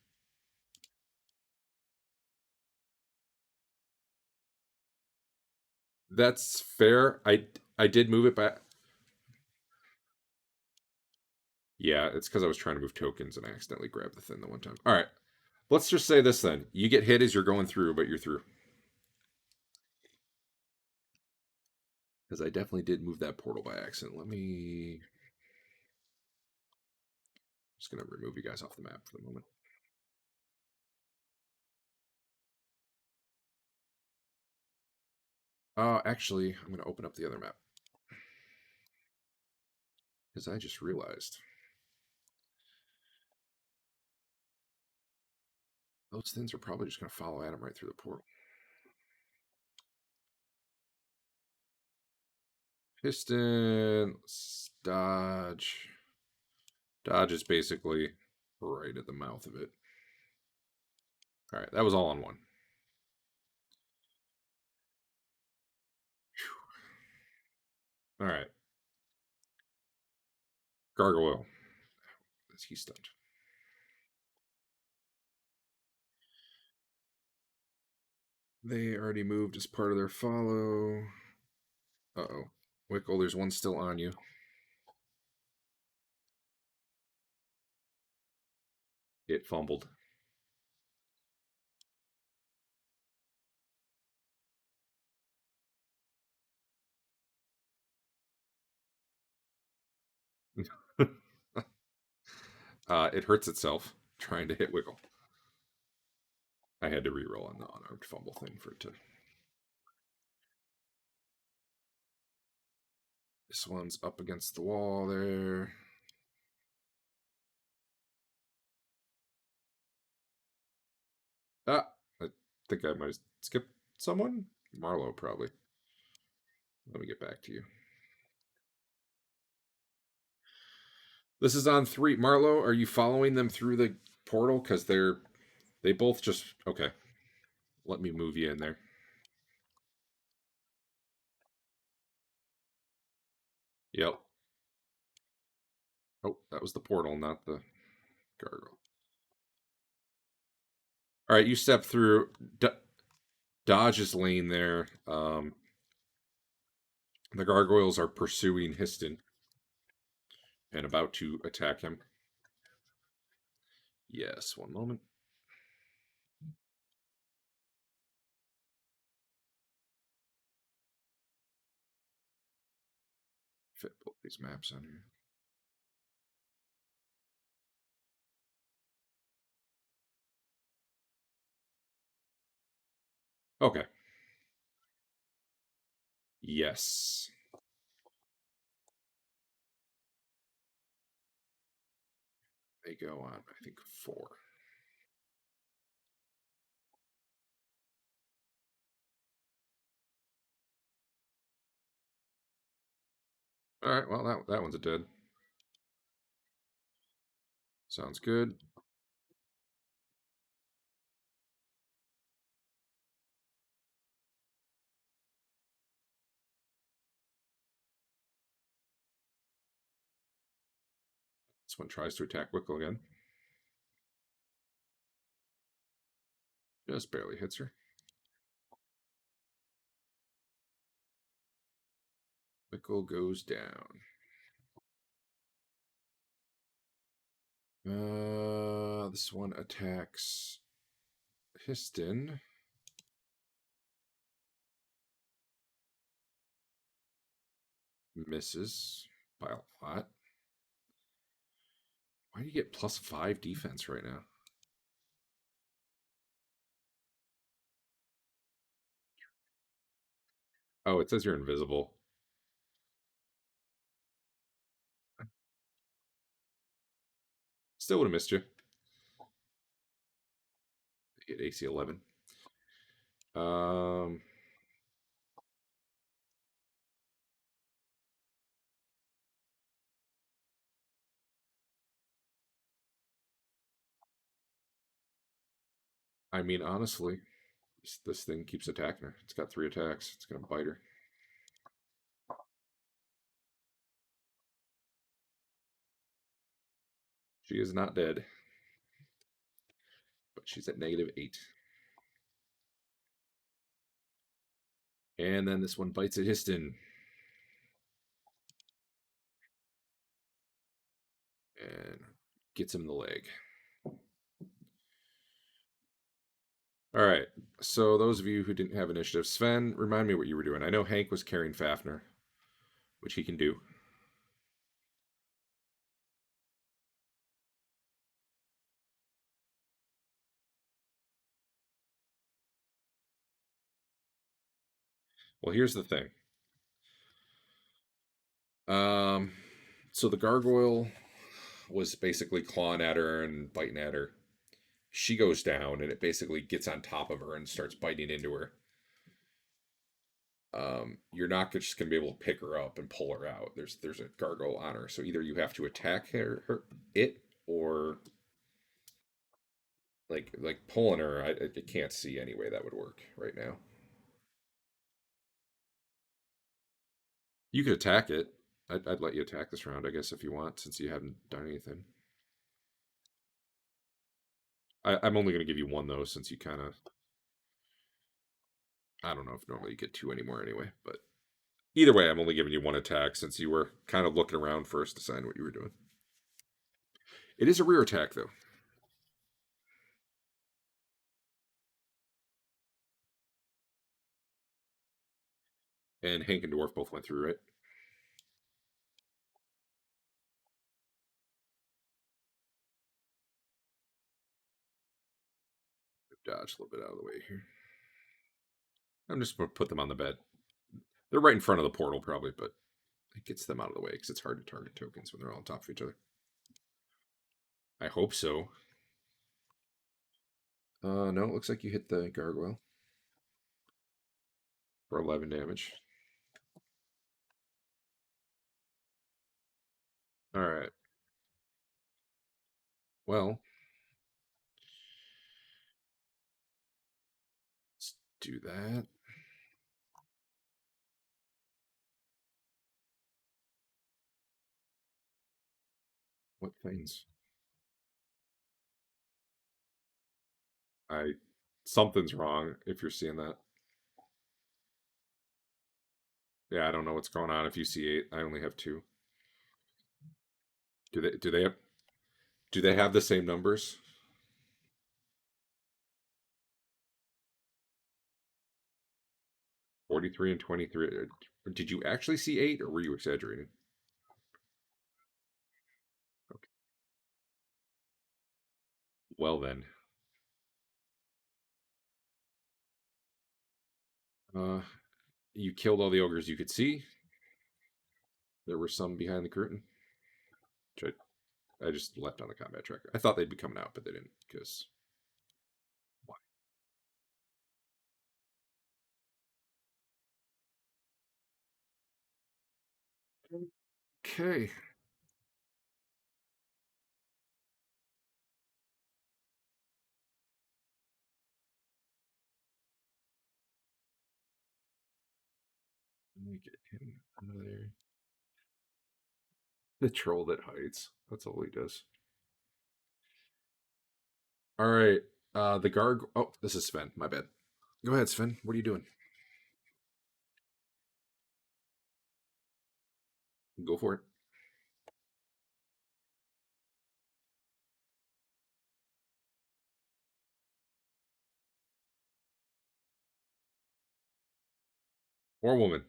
[SPEAKER 1] That's fair. I did move it back. Yeah, it's because I was trying to move tokens and I accidentally grabbed the thing the one time. All right, let's just say this then. You get hit as you're going through, but you're through. Because I definitely did move that portal by accident. Let me. Just gonna remove you guys off the map for the moment. Actually, I'm gonna open up the other map because I just realized those things are probably just gonna follow Adam right through the portal. Piston, dodge. Dodge is basically right at the mouth of it. All right, that was all on one. All right. Gargoyle. He's stunned. They already moved as part of their follow. Uh-oh. Wickle, there's one still on you. It fumbled. It hurts itself trying to hit Wickle. I had to reroll on the unarmed fumble thing for it to. This one's up against the wall there. I think I might have skipped someone. Marlowe, probably. Let me get back to you. This is on 3. Marlowe, are you following them through the portal? Because they both just... Okay. Let me move you in there. Yep. Oh, that was the portal, not the gargoyle. All right, you step through. Dodge's lane there. The gargoyles are pursuing Histon and about to attack him. Yes, one moment. Fit both these maps on here. Okay. Yes. They go on, I think, 4. All right, well, that one's a dead. Sounds good. This one tries to attack Wickle again. Just barely hits her. Wickle goes down. This one attacks Histon. Misses by a lot. Why do you get +5 defense right now? Oh, it says you're invisible. Still would have missed you. You get AC 11. I mean, honestly, this thing keeps attacking her. It's got 3 attacks. It's gonna bite her. She is not dead, but she's at -8. And then this one bites at Histon. And gets him in the leg. All right. So those of you who didn't have initiative, Sven, remind me what you were doing. I know Hank was carrying Fafnir, which he can do. Well, here's the thing. Um, so the gargoyle was basically clawing at her and biting at her. She goes down, and it basically gets on top of her and starts biting into her. You're not just going to be able to pick her up and pull her out. There's a gargoyle on her, so either you have to attack it, or like pulling her. I can't see any way that would work right now. You could attack it. I'd let you attack this round, I guess, if you want, since you haven't done anything. I'm only going to give you one though, since you kind of. I don't know if normally you get 2 anymore anyway, but either way, I'm only giving you 1 attack since you were kind of looking around first to decide what you were doing. It is a rear attack though. And Hank and Dwarf both went through it. Dodge a little bit out of the way here. I'm just going to put them on the bed. They're right in front of the portal probably, but it gets them out of the way because it's hard to target tokens when they're all on top of each other. I hope so. No, it looks like you hit the gargoyle for 11 damage. All right. Well, let's do that. What things? I Something's wrong if you're seeing that. Yeah, I don't know what's going on. If you see 8, I only have 2. Do they have the same numbers? 43 and 23. Did you actually see 8 or were you exaggerating? Okay. Well then. Uh you killed all the ogres you could see. There were some behind the curtain. Which I just left on the combat tracker. I thought they'd be coming out, but they didn't because why? Okay. Let me get him another. The troll that hides. That's all he does. All right. The garg. Oh, this is Sven. My bad. Go ahead, Sven. What are you doing? Go for it. Or woman.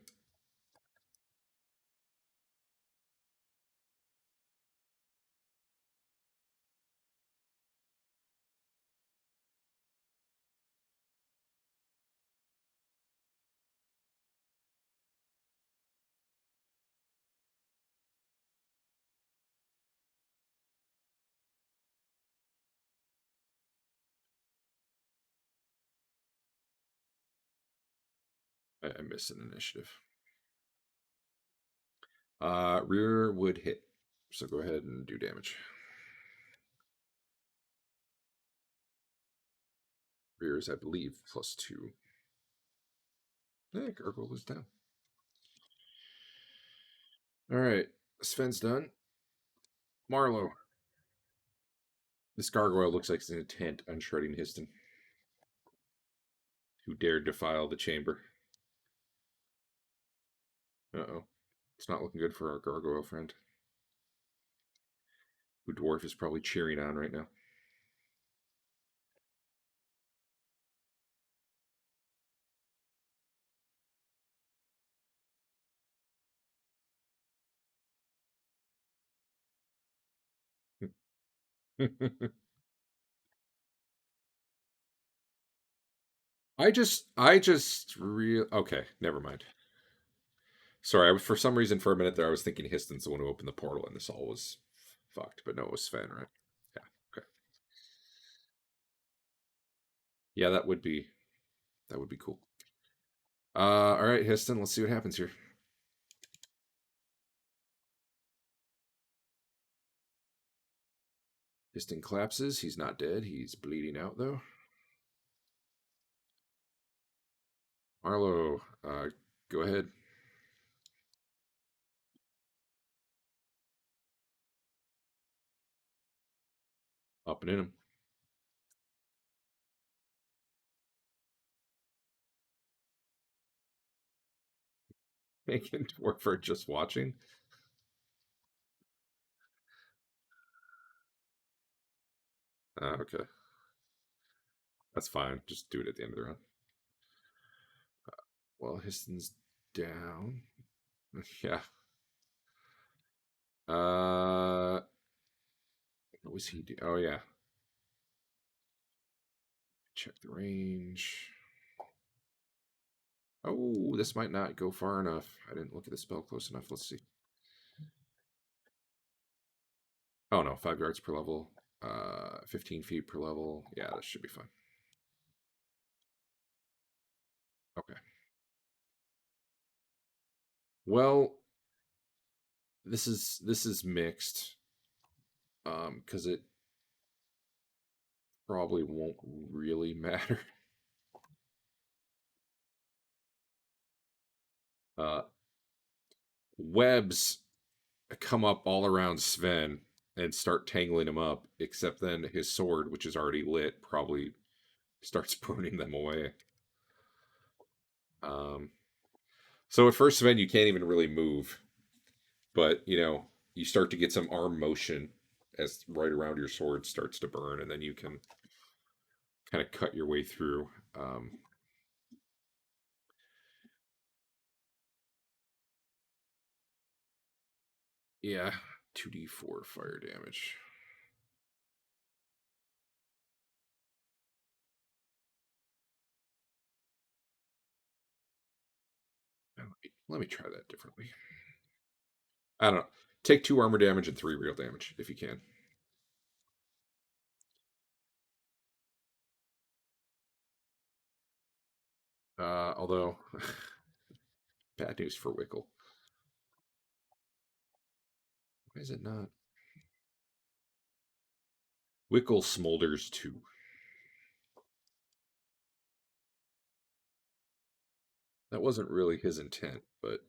[SPEAKER 1] I missed an initiative. Rear would hit. So go ahead and do damage. Perseveres, I believe, +2. Yeah, Gargoyle was down. All right, Sven's done. Marlowe. This gargoyle looks like it's intent on shredding Histon, who dared defile the chamber. Uh-oh. It's not looking good for our gargoyle friend, who Dwarf is probably cheering on right now. Okay, never mind. Sorry, for some reason, for a minute there, I was thinking Histon's the one who opened the portal, and this all was fucked. But no, it was Sven, right? Yeah. Okay. Yeah, that would be cool. All right, Histon. Let's see what happens here. Histon collapses. He's not dead. He's bleeding out though. Marlowe, go ahead. Up and in him. Making Dwarf for just watching. Okay. That's fine. Just do it at the end of the round. Well, Histon's down. Yeah. What was he do? Oh yeah. Check the range. Oh, this might not go far enough. I didn't look at the spell close enough. Let's see. Oh no, 5 yards per level. 15 feet per level. Yeah, this should be fine. Okay. Well, this is mixed. Because it probably won't really matter. Webs come up all around Sven and start tangling him up, except then his sword, which is already lit, probably starts burning them away. So at first, Sven, you can't even really move, but you start to get some arm motion as right around your sword starts to burn, and then you can kind of cut your way through. Yeah, 2d4 fire damage. Let me try that differently. I don't know. Take 2 armor damage and 3 real damage if you can. Although, bad news for Wickle. Why is it not? Wickle smolders 2. That wasn't really his intent, but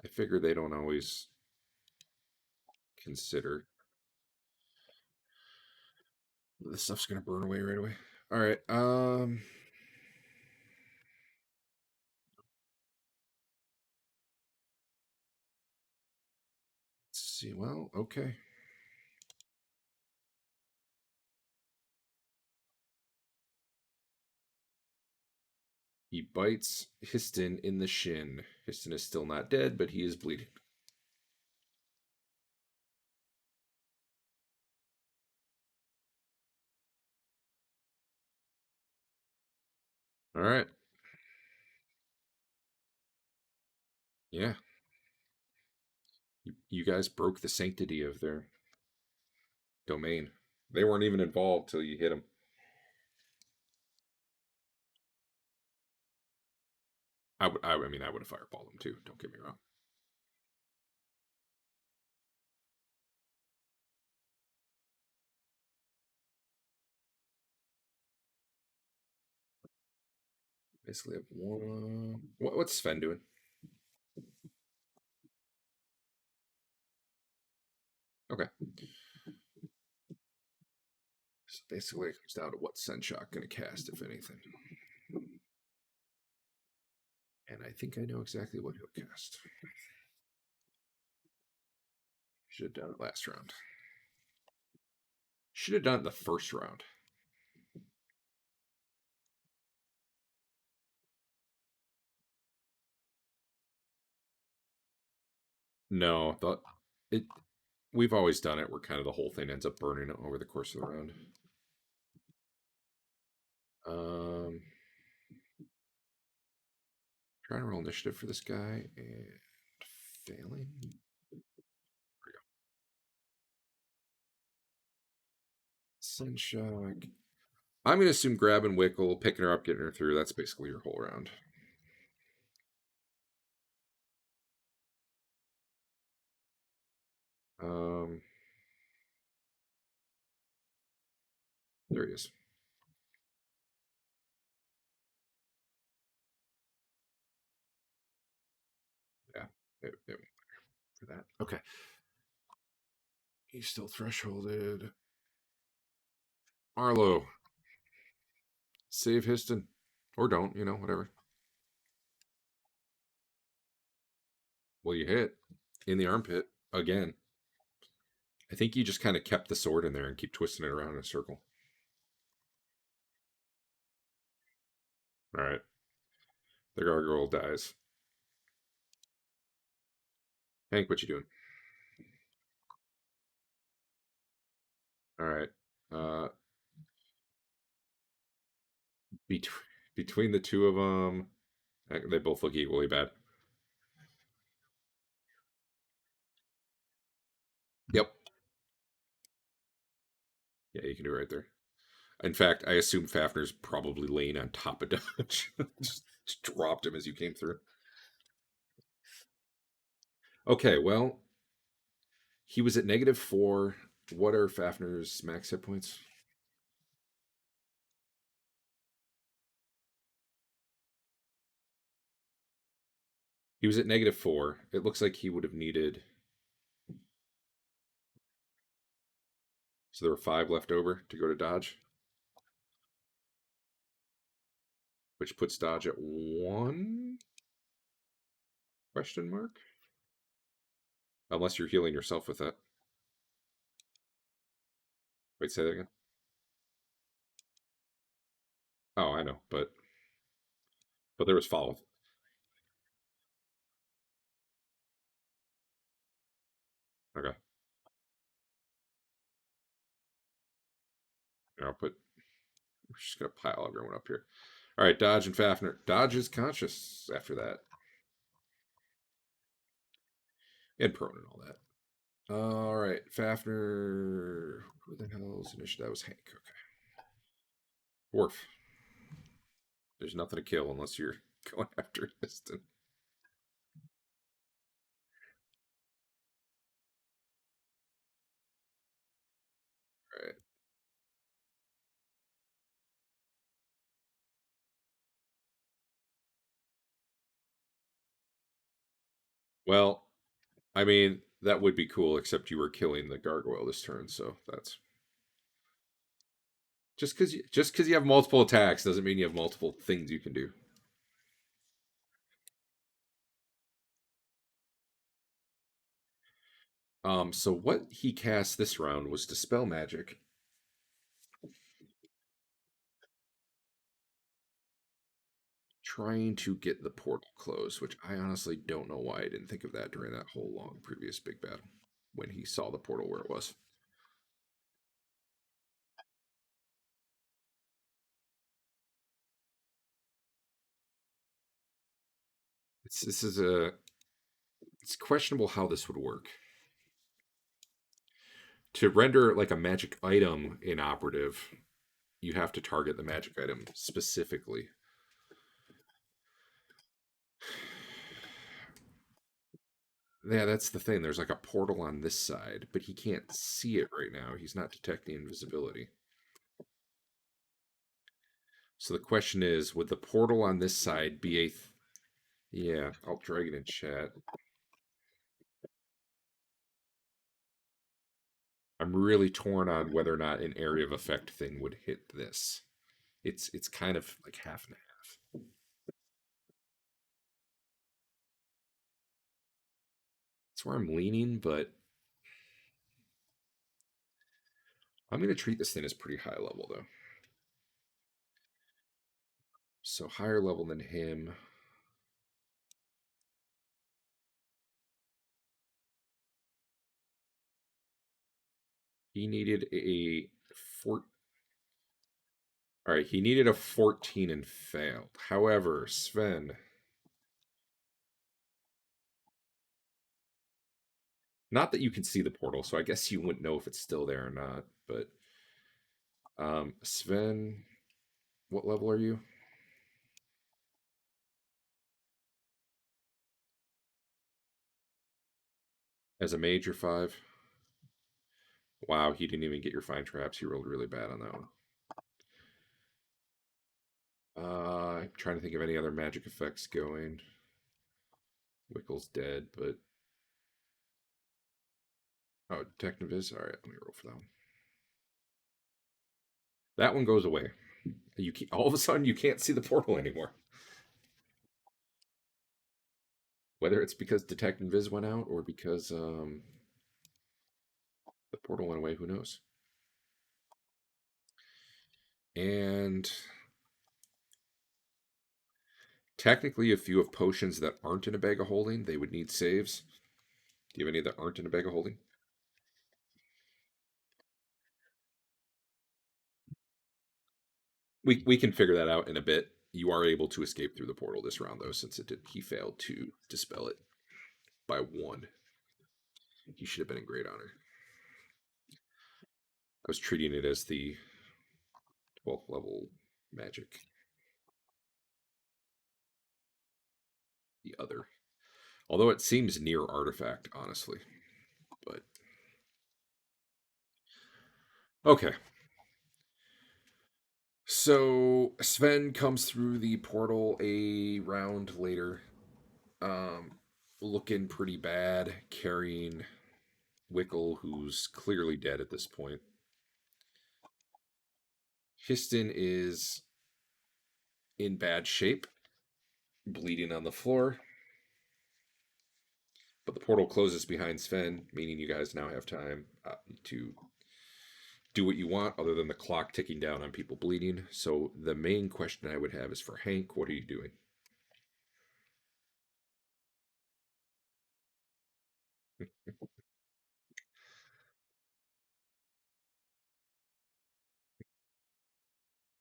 [SPEAKER 1] I figure they don't always consider. This stuff's gonna burn away right away. All right. Let's see. Well, okay. He bites Histon in the shin. Histon is still not dead, but he is bleeding. All right. Yeah. You guys broke the sanctity of their domain. They weren't even involved till you hit them. I mean, I would have fireballed them too. Don't get me wrong. Basically have one. What's Sven doing? Okay. So basically it comes down to what Senshock going to cast, if anything. And I think I know exactly what he'll cast. Should have done it last round. Should have done it the first round. No, we've always done it where kind of the whole thing ends up burning over the course of the round. Trying to roll initiative for this guy and failing. There we go. Sunshock. I'm going to assume grab and wickle, picking her up, getting her through. That's basically your whole round. There he is. Yeah, it for that. Okay. He's still thresholded. Arlo. Save Histon. Or don't, whatever. Well, you hit in the armpit again. I think you just kind of kept the sword in there and keep twisting it around in a circle. All right. The gargoyle dies. Hank, what you doing? All right. Between the two of them, they both look equally bad. Yep. Yeah, you can do it right there. In fact, I assume Fafner's probably laying on top of Dodge. just dropped him as you came through. Okay, well, he was at -4. What are Fafner's max hit points? He was at -4. It looks like he would have needed. So there were 5 left over to go to Dodge, which puts Dodge at 1? Question mark? Unless you're healing yourself with that. Wait, say that again. Oh, I know, but there was follow. Okay. I'll put. We're just gonna pile everyone up here. All right, Dodge and Fafner. Dodge is conscious after that, and prone and all that. All right, Fafner. Who the hell's initiative? That was Hank. Okay. Worf. There's nothing to kill unless you're going after Histon. All right. Well, I mean, that would be cool, except you were killing the gargoyle this turn, so that's just because you have multiple attacks doesn't mean you have multiple things you can do. So what he cast this round was Dispel Magic. Trying to get the portal closed, which I honestly don't know why I didn't think of that during that whole long previous big battle when he saw the portal where it was. It's questionable how this would work. To render like a magic item inoperative, you have to target the magic item specifically. Yeah, that's the thing. There's like a portal on this side, but he can't see it right now. He's not detecting invisibility. So the question is, would the portal on this side be a... Yeah, I'll drag it in chat. I'm really torn on whether or not an area of effect thing would hit this. It's kind of like half and half. That's where I'm leaning, but I'm going to treat this thing as pretty high level, though. So higher level than him. He needed a 4. All right, he needed a 14 and failed. However, Sven, not that you can see the portal, so I guess you wouldn't know if it's still there or not. But Sven, what level are you? As a mage, you're 5. Wow, he didn't even get your fine traps. He rolled really bad on that one. I'm trying to think of any other magic effects going. Wickle's dead, but... Oh, Detective is? Alright, let me roll for that one. That one goes away. You keep, all of a sudden, you can't see the portal anymore. Whether it's because Detect and Viz went out or because the portal went away, who knows? And technically, if you have potions that aren't in a bag of holding, they would need saves. Do you have any that aren't in a bag of holding? We can figure that out in a bit. You are able to escape through the portal this round, though, since he failed to dispel it by 1. He should have been in great honor. I was treating it as the 12th level magic. The other. Although it seems near artifact, honestly. But okay. So Sven comes through the portal a round later. Looking pretty bad, carrying Wickle, who's clearly dead at this point. Histon is in bad shape, bleeding on the floor. But the portal closes behind Sven, meaning you guys now have time to do what you want other than the clock ticking down on people bleeding. So the main question I would have is for Hank, what are you doing?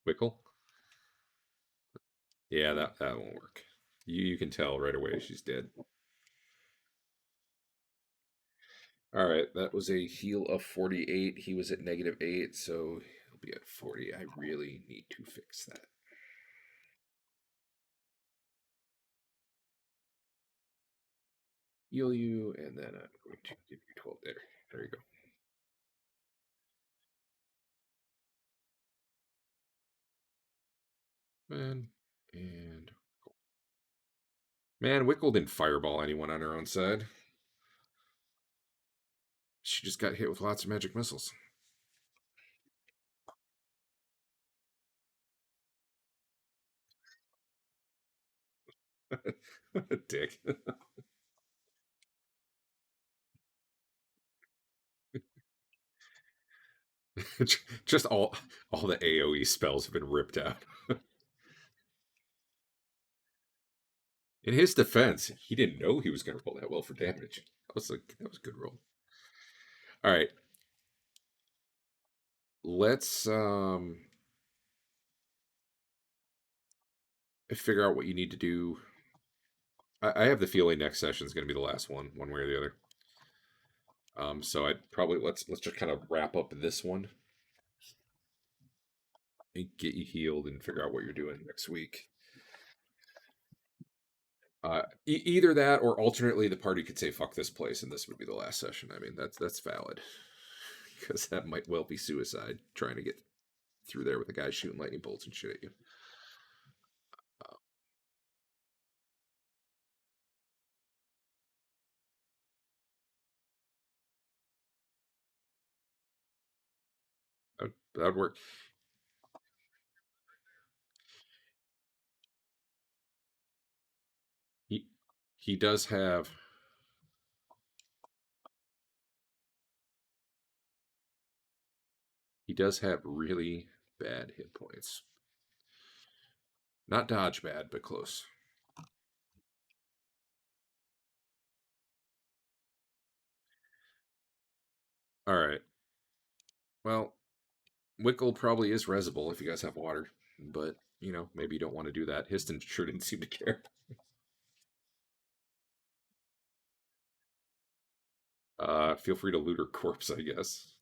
[SPEAKER 1] Wickle? Yeah, that won't work. You can tell right away she's dead. All right, that was a heal of 48. He was at -8, so he'll be at 40. I really need to fix that. Heal you, and then I'm going to give you 12 there. There you go. And man, Wickle didn't fireball anyone on her own side. She just got hit with lots of magic missiles. Dick. Just all the AoE spells have been ripped out. In his defense, he didn't know he was going to roll that well for damage. That was a good roll. All right, let's figure out what you need to do. I have the feeling next session is going to be the last one way or the other. So I'd probably let's just kind of wrap up this one and get you healed and figure out what you're doing next week. Either that or alternately the party could say fuck this place and this would be the last session. I mean that's valid because that might well be suicide trying to get through there with a guy shooting lightning bolts and shit at you. That'd work. He he does have really bad hit points. Not dodge bad, but close. All right. Well, Wickle probably is resible if you guys have water, but you know, maybe you don't want to do that. Histon sure didn't seem to care. Feel free to loot her corpse, I guess.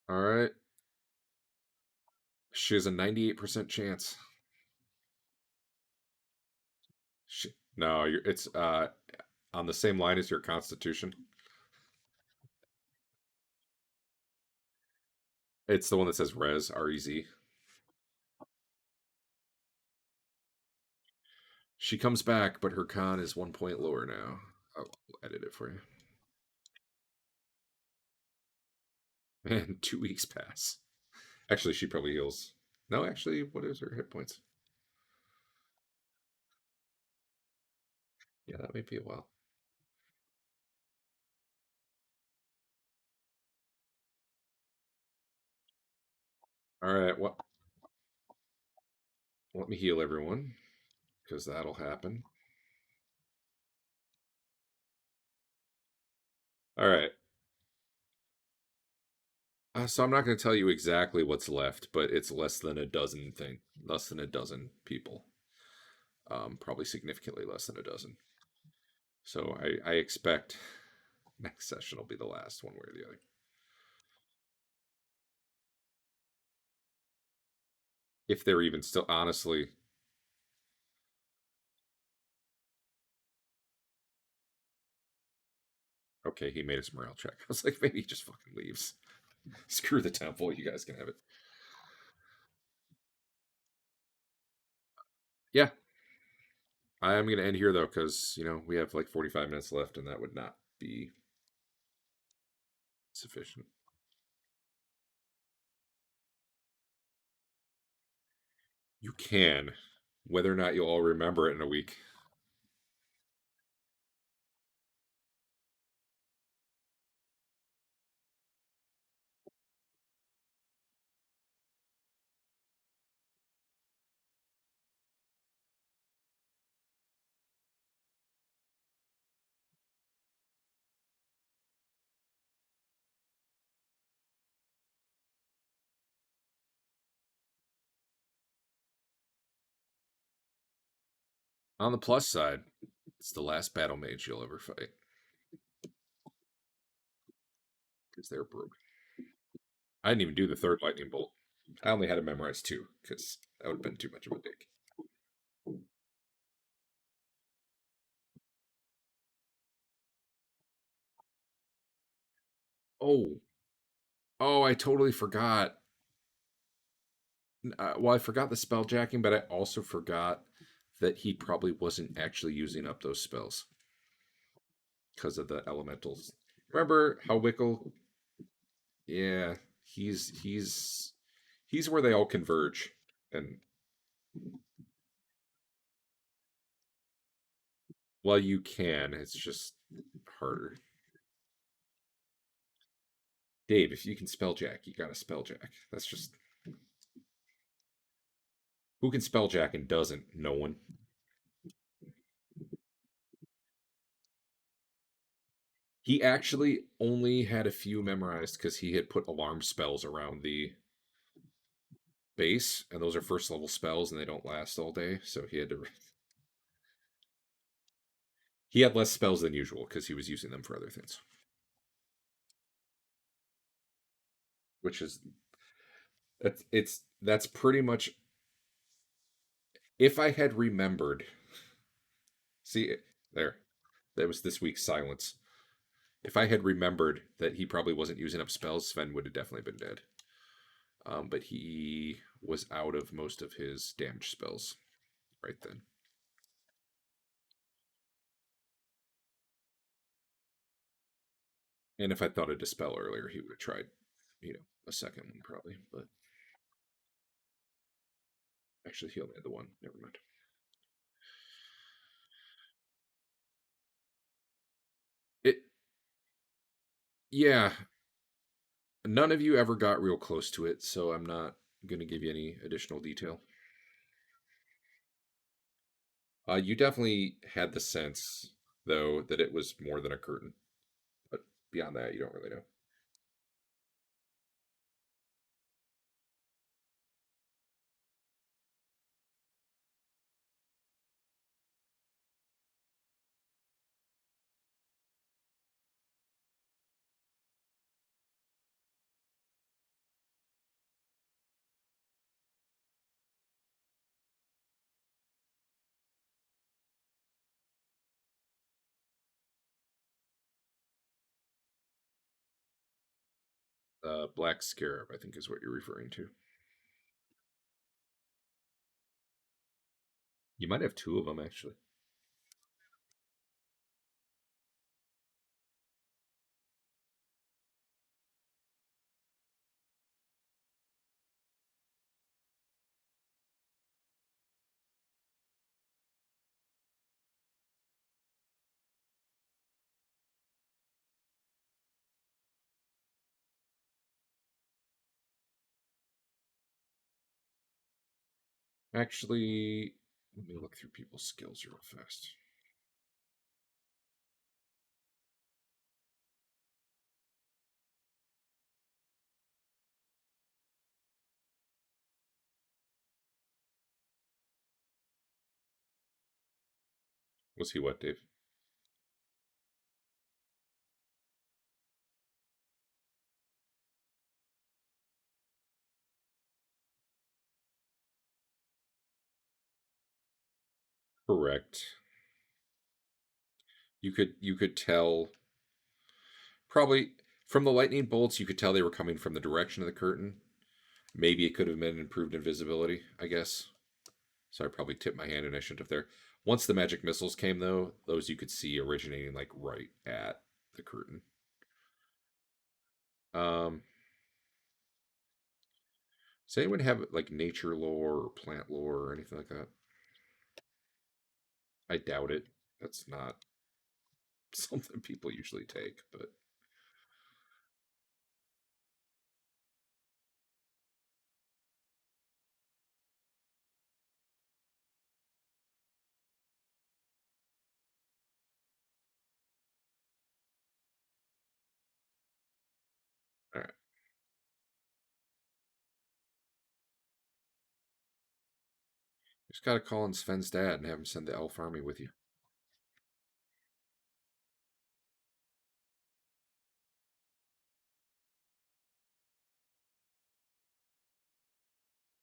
[SPEAKER 1] All right. She has a 98% chance. No, it's on the same line as your constitution. It's the one that says res, R-E-Z. She comes back, but her con is 1 point lower now. I'll edit it for you. And 2 weeks pass. Actually, she probably heals. No, actually, what is her hit points? Yeah, that might be a while. All right, what? Let me heal everyone, because that'll happen. All right. So I'm not going to tell you exactly what's left, but it's less than a dozen people. Probably significantly less than a dozen. So I expect next session will be the last one way or the other. If they're even still, honestly. Okay, he made his morale check. I was like, maybe he just fucking leaves. Screw the temple. You guys can have it. Yeah. I am going to end here, though, because, you know, we have like 45 minutes left, and that would not be sufficient. You can. Whether or not you'll all remember it in a week. On the plus side, it's the last battle mage you'll ever fight. Because they're broke. I didn't even do the third lightning bolt. I only had to memorize 2, because that would have been too much of a dick. Oh. Oh, I totally forgot. Well, I forgot the spell jacking, but I also forgot that he probably wasn't actually using up those spells because of the elementals. Remember how Wickle? Yeah, he's where they all converge, and well, you can. It's just harder. Dave, if you can spell jack, you got to spell jack. That's just who can spell jack and doesn't. No one. He actually only had a few memorized because he had put alarm spells around the base, and those are first level spells, and they don't last all day. So he had to. He had less spells than usual because he was using them for other things, which is that's pretty much. If I had remembered, see there, that was this week's silence. If I had remembered that he probably wasn't using up spells, Sven would have definitely been dead. But he was out of most of his damage spells right then. And if I thought of Dispel earlier, he would have tried, a second one probably. But actually, he only had the one. Never mind. Yeah. None of you ever got real close to it, so I'm not going to give you any additional detail. You definitely had the sense, though, that it was more than a curtain. But beyond that, you don't really know. Black Scarab, I think, is what you're referring to. You might have two of them, actually. Actually, let me look through people's skills real fast. Was he what, Dave? Correct. You could tell probably from the lightning bolts. You could tell they were coming from the direction of the curtain. Maybe it could have been improved invisibility, I guess. So I probably tipped my hand and I shouldn't have there. Once the magic missiles came, though, those you could see originating like right at the curtain. Um, does anyone have like nature lore or plant lore or anything like that? I doubt it. That's not something people usually take, but all right. Just gotta call in Sven's dad and have him send the elf army with you.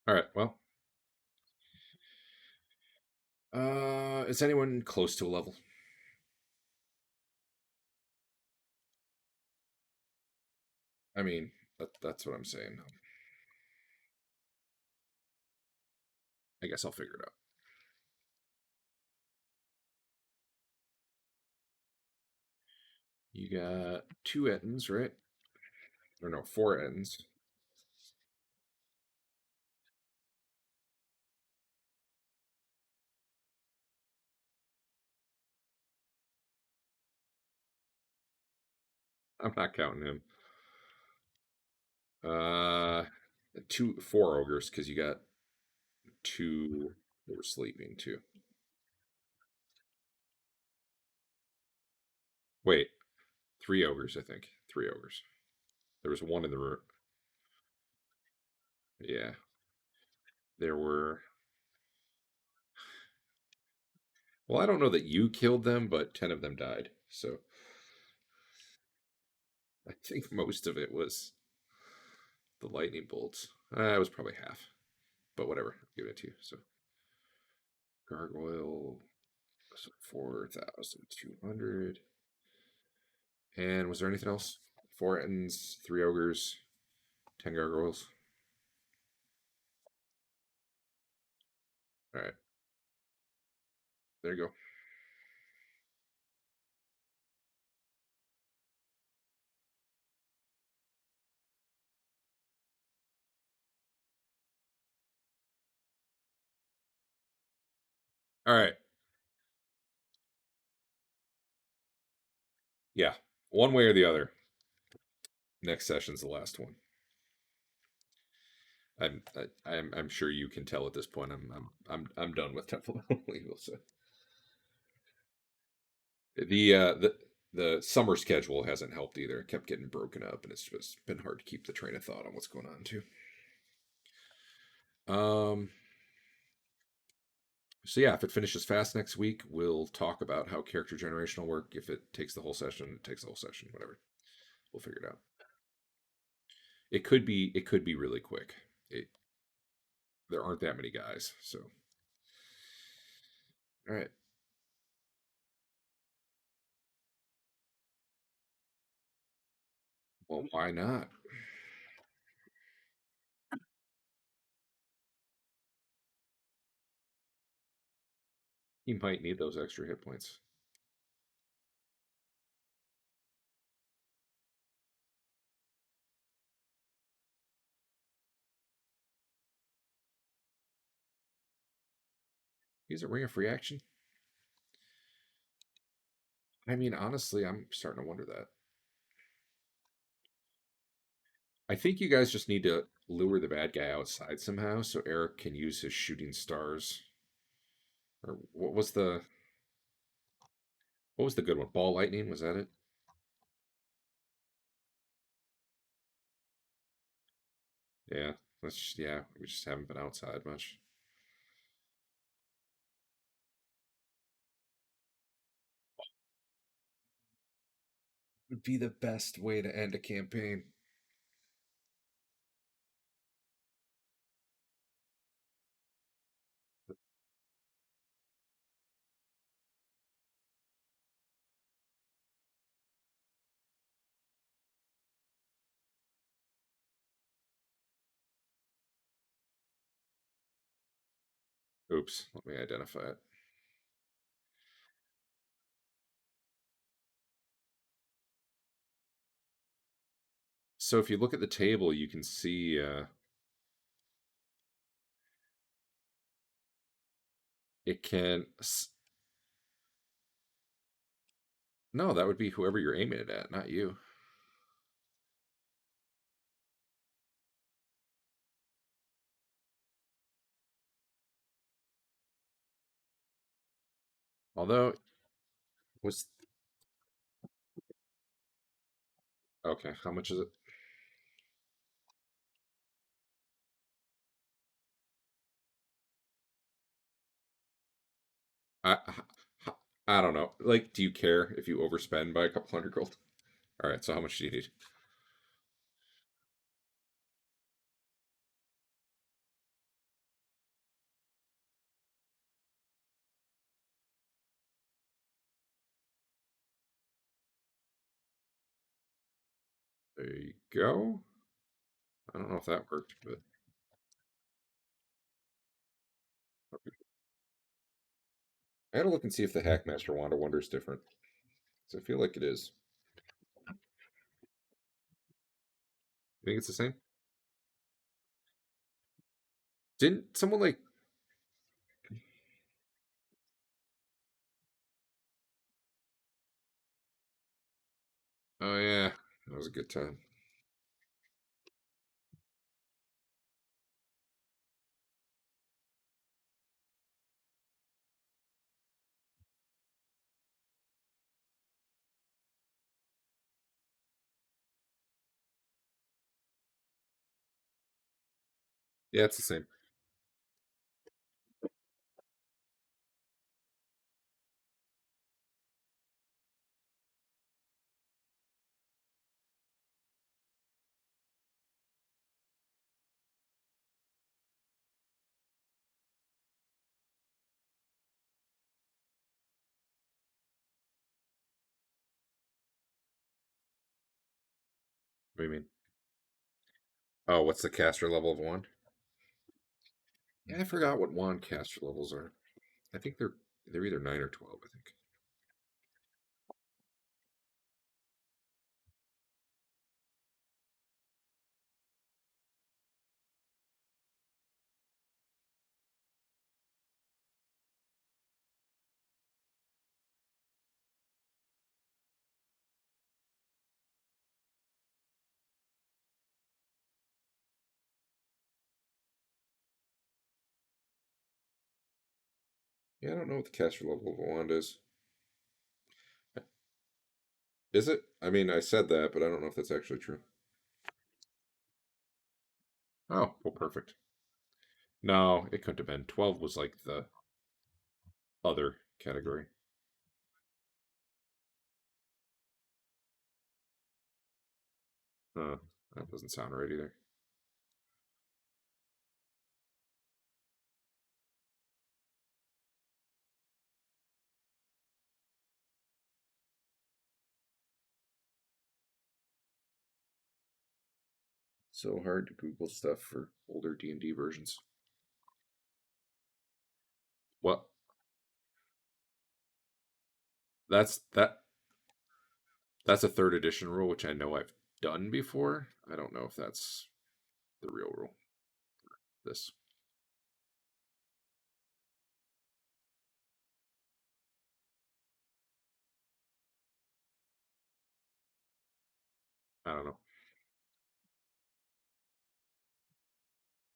[SPEAKER 1] All right. Well, is anyone close to a level? I mean, that's what I'm saying. I guess I'll figure it out. You got two Ettins, right? Or no, four Ettins. I'm not counting him. Uh, four ogres because you got two that were sleeping too. Wait, three ogres, I think. Three ogres. There was one in the room. Yeah, there were. Well, I don't know that you killed them, but 10 of them died. So I think most of it was the lightning bolts. It was probably half, but whatever. I'll give it to you. So gargoyle, so 4,200. And was there anything else? 4 Ettins, 3 ogres, 10 gargoyles. All right. There you go. All right. Yeah. One way or the other. Next session's the last one. I'm sure you can tell at this point. I'm done with Temple Legal. So the summer schedule hasn't helped either. It kept getting broken up, and it's just been hard to keep the train of thought on what's going on too. So yeah, if it finishes fast next week, we'll talk about how character generation will work. If it takes the whole session, it takes the whole session. Whatever, we'll figure it out. It could be really quick. There aren't that many guys, so all right. Well, why not? He might need those extra hit points. He's a ring of free action. I mean, honestly, I'm starting to wonder that. I think you guys just need to lure the bad guy outside somehow so Eric can use his shooting stars. Or what was the good one? Ball lightning, was that it? Yeah. We just haven't been outside much. Would be the best way to end a campaign. Oops, let me identify it. So if you look at the table, you can see it can. No, that would be whoever you're aiming it at, not you. Although, was okay. How much is it? I I don't know. Like, do you care if you overspend by a couple hundred gold? All right. So how much do you need? There you go. I don't know if that worked, but I gotta look and see if the Hackmaster Wand of Wonder is different. So I feel like it is. You think it's the same? Didn't someone like? Oh yeah, that was a good time. Yeah, it's the same. What do you mean? Oh, what's the caster level of wand? Yeah, I forgot what wand caster levels are. I think they're either 9 or 12, I think. Yeah, I don't know what the caster level of a wand is. Is it? I mean, I said that, but I don't know if that's actually true. Oh, well, perfect. No, it couldn't have been. 12 was like the other category. That doesn't sound right either. So hard to Google stuff for older D&D versions. Well, that's that that's a third edition rule, which I know I've done before. I don't know if that's the real rule. This. I don't know.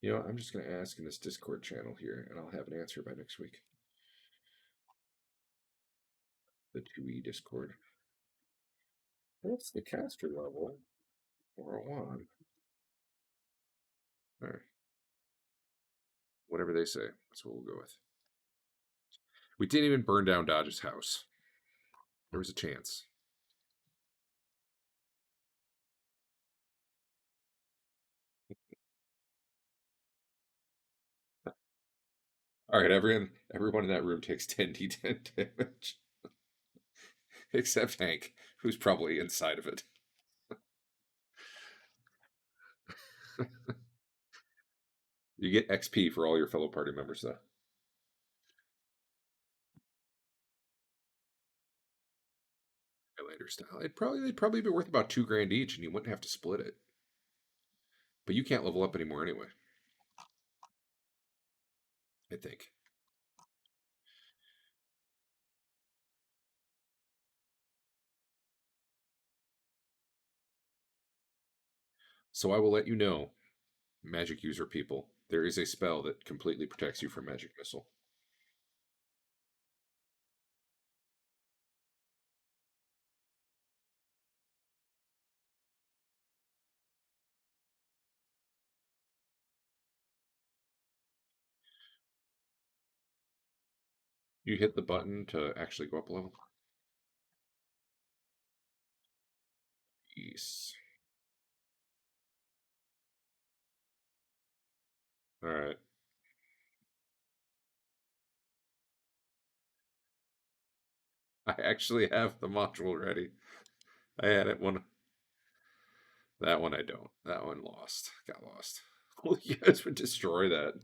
[SPEAKER 1] You know, I'm just going to ask in this Discord channel here, and I'll have an answer by next week. The 2E Discord. What's the caster level for a wand? All right. Whatever they say, that's what we'll go with. We didn't even burn down Dodge's house. There was a chance. All right, everyone in that room takes 10d10 damage. Except Hank, who's probably inside of it. You get XP for all your fellow party members, though. Highlander style. They'd probably be worth about $2,000 each, and you wouldn't have to split it. But you can't level up anymore anyway. I think. So I will let you know, magic user people, there is a spell that completely protects you from magic missile. You hit the button to actually go up a level. Yes. All right. I actually have the module ready. I had it one. That one I don't. That one lost. Got lost. Well, you guys would destroy that.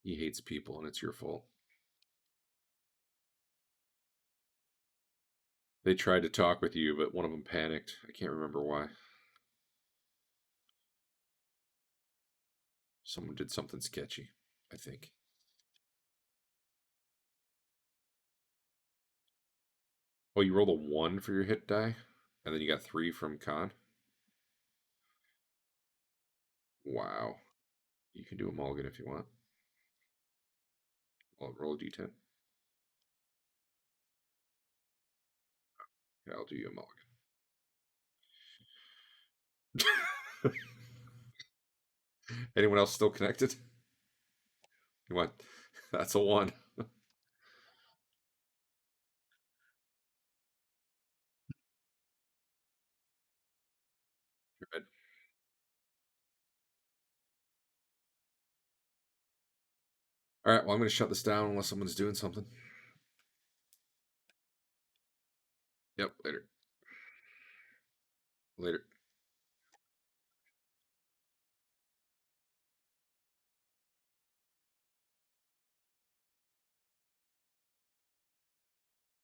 [SPEAKER 1] He hates people, and it's your fault. They tried to talk with you, but one of them panicked. I can't remember why. Someone did something sketchy, I think. Oh, you rolled a 1 for your hit die, and then you got 3 from con? Wow. You can do a mulligan if you want. I'll roll a d10. Yeah, I'll do you a mulligan. Anyone else still connected? You want? That's a 1. Red. All right, well, I'm going to shut this down unless someone's doing something. Yep, later. Later.